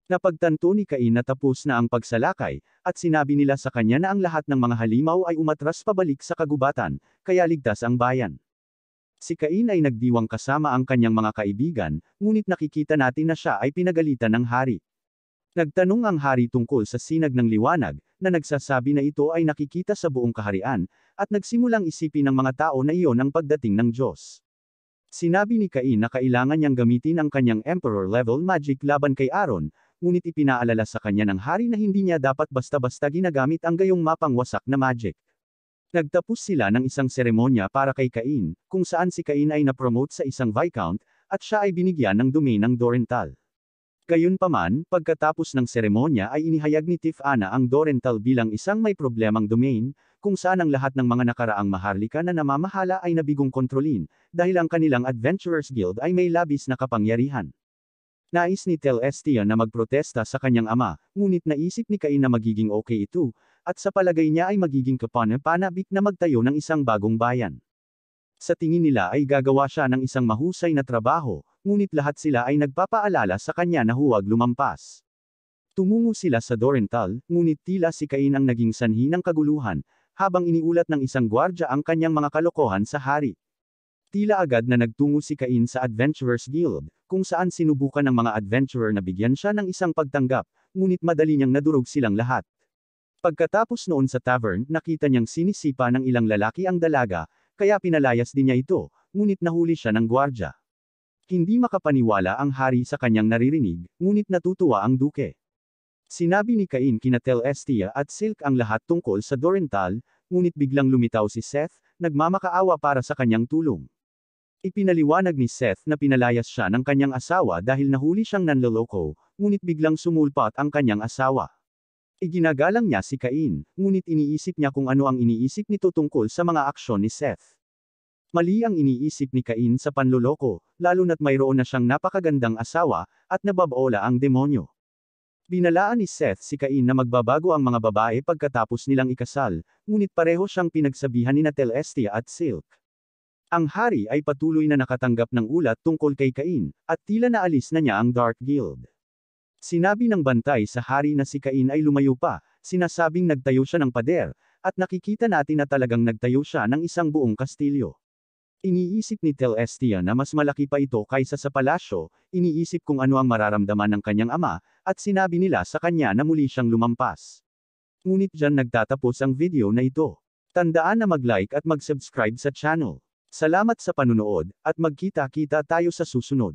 Napagtanto ni Cain na tapos na ang pagsalakay, at sinabi nila sa kanya na ang lahat ng mga halimaw ay umatras pabalik sa kagubatan, kaya ligtas ang bayan. Si Cain ay nagdiwang kasama ang kanyang mga kaibigan, ngunit nakikita natin na siya ay pinagalitan ng hari. Nagtanong ang hari tungkol sa sinag ng liwanag, na nagsasabi na ito ay nakikita sa buong kaharian, at nagsimulang isipin ng mga tao na iyon ang pagdating ng Diyos. Sinabi ni Cain na kailangan niyang gamitin ang kanyang emperor-level magic laban kay Aaron, ngunit ipinaalala sa kanya ng hari na hindi niya dapat basta-basta ginagamit ang gayong mapangwasak na magic. Nagtapos sila ng isang seremonya para kay Cain, kung saan si Cain ay na-promote sa isang viscount, at siya ay binigyan ng domain ng Dorental. Gayunpaman, pagkatapos ng seremonya ay inihayag ni Tifana ang Dorental bilang isang may problemang domain, kung saan ang lahat ng mga nakaraang maharlika na namamahala ay nabigong kontrolin, dahil ang kanilang Adventurers Guild ay may labis na kapangyarihan. Nais ni Telestia na magprotesta sa kanyang ama, ngunit naisip ni Cain na magiging okay ito, at sa palagay niya ay magiging kapanabik na magtayo ng isang bagong bayan. Sa tingin nila ay gagawa siya ng isang mahusay na trabaho, ngunit lahat sila ay nagpapaalala sa kanya na huwag lumampas. Tumungo sila sa Dorental, ngunit tila si Cain ang naging sanhi ng kaguluhan, habang iniulat ng isang gwardya ang kanyang mga kalokohan sa hari. Tila agad na nagtungo si Cain sa Adventurers Guild, kung saan sinubukan ng mga adventurer na bigyan siya ng isang pagtanggap, ngunit madali niyang nadurog silang lahat. Pagkatapos noon sa tavern, nakita niyang sinisipa ng ilang lalaki ang dalaga, kaya pinalayas din niya ito, ngunit nahuli siya ng gwardya. Hindi makapaniwala ang hari sa kanyang naririnig, ngunit natutuwa ang duke. Sinabi ni Cain kina Telestia at Silk ang lahat tungkol sa Dorental, ngunit biglang lumitaw si Seth, nagmamakaawa para sa kanyang tulong. Ipinaliwanag ni Seth na pinalayas siya ng kanyang asawa dahil nahuli siyang nanloloko, ngunit biglang sumulpat ang kanyang asawa. Iginagalang niya si Cain, ngunit iniisip niya kung ano ang iniisip nito tungkol sa mga aksyon ni Seth. Mali ang iniisip ni Cain sa panloloko, lalo na't mayroon na siyang napakagandang asawa, at nababola ang demonyo. Binalaan ni Seth si Cain na magbabago ang mga babae pagkatapos nilang ikasal, ngunit pareho siyang pinagsabihan ni Telestia at Silk. Ang hari ay patuloy na nakatanggap ng ulat tungkol kay Cain, at tila naalis na niya ang Dark Guild. Sinabi ng bantay sa hari na si Cain ay lumayo pa, sinasabing nagtayo siya ng pader, at nakikita natin na talagang nagtayo siya ng isang buong kastilyo. Iniisip ni Telestia na mas malaki pa ito kaysa sa palasyo, iniisip kung ano ang mararamdaman ng kanyang ama, at sinabi nila sa kanya na muli siyang lumampas. Ngunit dyan nagtatapos ang video na ito. Tandaan na mag-like at mag-subscribe sa channel. Salamat sa panunood, at magkita-kita tayo sa susunod.